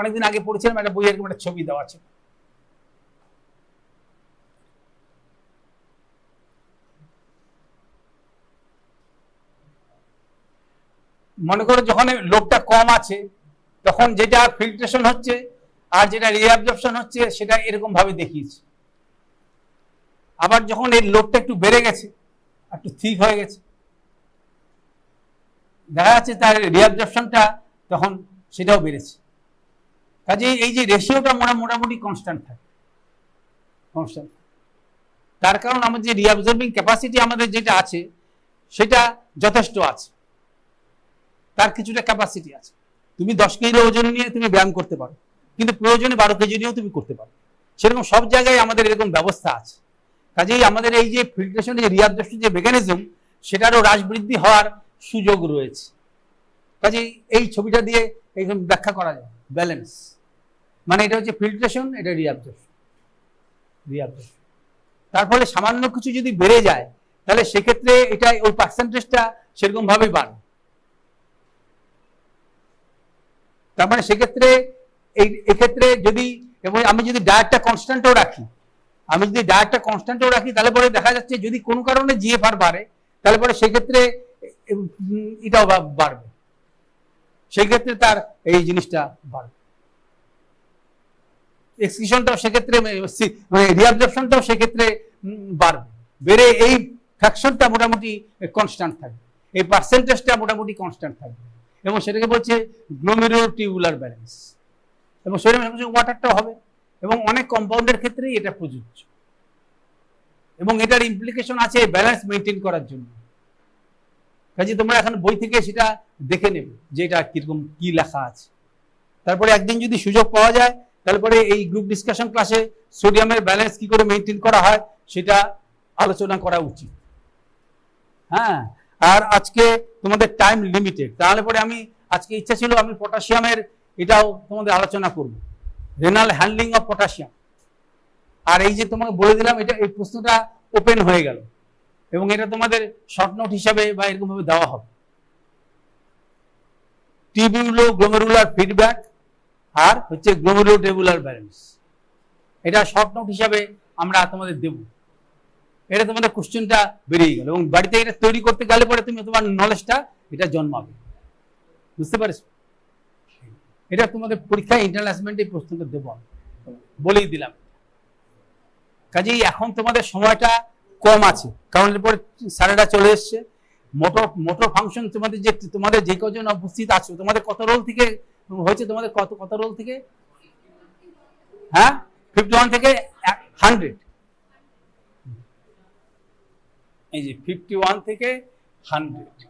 অনেকদিন আগে পড়েছিলাম একটা বইয়ের একটা ছবি দেওয়া আছে, মনে করো যখন লোডটা কম আছে তখন যেটা ফিল্ট্রেশন হচ্ছে আর যেটা রিঅ্যাবজর্পশন হচ্ছে সেটা এরকম ভাবে দেখিয়েছে। আবার যখন এই লোডটা একটু বেড়ে গেছে, একটু থিক হয়ে গেছে, দেখা যাচ্ছে তার রিঅ্যাবজর্পশনটা তখন সেটাও বেড়েছে। কাজে এই যে রেশিওটা মোটামুটি কনস্ট্যান্ট থাকে, কনস্ট্যান্ট। তার কারণ আমাদের যে রিঅ্যাবজর্বিং ক্যাপাসিটি আমাদের যেটা আছে সেটা যথেষ্ট আছে, তার কিছুটা ক্যাপাসিটি আছে। তুমি 10 কেজি ওজন নিয়ে তুমি ব্যায়াম করতে পারো, কিন্তু প্রয়োজনে 12 কেজি নিয়েও তুমি করতে পারো। সেরকম সব জায়গায় আমাদের এরকম ব্যবস্থা আছে। কাজেই আমাদের এই যে ফিল্ট্রেশনের যে রিঅ্যাবজর্পশন যে মেকানিজম, সেটারও হ্রাস বৃদ্ধি হওয়ার সুযোগ রয়েছে। কাজেই এই ছবিটা দিয়ে এইরকম ব্যাখ্যা করা যায় ব্যালেন্স, মানে এটা হচ্ছে ফিল্ট্রেশন, এটা রিঅ্যাবজর্পশন। তার ফলে সামান্য কিছু যদি বেড়ে যায় তাহলে সেক্ষেত্রে এটা ওই পার্সেন্টেজটা সেরকম ভাবেই বাড়ে। তার মানে সেক্ষেত্রে এক্ষেত্রে যদি এবং আমি যদি ডায়েটটা কনস্ট্যান্টও রাখি, তাহলে পরে দেখা যাচ্ছে যদি কোনো কারণে জিএফআর বাড়ে তাহলে পরে সেক্ষেত্রে এটাও বাড়বে, সেক্ষেত্রে তার এই জিনিসটা বাড়বে, এক্সক্রিশনটাও সেক্ষেত্রে মানে রিঅ্যাবজর্পশনটাও সেক্ষেত্রে বাড়বে, বেড়ে এই ফ্র্যাকশনটা মোটামুটি কনস্ট্যান্ট থাকবে, এই পার্সেন্টেজটা মোটামুটি কনস্ট্যান্ট থাকবে, এবং সেটাকে বলছে গ্লোমেরুলোটিউবুলার ব্যালেন্স। এবং সেরকম ওয়াটারটাও হবে, এবং অনেক কম্পাউন্ডের ক্ষেত্রেই এটা প্রযোজ্য, এবং এটার ইমপ্লিকেশন আছে ব্যালেন্স মেনটেন করার জন্য। কাজে তোমরা এখন বই থেকে সেটা দেখে নেবে যে এটা কিরকম কি লেখা আছে। তারপরে একদিন যদি সুযোগ পাওয়া যায় তারপরে এই গ্রুপ ডিসকাশন ক্লাসে সোডিয়ামের ব্যালেন্স কি করে মেনটেন করা হয় সেটা আলোচনা করা উচিত। হ্যাঁ, আর আজকে তোমাদের টাইম লিমিটেড, তাহলে পরে আমি আজকে ইচ্ছা ছিল আমি পটাশিয়ামের এটাও তোমাদের আলোচনা করব, রেনাল হ্যান্ডলিং অফ পটাশিয়াম। আর এই যে তোমাকে বলে দিলাম এটা এই প্রশ্নটা ওপেন হয়ে গেল, এবং এটা তোমাদের শর্ট নোট হিসাবে বা এরকম ভাবে দেওয়া হবে। টিবিউলো গ্লোমেরুলার ফিডব্যাক আর হচ্ছে গ্লোমেরুলোটিউবুলার ব্যালেন্স, এটা শর্ট নোট হিসাবে আমরা তোমাদের দেব। এটা তোমাদের কোশ্চেনটা বেরিয়ে গেল, এবং বাড়িতে এটা তৈরি করতে গেলে পরে তুমি তোমার নলেজটা এটা জন্মাবে, বুঝতে পারছো? এটা তোমাদের পরীক্ষায় ইন্টারনাল অ্যাসাইনমেন্টে এই প্রশ্নটা দেবো, বলেই দিলাম। কাজেই এখন তোমাদের সময়টা কম আছে, কারণ এরপরে স্যারেরা চলে এসছে। মোটর ফাংশন তোমাদের যে কজন উপস্থিত আছো, তোমাদের কত রোল থেকে হয়েছে? তোমাদের কত রোল থেকে? হ্যাঁ, 51 থেকে 100। এই যে 51 থেকে 100,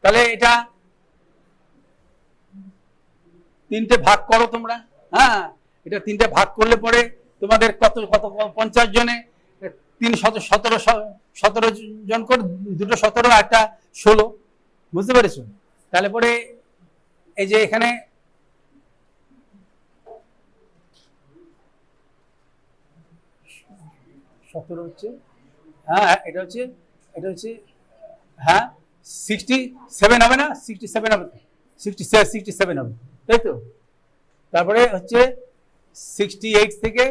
তাহলে এটা 3টে ভাগ করো তোমরা। হ্যাঁ, এটা 3টে ভাগ করলে পরে তোমাদের কত 50 জনে 17 জন করে, 2টো 17 একটা 16, বুঝতে পেরেছো? তাহলে পরে এই যে এখানে হচ্ছে, হ্যাঁ এটা হচ্ছে হ্যাঁ 67 হবে না? 67 হবে, 67 হবে, তাই তো? তারপরে হচ্ছে 68 থেকে,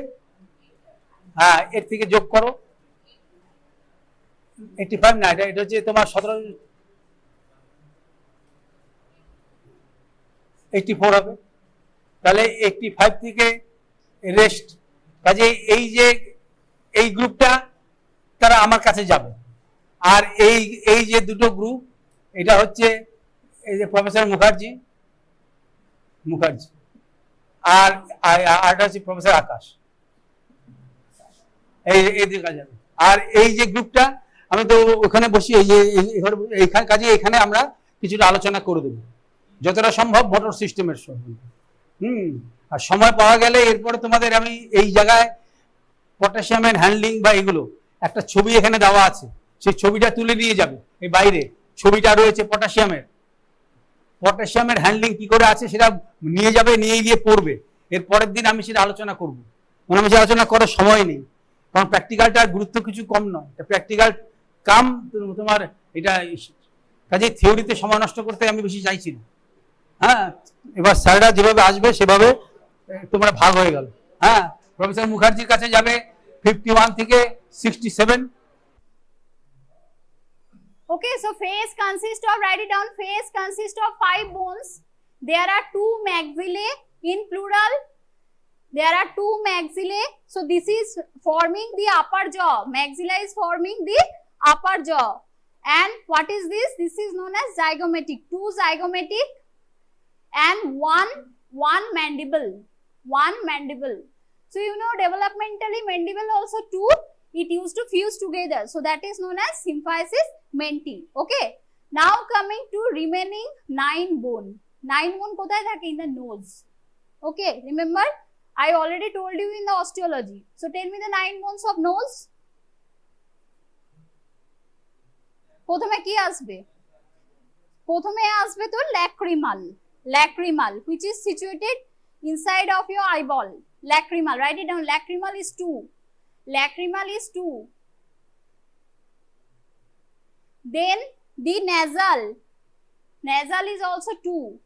হ্যাঁ এর থেকে যোগ করো 85 না, এটা হচ্ছে তোমার 84 হবে। তাহলে 85 থেকে রেস্ট। কাজে এই গ্রুপটা তারা আমার কাছে যাবে, আর এই যে দুটো গ্রুপ, এটা হচ্ছে এই যে প্রফেসর মুখার্জি আর আরটা হচ্ছে প্রফেসর আকাশ, এই দিকে যাবে। আর এই যে গ্রুপটা আমি তো ওখানে বসি, এই যে এইখানে কাজে এখানে আমরা কিছুটা আলোচনা করে দেবো যতটা সম্ভব মোটর সিস্টেমের সম্বন্ধে। আর সময় পাওয়া গেলে এরপরে তোমাদের আমি এই জায়গায় পটাশিয়ামের হ্যান্ডলিং বা এগুলো একটা ছবি এখানে দেওয়া আছে, সেই ছবিটা তুলে নিয়ে যাবে। এই বাইরে ছবিটা রয়েছে পটাশিয়ামের হ্যান্ডলিং কি করে আছে সেটা নিয়ে যাবে, নিয়ে গিয়ে পড়বে। এর পরের দিন আমি সেটা আলোচনা করব মনে আলোচনা করার সময় নেই, কারণ প্র্যাকটিক্যালটার গুরুত্ব কিছু কম নয়। প্র্যাকটিক্যাল কাম তোমার এটা, কাজে থিওরিতে সময় নষ্ট করতে আমি বেশি চাইছি না। হ্যাঁ, এবার স্যাররা যেভাবে আসবে সেভাবে তোমরা ভাগ হয়ে গেল। হ্যাঁ, প্রফেসর মুখার্জির কাছে যাবে 51 থেকে 67। Okay, so face consists of, write it down, face consists of 5 bones. There are 2 maxillae in plural. There are 2 maxillae. So this is forming the upper jaw. Maxilla is forming the upper jaw. And what is this? This is known as zygomatic. 2 zygomatic and one mandible. 1 mandible. So you know developmentally mandible also 2. It used to fuse together. So that is known as symphysis menti. Okay. Now coming to remaining 9 bone. 9 bone kothay thake? In the nose. Okay. Remember, I already told you in the osteology. So tell me the 9 bones of nose. প্রথমে কি আসবে? প্রথমে আসবে তো lacrimal. Lacrimal, which is situated inside of your eyeball. Lacrimal. Write it down. Lacrimal is 2. Lacrimal is 2. Then the nasal. Nasal is also 2.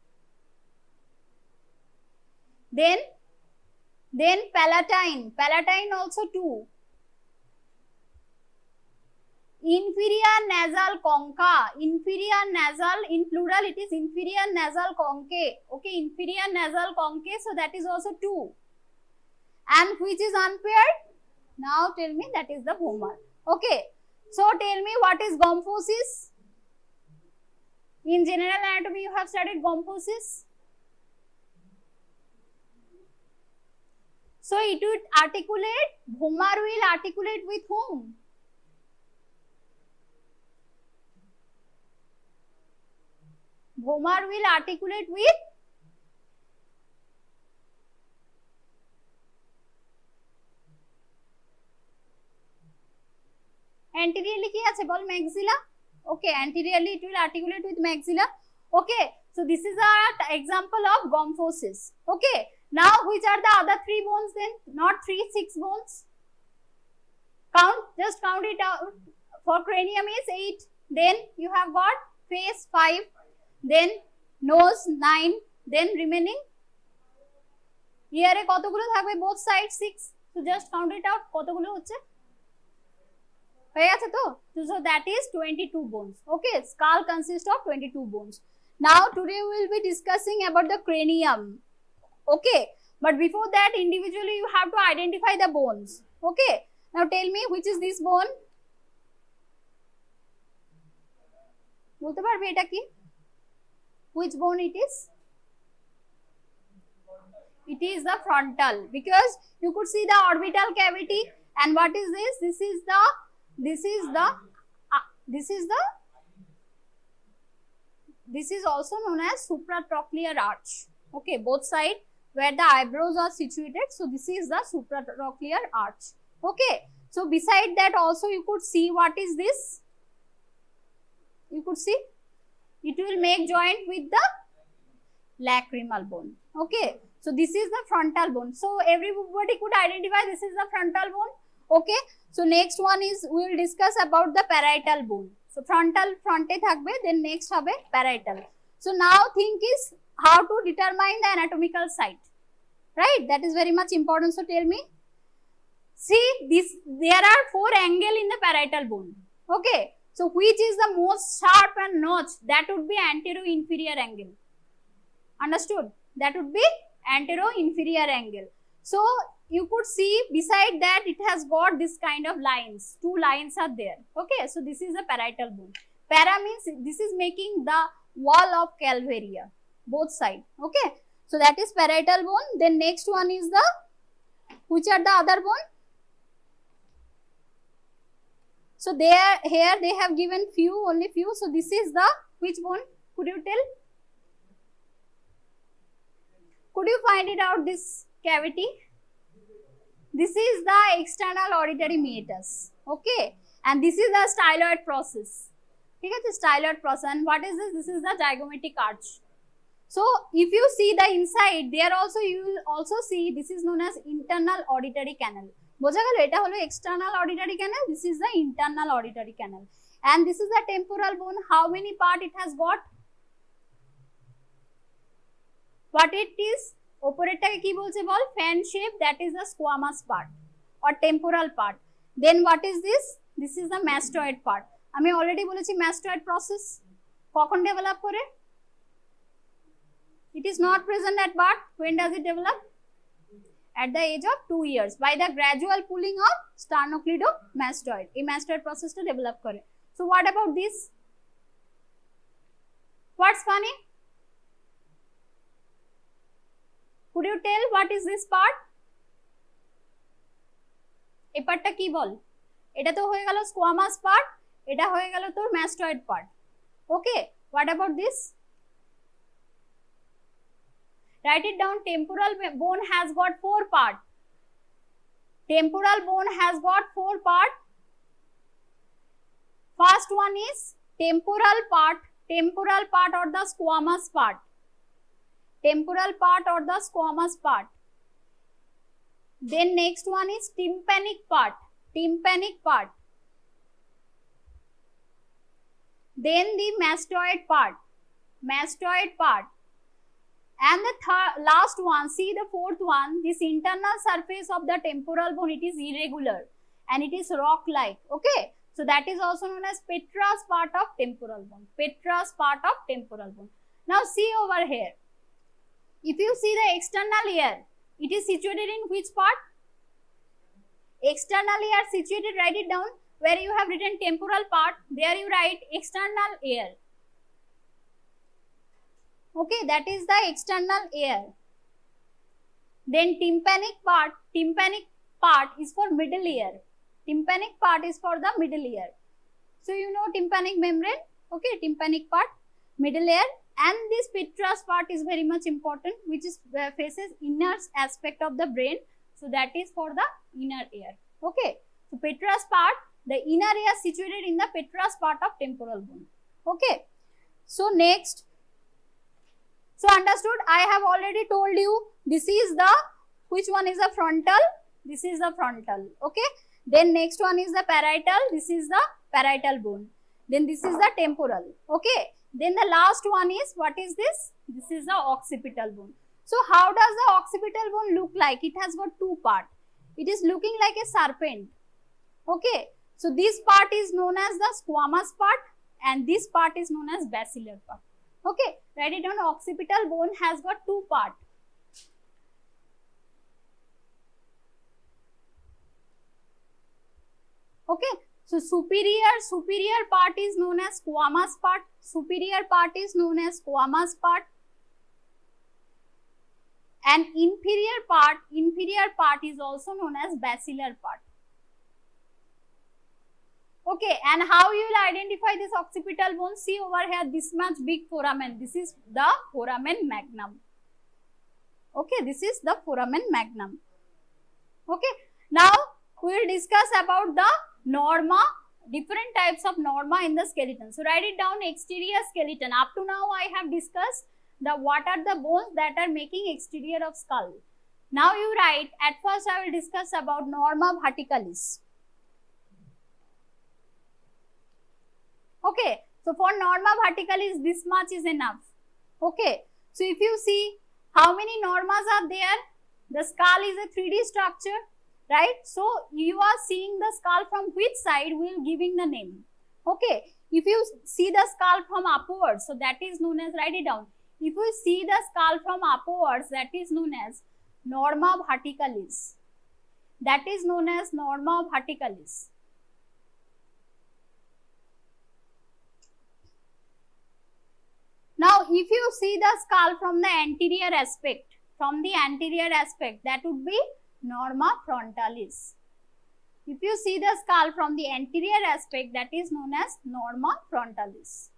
Then palatine. Palatine also 2. Inferior nasal concha. Inferior nasal, in plural it is inferior nasal concha. Okay, inferior nasal concha. So that is also 2. And which is unpaired? Now tell me, that is the vomer. Okay. So tell me, what is gomphosis? In general anatomy you have studied gomphosis. So it would articulate, vomer will articulate with whom? Vomer will articulate with anteriorly ki ache bol? Maxilla. Okay, anteriorly it will articulate with maxilla. Okay, so this is our example of gomphosis. Okay, now which are the other 3 bones then? Not 3, 6 bones. Count, just count it out. For cranium is 8. Then you have got face 5. Then nose 9. Then remaining ear e কতগুলো থাকবে? Both sides 6. So just count it out. কতগুলো হচ্ছে? হয়ে গেছে তো? So that is 22 bones. Okay, skull consists of 22 bones. Now today we will be discussing about the cranium. Okay, but before that individually you have to identify the bones. Okay, now tell me, which is this bone? বলতে পারবে এটা কি? Which bone it is? It is the frontal, because you could see the orbital cavity. And what is this? This is also known as supratrochlear arch. Okay, both sides where the eyebrows are situated. So this is the supratrochlear arch. Okay, so beside that also you could see, what is this? You could see it will make joint with the lacrimal bone. Okay, so this is the frontal bone. So everybody could identify this is the frontal bone. Okay, so next one is, we will discuss about the parietal bone. So frontal fronte thakbe, then next hobe parietal. So now think is how to determine the anatomical site, right? That is very much important. So tell me, see this, there are 4 angles in the parietal bone. Okay, so which is the most sharp and notch? That would be antero-inferior angle. Understood? That would be antero-inferior angle. So you could see beside that it has got this kind of lines. 2 lines are there. Okay, so this is the parietal bone. Para means this is making the wall of calvaria, both sides. Okay, so that is parietal bone. Then next one is the, which are the other bone? So here they have given few, only few. So this is the, which bone? Could you tell? Could you find it out, this cavity? This is the external auditory meatus. Okay, and this is the styloid process. Okay, the styloid process. And what is this? This is the zygomatic arch. So if you see the inside, there also you will also see this is known as internal auditory canal. বোঝা গেল এটা হলো external auditory canal, this is the internal auditory canal, and this is the temporal bone. How many part it has got? What it is? ওপরেরটাকে কি বলছে বল? Fan shape, that is the squamous part or temporal part. Then what is this? This is the mastoid part. আমি already বলেছি mastoid process কখন develop করে? It is not present at birth. When does it develop? At the age of 2 years by the gradual pulling of sternocleidomastoid. এই mastoid process টা develop করে. So what about this? What's funny? Could you tell what is this part? এই পার্টটা কি বল? এটা তো হয়ে গেল squamous part, এটা হয়ে গেল তোর mastoid part. Okay, what about this? Write it down. Temporal bone has got 4 parts. Temporal bone has got 4 parts. First one is temporal part or the squamous part. Temporal part or the squamous part. Then next one is tympanic part. Then the mastoid part. And the last one, see the fourth one, this internal surface of the temporal bone, it is irregular and it is rock-like. Okay, so that is also known as petrous part of temporal bone. Now see over here. If you see the external ear, it is situated in which part? External ear situated, write it down. Where you have written temporal part, there you write external ear. Okay, that is the external ear. Then tympanic part is for middle ear. So you know tympanic membrane. Okay, tympanic part, middle ear, and this petrous part is very much important, which is faces inner aspect of the brain. So that is for the inner ear. Okay, so petrous part, the inner ear situated in the petrous part of temporal bone. Okay, so next. So understood? I have already told you this is the, which one is the frontal? This is the frontal. Okay. Then next one is the parietal. This is the parietal bone. Then this is the temporal. Okay. Then the last one is, what is this? This is the occipital bone. So how does the occipital bone look like? It has got 2 parts. It is looking like a serpent. Okay. So this part is known as the squamous part and this part is known as basilar part. Okay, write it down. Occipital bone has got 2 parts. Okay, so superior part is known as squamous part. And inferior part is also known as basilar part. Okay, and how you will identify this occipital bone? See over here, this much big foramen. This is the foramen magnum. Okay, this is the foramen magnum. Okay, now we will discuss about the norma, different types of norma in the skeleton. So write it down. Exterior skeleton. Up to now I have discussed the what are the bones that are making exterior of skull. Now you write, at first I will discuss about norma verticalis. Okay, so for norma verticalis, this much is enough. Okay, so if you see how many normas are there, the skull is a 3D structure, right? So you are seeing the skull from which side, we will giving the name. Okay, if you see the skull from upwards, so that is known as, write it down. If you see the skull from upwards, that is known as norma verticalis. Now, if you see the skull from the anterior aspect, that would be norma frontalis. If you see the skull from the anterior aspect, that is known as norma frontalis.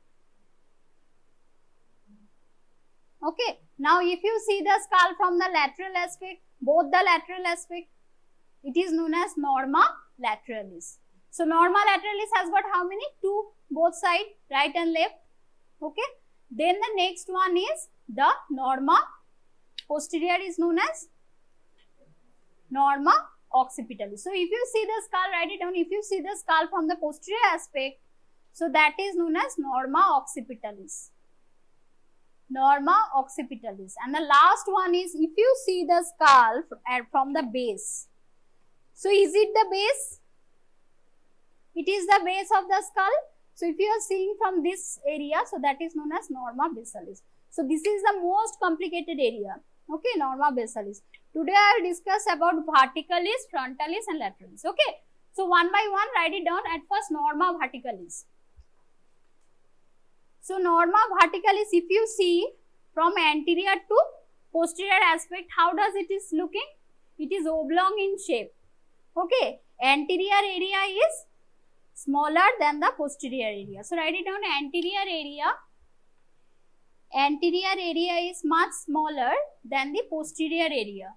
Okay. Now, if you see the skull from the lateral aspect, both the lateral aspect, it is known as norma lateralis. So, norma lateralis has got how many? 2, both sides, right and left. Okay. Then the next one is the norma. Posterior is known as norma occipitalis. So if you see the skull, write it down. If you see the skull from the posterior aspect, so that is known as norma occipitalis. Norma occipitalis. And the last one is if you see the skull from the base. So is it the base? It is the base of the skull. So if you are seeing from this area, so that is known as norma basalis. So this is the most complicated area. Okay, norma basalis. Today I will discuss about verticalis, frontalis and lateralis. Okay. So one by one write it down. At first norma verticalis. So norma verticalis, if you see from anterior to posterior aspect, how does it is looking? It is oblong in shape. Okay. Anterior area is smaller than the posterior area. So write it down. Anterior area is much smaller than the posterior area.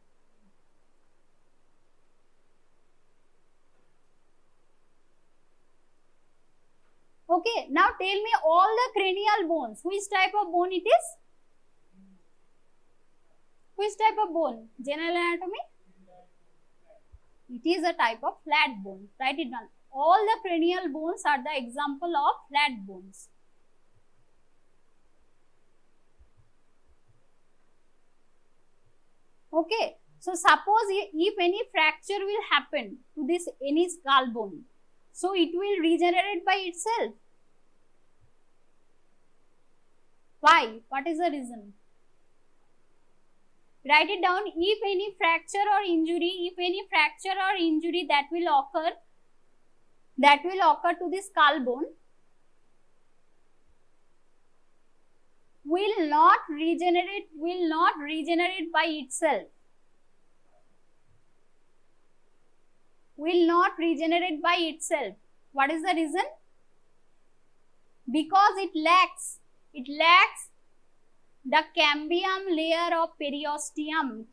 Okay, now tell me all the cranial bones. Which type of bone it is? Which type of bone? General anatomy? It is a type of flat bone. Write it down. All the cranial bones are the example of flat bones. Okay, so suppose if any fracture will happen to this any skull bone, so it will regenerate by itself. Why? What is the reason? Write it down. If any fracture or injury that will occur to the skull bone will not regenerate by itself. Will not regenerate by itself. What is the reason? Because it lacks the cambium layer of periosteum.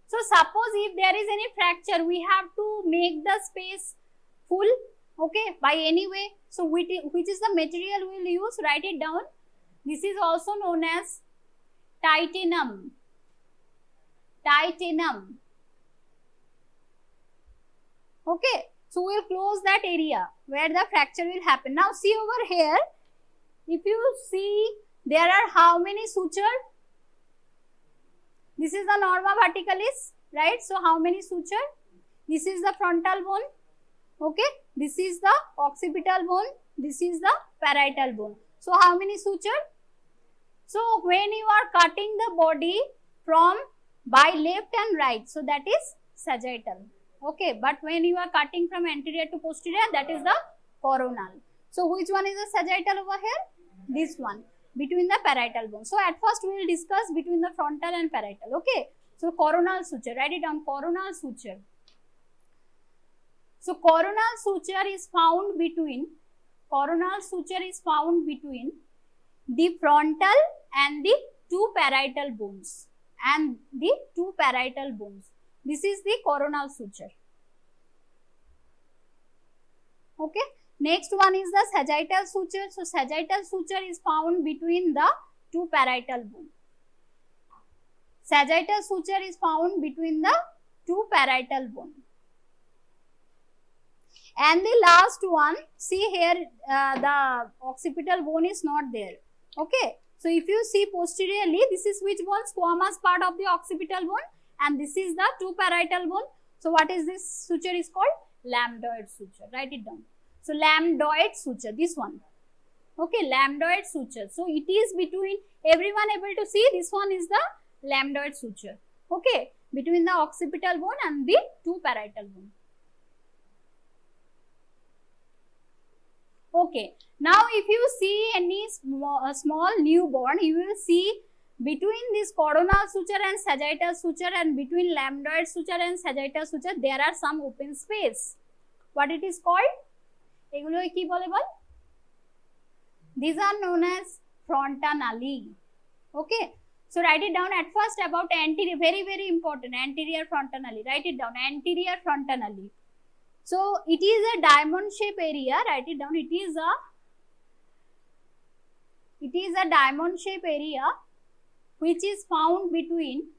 So suppose if there is any fracture, we have to make the space full, okay, by any way. So which is the material we will use? Write it down. This is also known as titanium. Okay, so we will close that area where the fracture will happen. Now see over here, if you see there are how many sutures? This is the norma verticalis, right? So how many sutures? This is the frontal bone, okay? This is the occipital bone, this is the parietal bone. So how many sutures? So when you are cutting the body from by left and right, so that is sagittal. Okay, but when you are cutting from anterior to posterior, that is the coronal. So which one is the sagittal over here? This one, between the parietal bone. So at first we will discuss between the frontal and parietal. Okay, so coronal suture, write it down, coronal suture. So coronal suture is found between the frontal and the two parietal bones. This is the coronal suture. Okay. Next one is the sagittal suture. So sagittal suture is found between the two parietal bones. Sagittal suture is found between the two parietal bones. And the last one, see here, the occipital bone is not there. Okay. So if you see posteriorly, this is which bone? Squamous part of the occipital bone, and this is the two parietal bone. So what is this suture is called? Lambdoid suture. Write it down. So lambdoid suture, this one. Okay, lambdoid suture. So it is between, everyone able to see, this one is the lambdoid suture. Okay, between the occipital bone and the two parietal bone. Okay, now if you see any small newborn, you will see between this coronal suture and sagittal suture and between lambdoid suture and sagittal suture, there are some open space. What it is called? এগুলো কি বলে বল? These are known as frontanale. Okay, So write it down at first about anterior, very important, anterior frontanelli. Write it down, anterior frontanelli. So it is a diamond shape area. Write it down. It is a diamond shape area which is found between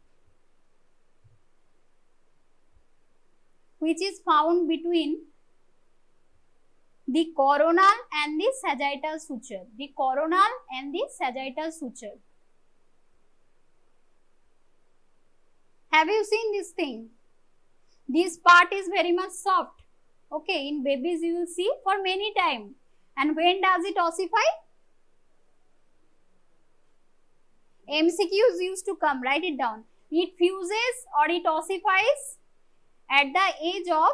the coronal and the sagittal suture. The coronal and the sagittal suture. Have you seen this thing? This part is very much soft. Okay, in babies you will see for many time. And when does it ossify? MCQs used to come, write it down. It fuses or it ossifies at the age of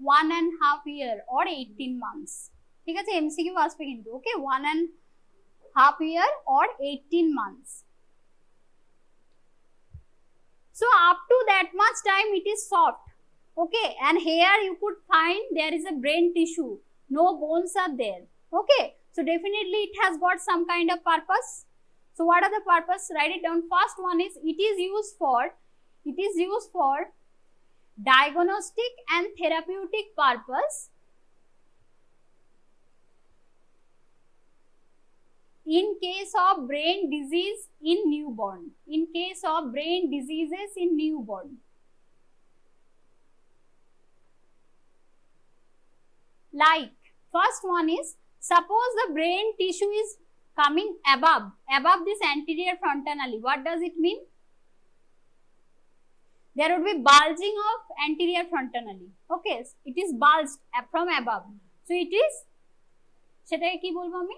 1.5 year or 18 months. ठीक है, MCQ আসবে কিন্তু, okay, 1.5 year or 18 months. So up to that much time it is soft, okay, and here you could find there is a brain tissue, no bones are there, okay. So definitely it has got some kind of purpose. So what are the purpose? Write it down. First one is it is used for diagnostic and therapeutic purpose in case of brain disease in newborn. In case of brain diseases in newborn. Like, first one is, suppose the brain tissue is coming above this anterior frontanelli. What does it mean? There would be bulging of anterior frontanelli. Okay, it is bulged from above. So it is, সেটাকে কি বলবো আমি?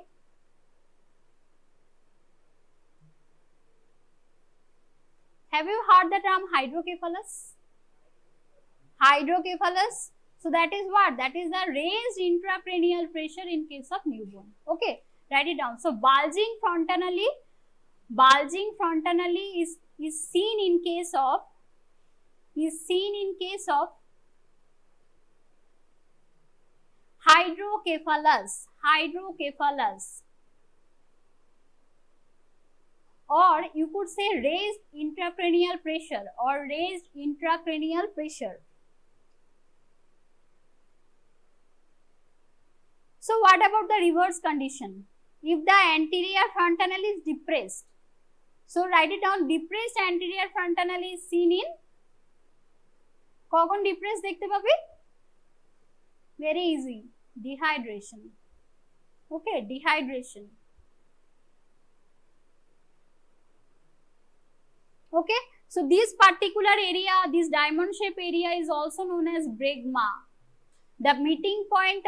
Have you heard the term hydrocephalus? Hydrocephalus. So that is what? That is the raised intracranial pressure in case of newborn. Okay, write it down. So bulging frontanelli is seen in case of hydrocephalus, or you could say raised intracranial pressure. So what about the reverse condition? If the anterior frontanelli is depressed, so write it down. Depressed anterior frontanelli is seen in, কখন depressed দেখতে পাবে? Very easy, dehydration. Okay, dehydration. Okay, so this particular area, this diamond shape area is also known as bregma. The meeting point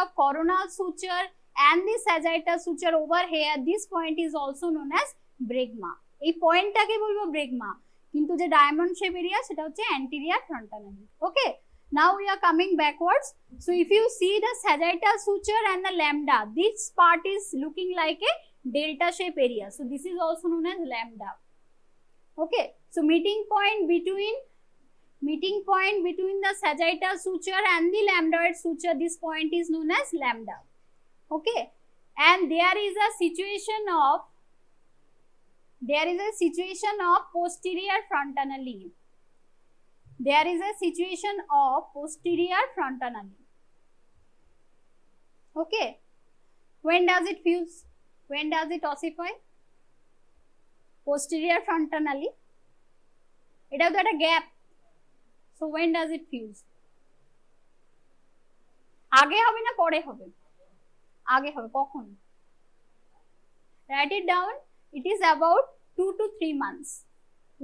of coronal suture and the sagittal suture over here, this point is also known as bregma. এই পয়েন্টটাকে বলবো bregma, কিন্তু যে diamond shape area সেটা হচ্ছে anterior frontanelli. Okay, now we are coming backwards. So if you see the sagittal suture and the lambda, this part is looking like a delta shape area. So this is also known as lambda. Okay, so meeting point between the sagittal suture and the lambdoid suture, this point is known as lambda. Okay, and there is a situation of posterior frontanelli. Okay, when does it fuse? When does it ossify? Posterior frontanelli, এটা তো একটা gap. So when does it fuse? আগে হবে না পরে হবে? আগে হবে. কখন? Write it down. It is about 2 to 3 months.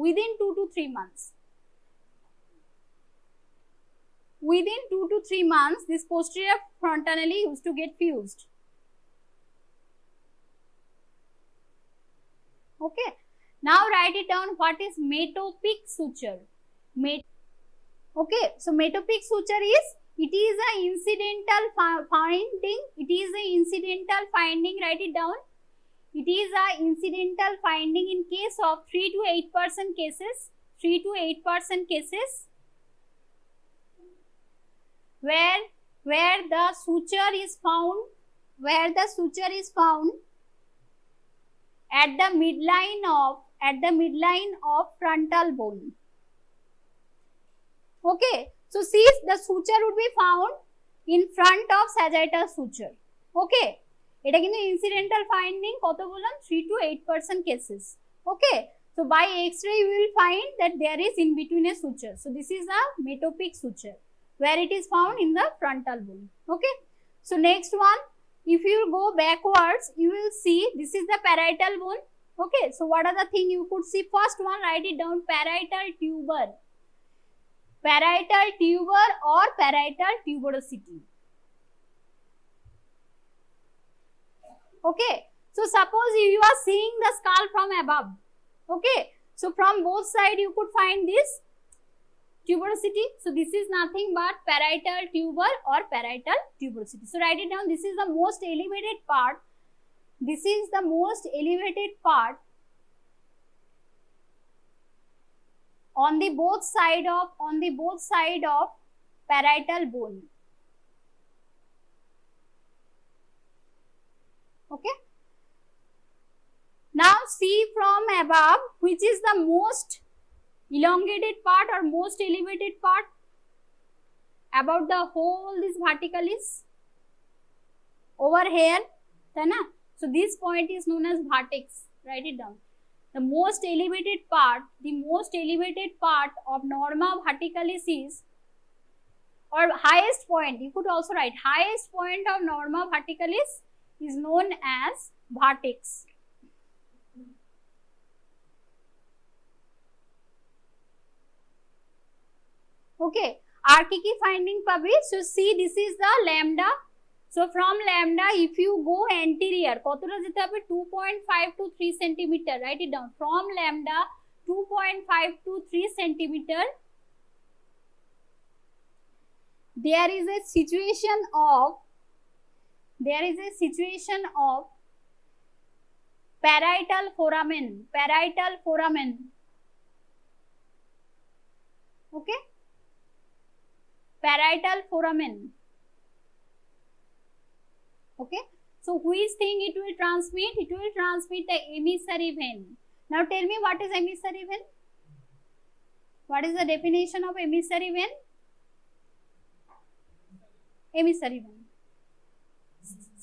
Within 2 to 3 months. Within 2 to 3 months, this posterior frontanelli used to get fused. Okay. Now write it down. What is metopic suture? Okay, so metopic suture is, it is a incidental finding. Write it down. It is a incidental finding in case of 3 to 8% cases. Where the suture is found at the midline at the midline of frontal bone. Okay, so see, the suture would be found in front of sagittal suture. Okay, এটা কিন্তু incidental finding কত বললাম 3 to 8% cases. Okay, so by X-ray you will find that there is in between a suture. So this is a metopic suture where it is found in the frontal bone. Okay, so next one, if you go backwards, you will see this is the parietal bone. Okay, so what are the thing you could see? First one, write it down, parietal tuber. Parietal tuber or parietal tuberosity. Okay, so suppose you are seeing the skull from above. Okay, so from both sides you could find this tuberosity. So this is nothing but parietal tuber or parietal tuberosity. So write it down, this is the most elevated part. This is the most elevated part on the both side of parietal bone. Okay, now see from above which is the most elongated part or most elevated part about the whole this verticalis over here, so this point is known as vertex. Write it down, the most elevated part of norma verticalis is, or highest point, you could also write highest point of norma verticalis is known as vertex. Okay, আর কি কি finding পাবি? So see, this is the lambda. So from lambda if you go anterior কতটা যেতে হবে? 2.5 to 3 cm. Write it down, from lambda 2.5 to 3 cm. There is a situation of parietal foramen. Okay, parietal foramen. Okay, so which thing it will transmit? It will transmit the emissary vein. Now tell me, what is emissary vein? What is the definition of emissary vein? Emissary vein,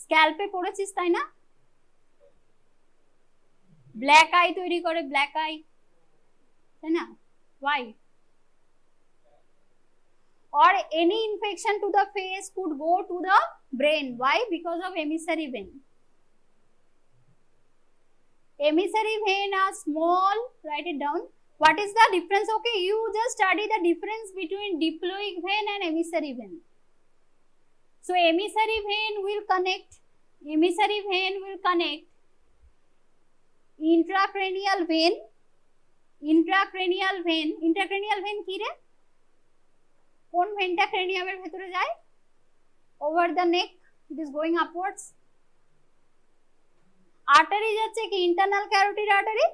স্ক্যাল্পে পড়েছিস তাই না? Black eye তৈরি করে, black eye, তাই না? Why? Or any infection to the face could go to the brain. Why? Because of emissary vein. Emissary vein are small. Write it down. What is the difference? Okay, you just study the difference between diploic vein and emissary vein. So emissary vein will connect intracranial vein. Intracranial vein কি রে? কোন ভেনটা ক্রেনিয়ামের ভেতরে যায়? Over the neck, it is going upwards. Artery যাচ্ছে কি? Internal carotid artery,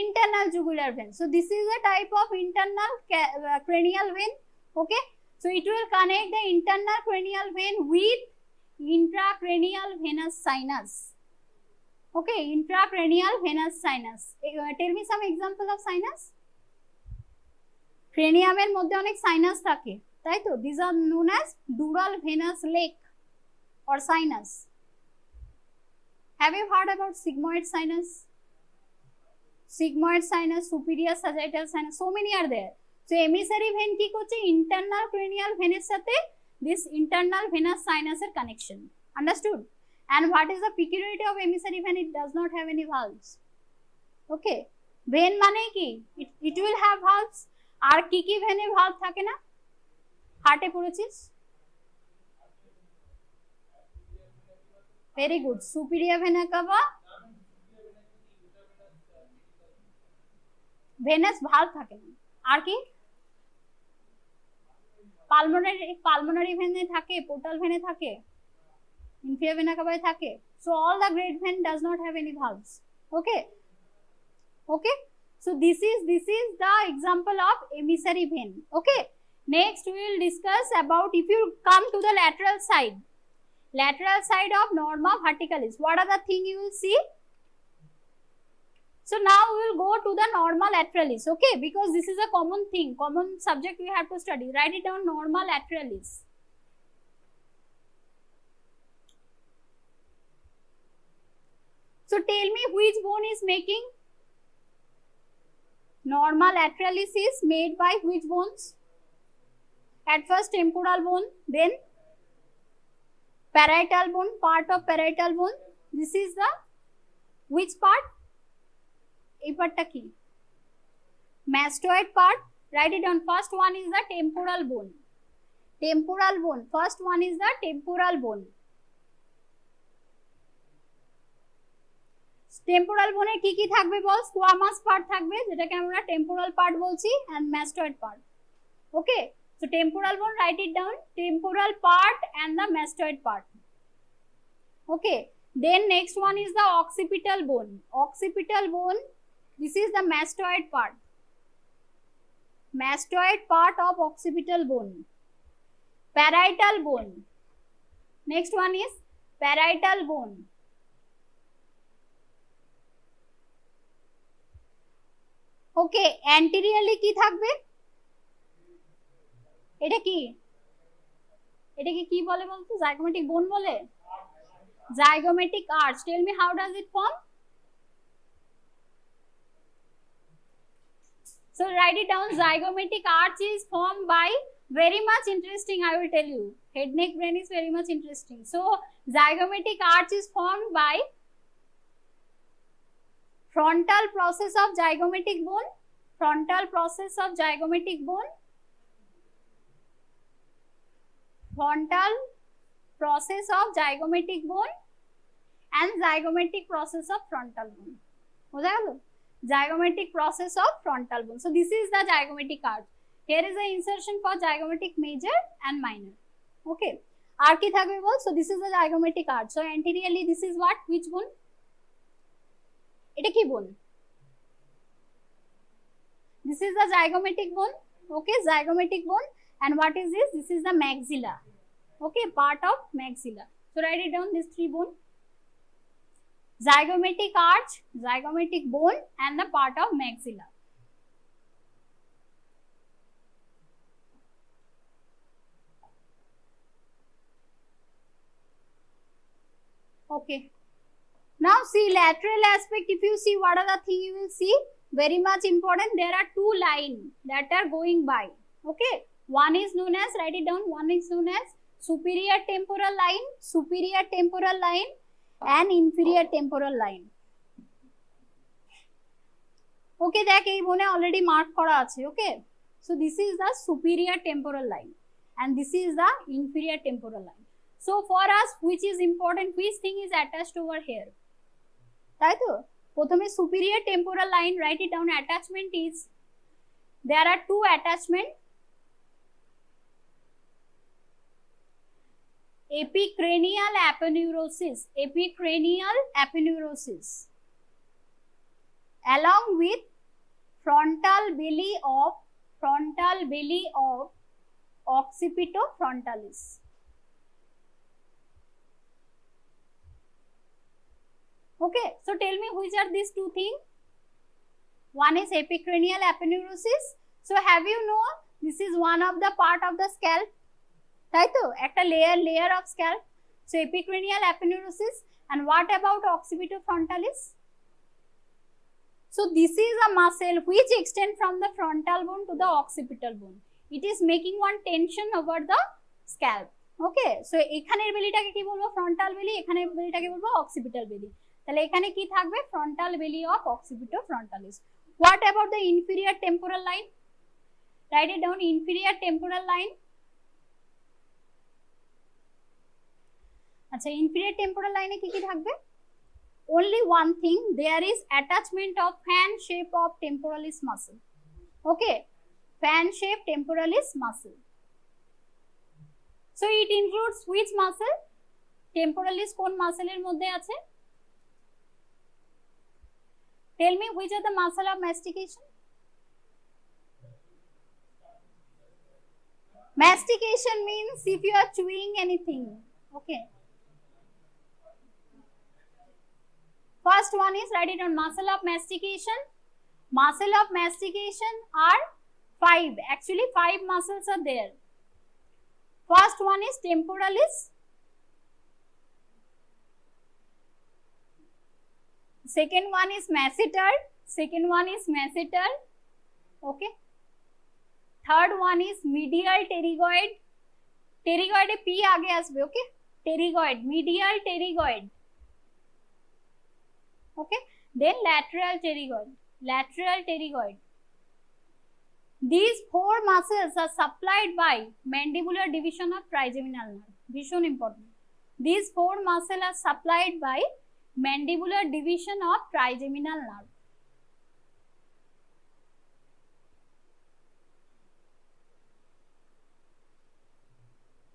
internal jugular vein. So this is a type of internal cranial vein. Okay, so it will connect the internal cranial vein with intracranial venous sinus. Okay, intracranial venous sinus. Tell me some example of sinus. ক্রেনিয়ামের মধ্যে অনেক sinus থাকে, তাই তো? This are known as dural venous lake or sinus. Have you heard about sigmoid sinus? Sigmoid sinus, superior sagittal sinus, so many are there. So emissary vein কি করছে? Internal cranial vein এর সাথে this internal venous sinus এর connection. Understood? And what is the peculiarity of emissary vein? It does not have any valves. Okay, vein মানে কি? It will have valves. আর কি কি ভেনে valve থাকে না? হার্টে পড়েছিস? Very good, superior vena cava, venous valve থাকে না। আর কি? পালমোনারি ভেনে থাকে, পোর্টাল ভেনে থাকে, ইনফিরিয়র ভেনা কাভায় থাকে। So all the great vein does not have any valves. Okay, okay, so this is the example of emissary vein. Okay, next we will discuss about, if you come to the lateral side of norma verticalis, what are the thing you will see? So now we will go to the normal atralis, okay, because this is a common thing, common subject we have to study. Write it down, normal atralis. So tell me which bone is making? Normal atralis is made by which bones? At first temporal bone, then parietal bone, part of parietal bone. This is the which part? এই পার্টটা কি? Mastoid part. Write it down. First one is the temporal bone. Temporal bone. First one is the temporal bone. Temporal বোনে কি কি থাকবে বল? Squamous part থাকবে যেটাকে আমরা টেম্পোরাল পার্ট বলছি and mastoid part. Okay, so temporal bone, write it down, temporal part and the mastoid part. Okay, then next one is the occipital bone. Occipital bone, this is the mastoid part. Mastoid part of occipital bone. Parietal bone. Next one is parietal bone. Okay, anteriorly কি থাকবে? এটা কি? এটাকে কি বলে বলতো? Zygomatic bone বলে? Zygomatic arch. Tell me how does it form? So write it down. Zygomatic arch is formed by, very much interesting, I will tell you. Head, neck, brain is very much interesting. So zygomatic arch is formed by frontal process of zygomatic bone, frontal process of zygomatic bone, frontal process of zygomatic bone and zygomatic process of frontal bone. বোঝা গেল? Zygomatic process of frontal bone. So this is the zygomatic arch. Here is the insertion for zygomatic major and minor. Okay, আর কি থাকবে বল? So this is the zygomatic arch. So anteriorly this is what? Which bone? এটা কি বোন? This is the zygomatic bone. Okay, zygomatic bone. And what is this? This is the maxilla. Okay, part of maxilla. So write it down, these three bone. Zygomatic arch, zygomatic bone and the part of maxilla. Okay. Now see lateral aspect. If you see, what are the thing you will see? Very much important. There are two lines that are going by. Okay. One is known as, write it down, one is known as superior temporal line, superior temporal line and inferior temporal line. Okay, দেখ এই বনে already mark করা আছে। Okay, so this is the superior temporal line and this is the inferior temporal line. So for us, which is important, which thing is attached over here? তাই তো প্রথমে superior temporal line, write it down, attachment is, there are two attachment, epicranial aponeurosis, epicranial aponeurosis, along with frontal belly of occipitofrontalis. Okay, so tell me which are these two things? One is epicranial aponeurosis. So have you know this is one of the part of the scalp? তাই তো একটা layer of scalp. So epicranial aponeurosis. And what about occipitofrontalis? So this is a muscle which extends from the frontal bone to the occipital bone. It is making one tension over the scalp. Okay, so এখানের বেলিটাকে কি বলবো? Frontal বেলি, এখানের বেলিটাকে বলবো occipital বেলি। তাহলে এখানে কি থাকবে? ফ্রন্টাল বেলি of occipitofrontalis. What about the inferior temporal line? Write it down, inferior temporal line. আচ্ছা, inferior temporal line এ কি কি থাকবে? Only one thing, there is attachment of fan shape of temporalis muscle. Okay, fan shape temporalis muscle. So it includes which muscle? Temporalis কোন মাসেলের মধ্যে আছে? Tell me which are the muscle of mastication? Mastication means if you are chewing anything. Okay. First one is, write it on, muscle of mastication. Muscle of mastication are 5. Actually 5 muscles are there. First one is temporalis. Second one is masseter. Second one is masseter. Okay. Third one is medial pterygoid. Pterygoid P आगे आसबे. Okay. Pterygoid, medial pterygoid. Okay. Then lateral pterygoid. Lateral pterygoid. These 4 muscles are supplied by mandibular division of trigeminal nerve. Vision important. These 4 muscles are supplied by mandibular division of trigeminal nerve.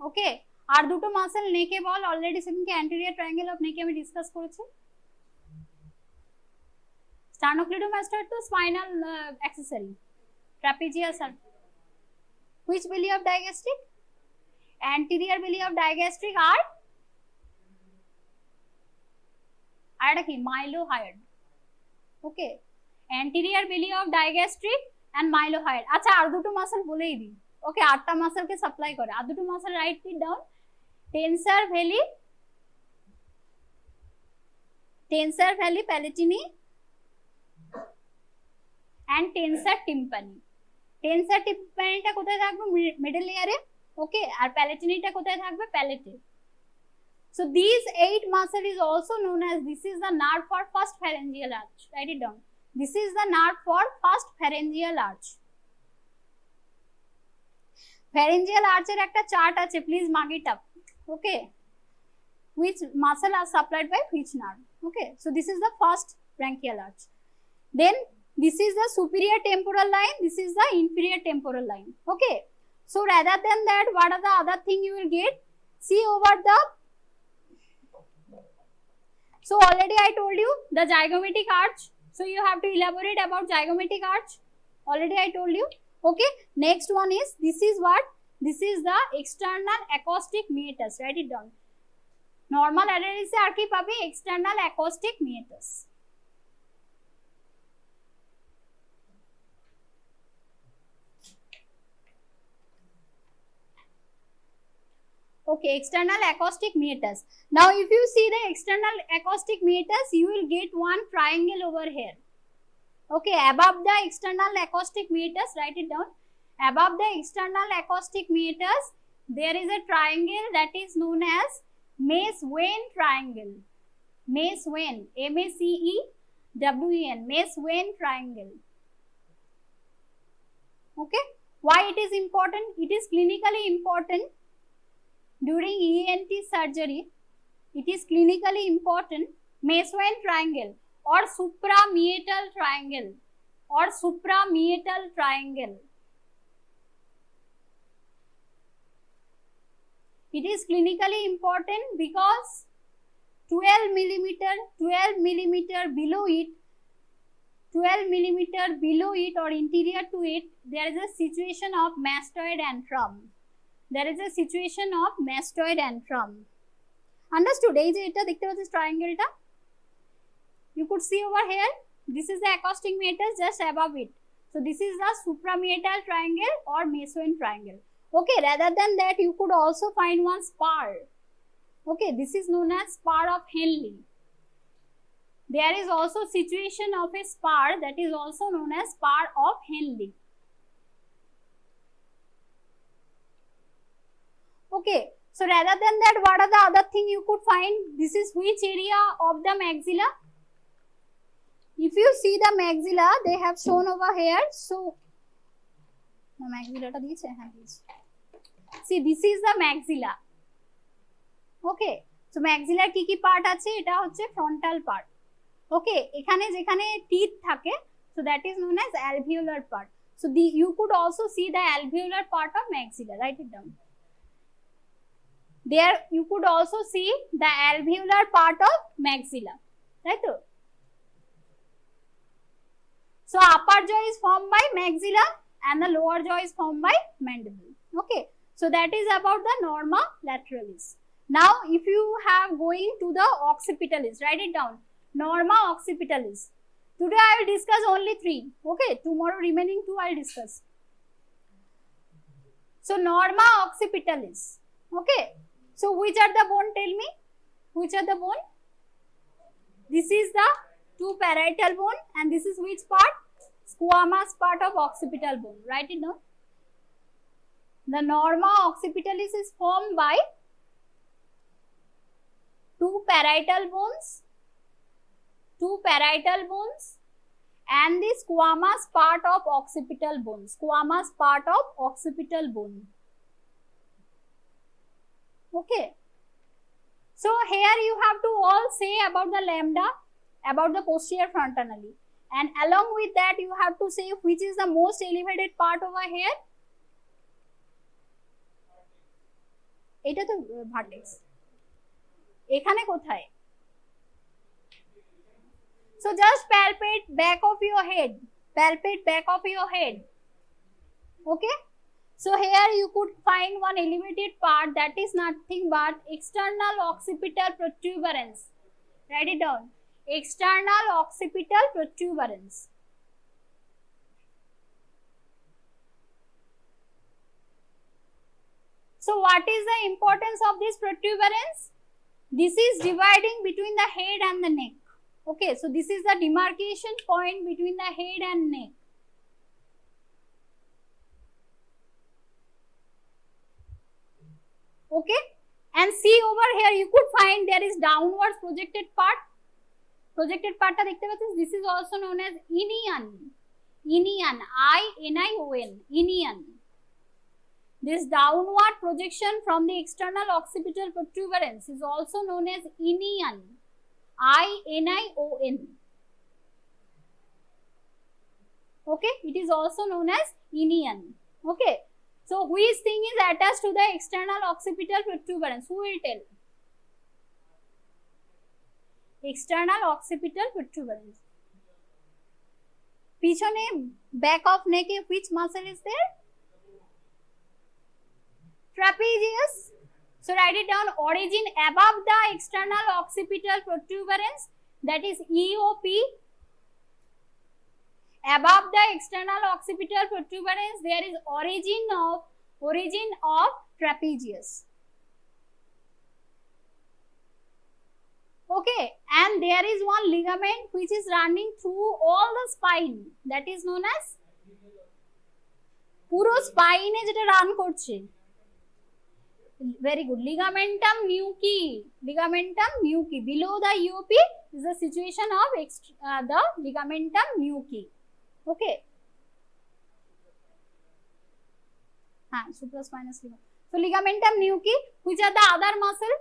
Okay. আর দুটো muscle নেকে বল, already সেদিনকে anterior triangle of নেকে আমি discuss করেছি। Sternocleidomastoid তো spinal accessory, trapezius আর which belly of digastric, anterior belly of digastric আর এটা কি mylohyoid. Okay, anterior belly of digastric and mylohyoid. আচ্ছা আর দুটো মাসেল বলেই দিই। ওকে, 8টা মাসেলকে সাপ্লাই করে। আর দুটো muscle write it down, tensor veli palatini and tensor tympani. Tensor টিম্পানিটা কোথায় থাকবে? মিডল লেয়ারে। ওকে, আর প্যালেটিনিটা কোথায় থাকবে? প্যালেটে। So these 8 muscle is also known as, this is the nerve for first pharyngeal arch. Write it down. This is the nerve for first pharyngeal arch. Pharyngeal arch এর একটা chart আছে, please mark it up. Okay, which muscle are supplied by which nerve? Okay, so this is the first branchial arch. Then this is the superior temporal line, this is the inferior temporal line. Okay, so rather than that, what are the other thing you will get? See over the, so already I told you the zygomatic arch, so you have to elaborate about zygomatic arch. Already I told you. Okay, next one is, this is what? This is the external acoustic meatus. Write it down. Normal adrenal se ar ki pabe? External acoustic meatus. Okay, external acoustic meatus. Now if you see the external acoustic meatus, you will get one triangle over here. Okay, above the external acoustic meatus, write it down. Above the external acoustic meatus, there is a triangle that is known as Mace-Wen triangle. Mace-Wen, M-A-C-E-W-E-N, Mace-Wen triangle. Okay, why it is important? It is clinically important during ENT surgery. It is clinically important. Mace-Wen triangle or suprameatal triangle or suprameatal triangle. It is clinically important because 12 millimeter below it, 12 millimeter below it or interior to it, there is a situation of mastoid antrum. There is a situation of mastoid antrum. Understood? এই যে এটা দেখতে পাচ্ছেন ট্রায়াঙ্গেলটা, you could see over here, this is the acoustic meatus just above it. So this is the suprameatal triangle or Mace-Wen triangle. Okay, rather than that, you could also find one spar. Okay, this is known as spar of Henle. There is also situation of a spar that is also known as spar of Henle. Okay, so rather than that, what are the other thing you could find? This is which area of the maxilla? If you see the maxilla, they have shown over here. So, the maxilla ta diyeche, ha diyeche. See, this is the maxilla. Okay, so maxilla ki ki part ache? Eta hocche frontal part. Okay, ekhane jekhane teeth thake, so that is known as alveolar part. So you could also see the alveolar part of maxilla. Write it down. There you could also see the alveolar part of maxilla. Right? So upper jaw is formed by maxilla and the lower jaw is formed by mandible. Okay, so that is about the norma lateralis. Now if you have going to the occipitalis, write it down. Norma occipitalis. Today I will discuss only 3. Okay, tomorrow remaining 2 I will discuss. So Norma occipitalis. Okay. So which are the bone? Tell me. Which are the bone? This is the 2 parietal bone, and this is which part? Squamous part of occipital bone. Write it down. The Norma occipitalis is formed by 2 parietal bones, and the squamous part of occipital bone. Squamous part of occipital bone. Okay. So here you have to all say about the lambda, about the posterior frontanelli, and along with that you have to say which is the most elevated part over here. এটা তো vertex, এখানে কোথায়? So just palpate back of your head. Palpate back of your head. Okay. So here you could find one elevated part, that is nothing but external occipital protuberance. Write it down. External occipital protuberance. So what is the importance of this protuberance? This is dividing between the head and the neck. Okay, so this is the demarcation point between the head and neck. Okay, and see over here you could find there is downwards projected part. Projected part ta dekhte pachhiস, this is also known as inion. Inion, I-N-I-O-N, inion. This downward projection from the external occipital protuberance is also known as inion. I-N-I-O-N. Okay, it is also known as inion. Okay, so which thing is attached to the external occipital protuberance? Who will tell? External occipital protuberance. Pichone, back of neck, which muscle is there? Trapezius. So write it down. Origin above the external occipital protuberance, that is EOP. Above the external occipital protuberance there is origin of trapezius. Okay, and there is one ligament which is running through all the spine, that is known as puro spine e jeta run korche. Very good. Ligamentum nuchae. Ligamentum nuchae. Below the EOP is the situation of the ligamentum nuchae. Okay. Supraspinous ligament. So ligamentum nuchae. Which are the other muscle?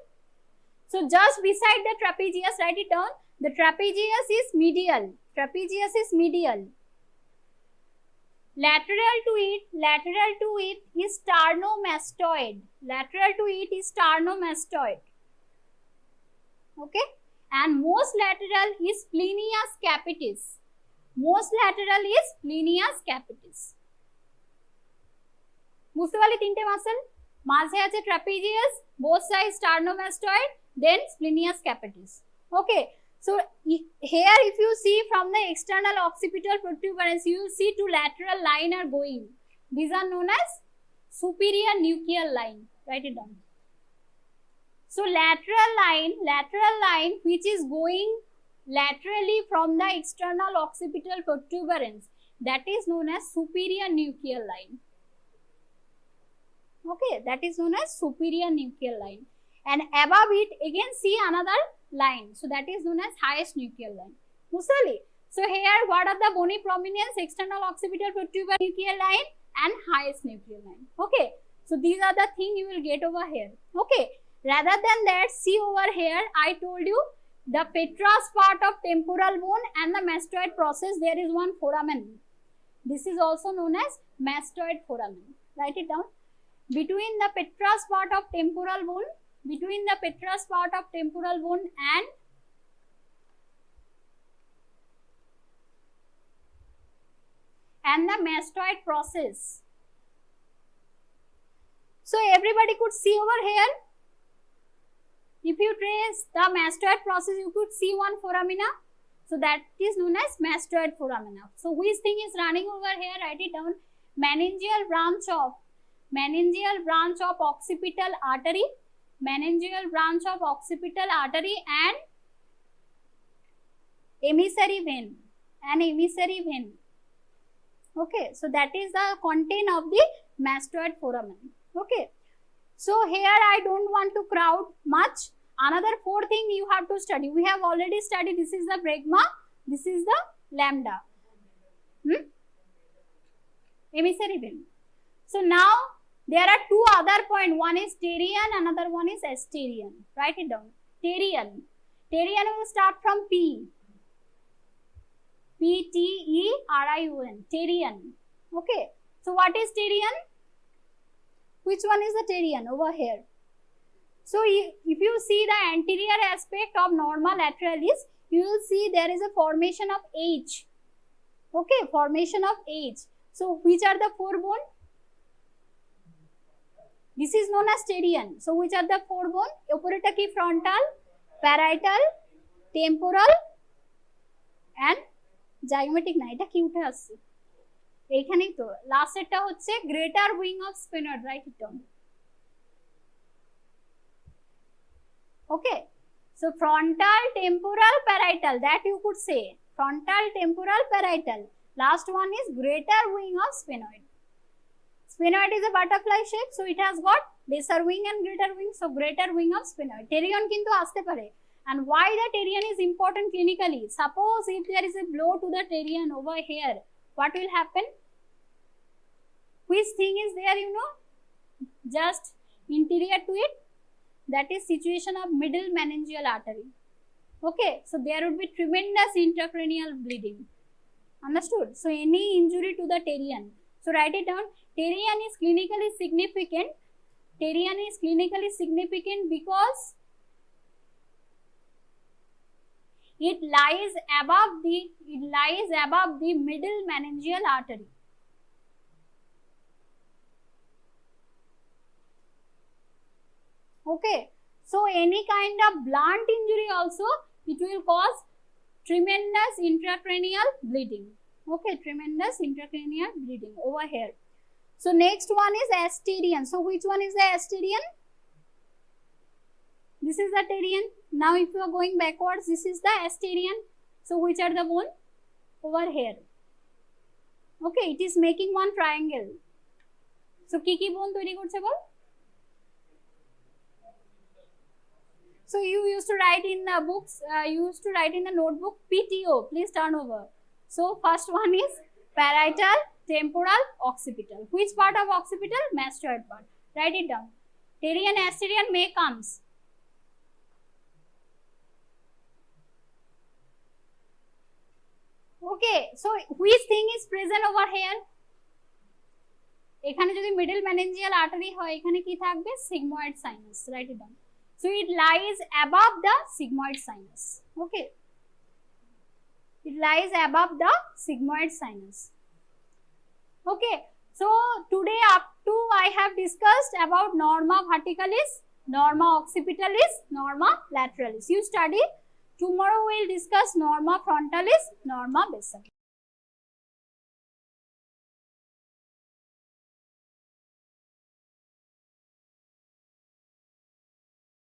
So just beside the trapezius, write it down. The trapezius is medial. Trapezius is medial. Lateral to it is sternomastoid. Lateral to it is sternomastoid. Okay, and most lateral is splenius capitis. Most lateral is splenius capitis. বুঝতে পারলে তিনটে muscle, মাঝে আছে trapezius, both sides sternomastoid, then splenius capitis. Okay, so here if you see from the external occipital protuberance, you will see 2 lateral line are going. These are known as superior nuchal line. Write it down. So lateral line which is going laterally from the external occipital protuberance, that is known as superior nuchal line. Okay, that is known as superior nuchal line. And above it again see another line, so that is known as highest nuchal line. Musali. So here what are the bony prominence? External occipital protuberance nuchal line and highest nuchal line. Okay, so these are the thing you will get over here. Okay, rather than that, see over here, I told you the petrous part of temporal bone and the mastoid process, there is one foramen. This is also known as mastoid foramen. Write it down. Between the petrous part of temporal bone, and the mastoid process. So everybody could see over here. If you trace the mastoid process, you could see one foramina. So that is known as mastoid foramina. So which thing is running over here? Write it down. Meningeal branch of occipital artery, meningeal branch of occipital artery and emissary vein, Okay, so that is the content of the mastoid foramen. Okay, so here I don't want to crowd much. Another 4 thing you have to study. We have already studied. This is the bregma, this is the lambda, emissary vein. So now there are 2 other points. One is terion, another one is asterion. Write it down. Terion. Terion will start from P. P-T-E-R-I-O-N. Terion. Okay. So what is terion? Which one is the terion? Over here. So if you see the anterior aspect of norma lateralis, you will see there is a formation of H. Okay. Formation of H. So which are the 4 bone? This is known as terion. So which are the 4 bone? Operator ki frontal, parietal, temporal and zygomatic na. Eta ki uthe asche? এইখানেই তো লাস্টেরটা হচ্ছে greater wing of sphenoid, write it down. Okay, so frontal, temporal, parietal, that you could say frontal, temporal, parietal. Last one is greater wing of sphenoid. Sphenoid is a butterfly shape, so it has got lesser wing and greater wing, so greater wing of sphenoid. Terion kintu aste pare. And why the terion is important clinically? Suppose if there is a blow to the terion over here, what will happen? Which thing is there, you know? Just interior to it, that is situation of middle meningeal artery. Okay, so there would be tremendous intracranial bleeding. Understood? So any injury to the terion. So write it down. Terion is clinically significant. Terion is clinically significant because it lies above the middle meningeal artery. Okay, so any kind of blunt injury also, it will cause tremendous intracranial bleeding. Okay, tremendous intracranial bleeding over here. So next one is asterion. So which one is the asterion? This is the terion. Now if you are going backwards, this is the asterion. So which are the bone? Over here. Okay, it is making one triangle. So ki bone তৈরি করছে বল? So you used to write in the books, you used to write in the notebook PTO. Please turn over. So first one is parietal, temporal, occipital. Which part of occipital? Mastoid part. Write it down. Terion, asterion may comes. Okay, so which thing is present over here? এখানে যদি middle meningeal artery হয়, এখানে কি থাকবে? Sigmoid sinus. Write it down. So it lies above the sigmoid sinus. Okay, it lies above the sigmoid sinus. Okay, so today up to I have discussed about norma verticalis, norma occipitalis, norma lateralis. You study. Tomorrow we will discuss norma frontalis, norma basalis.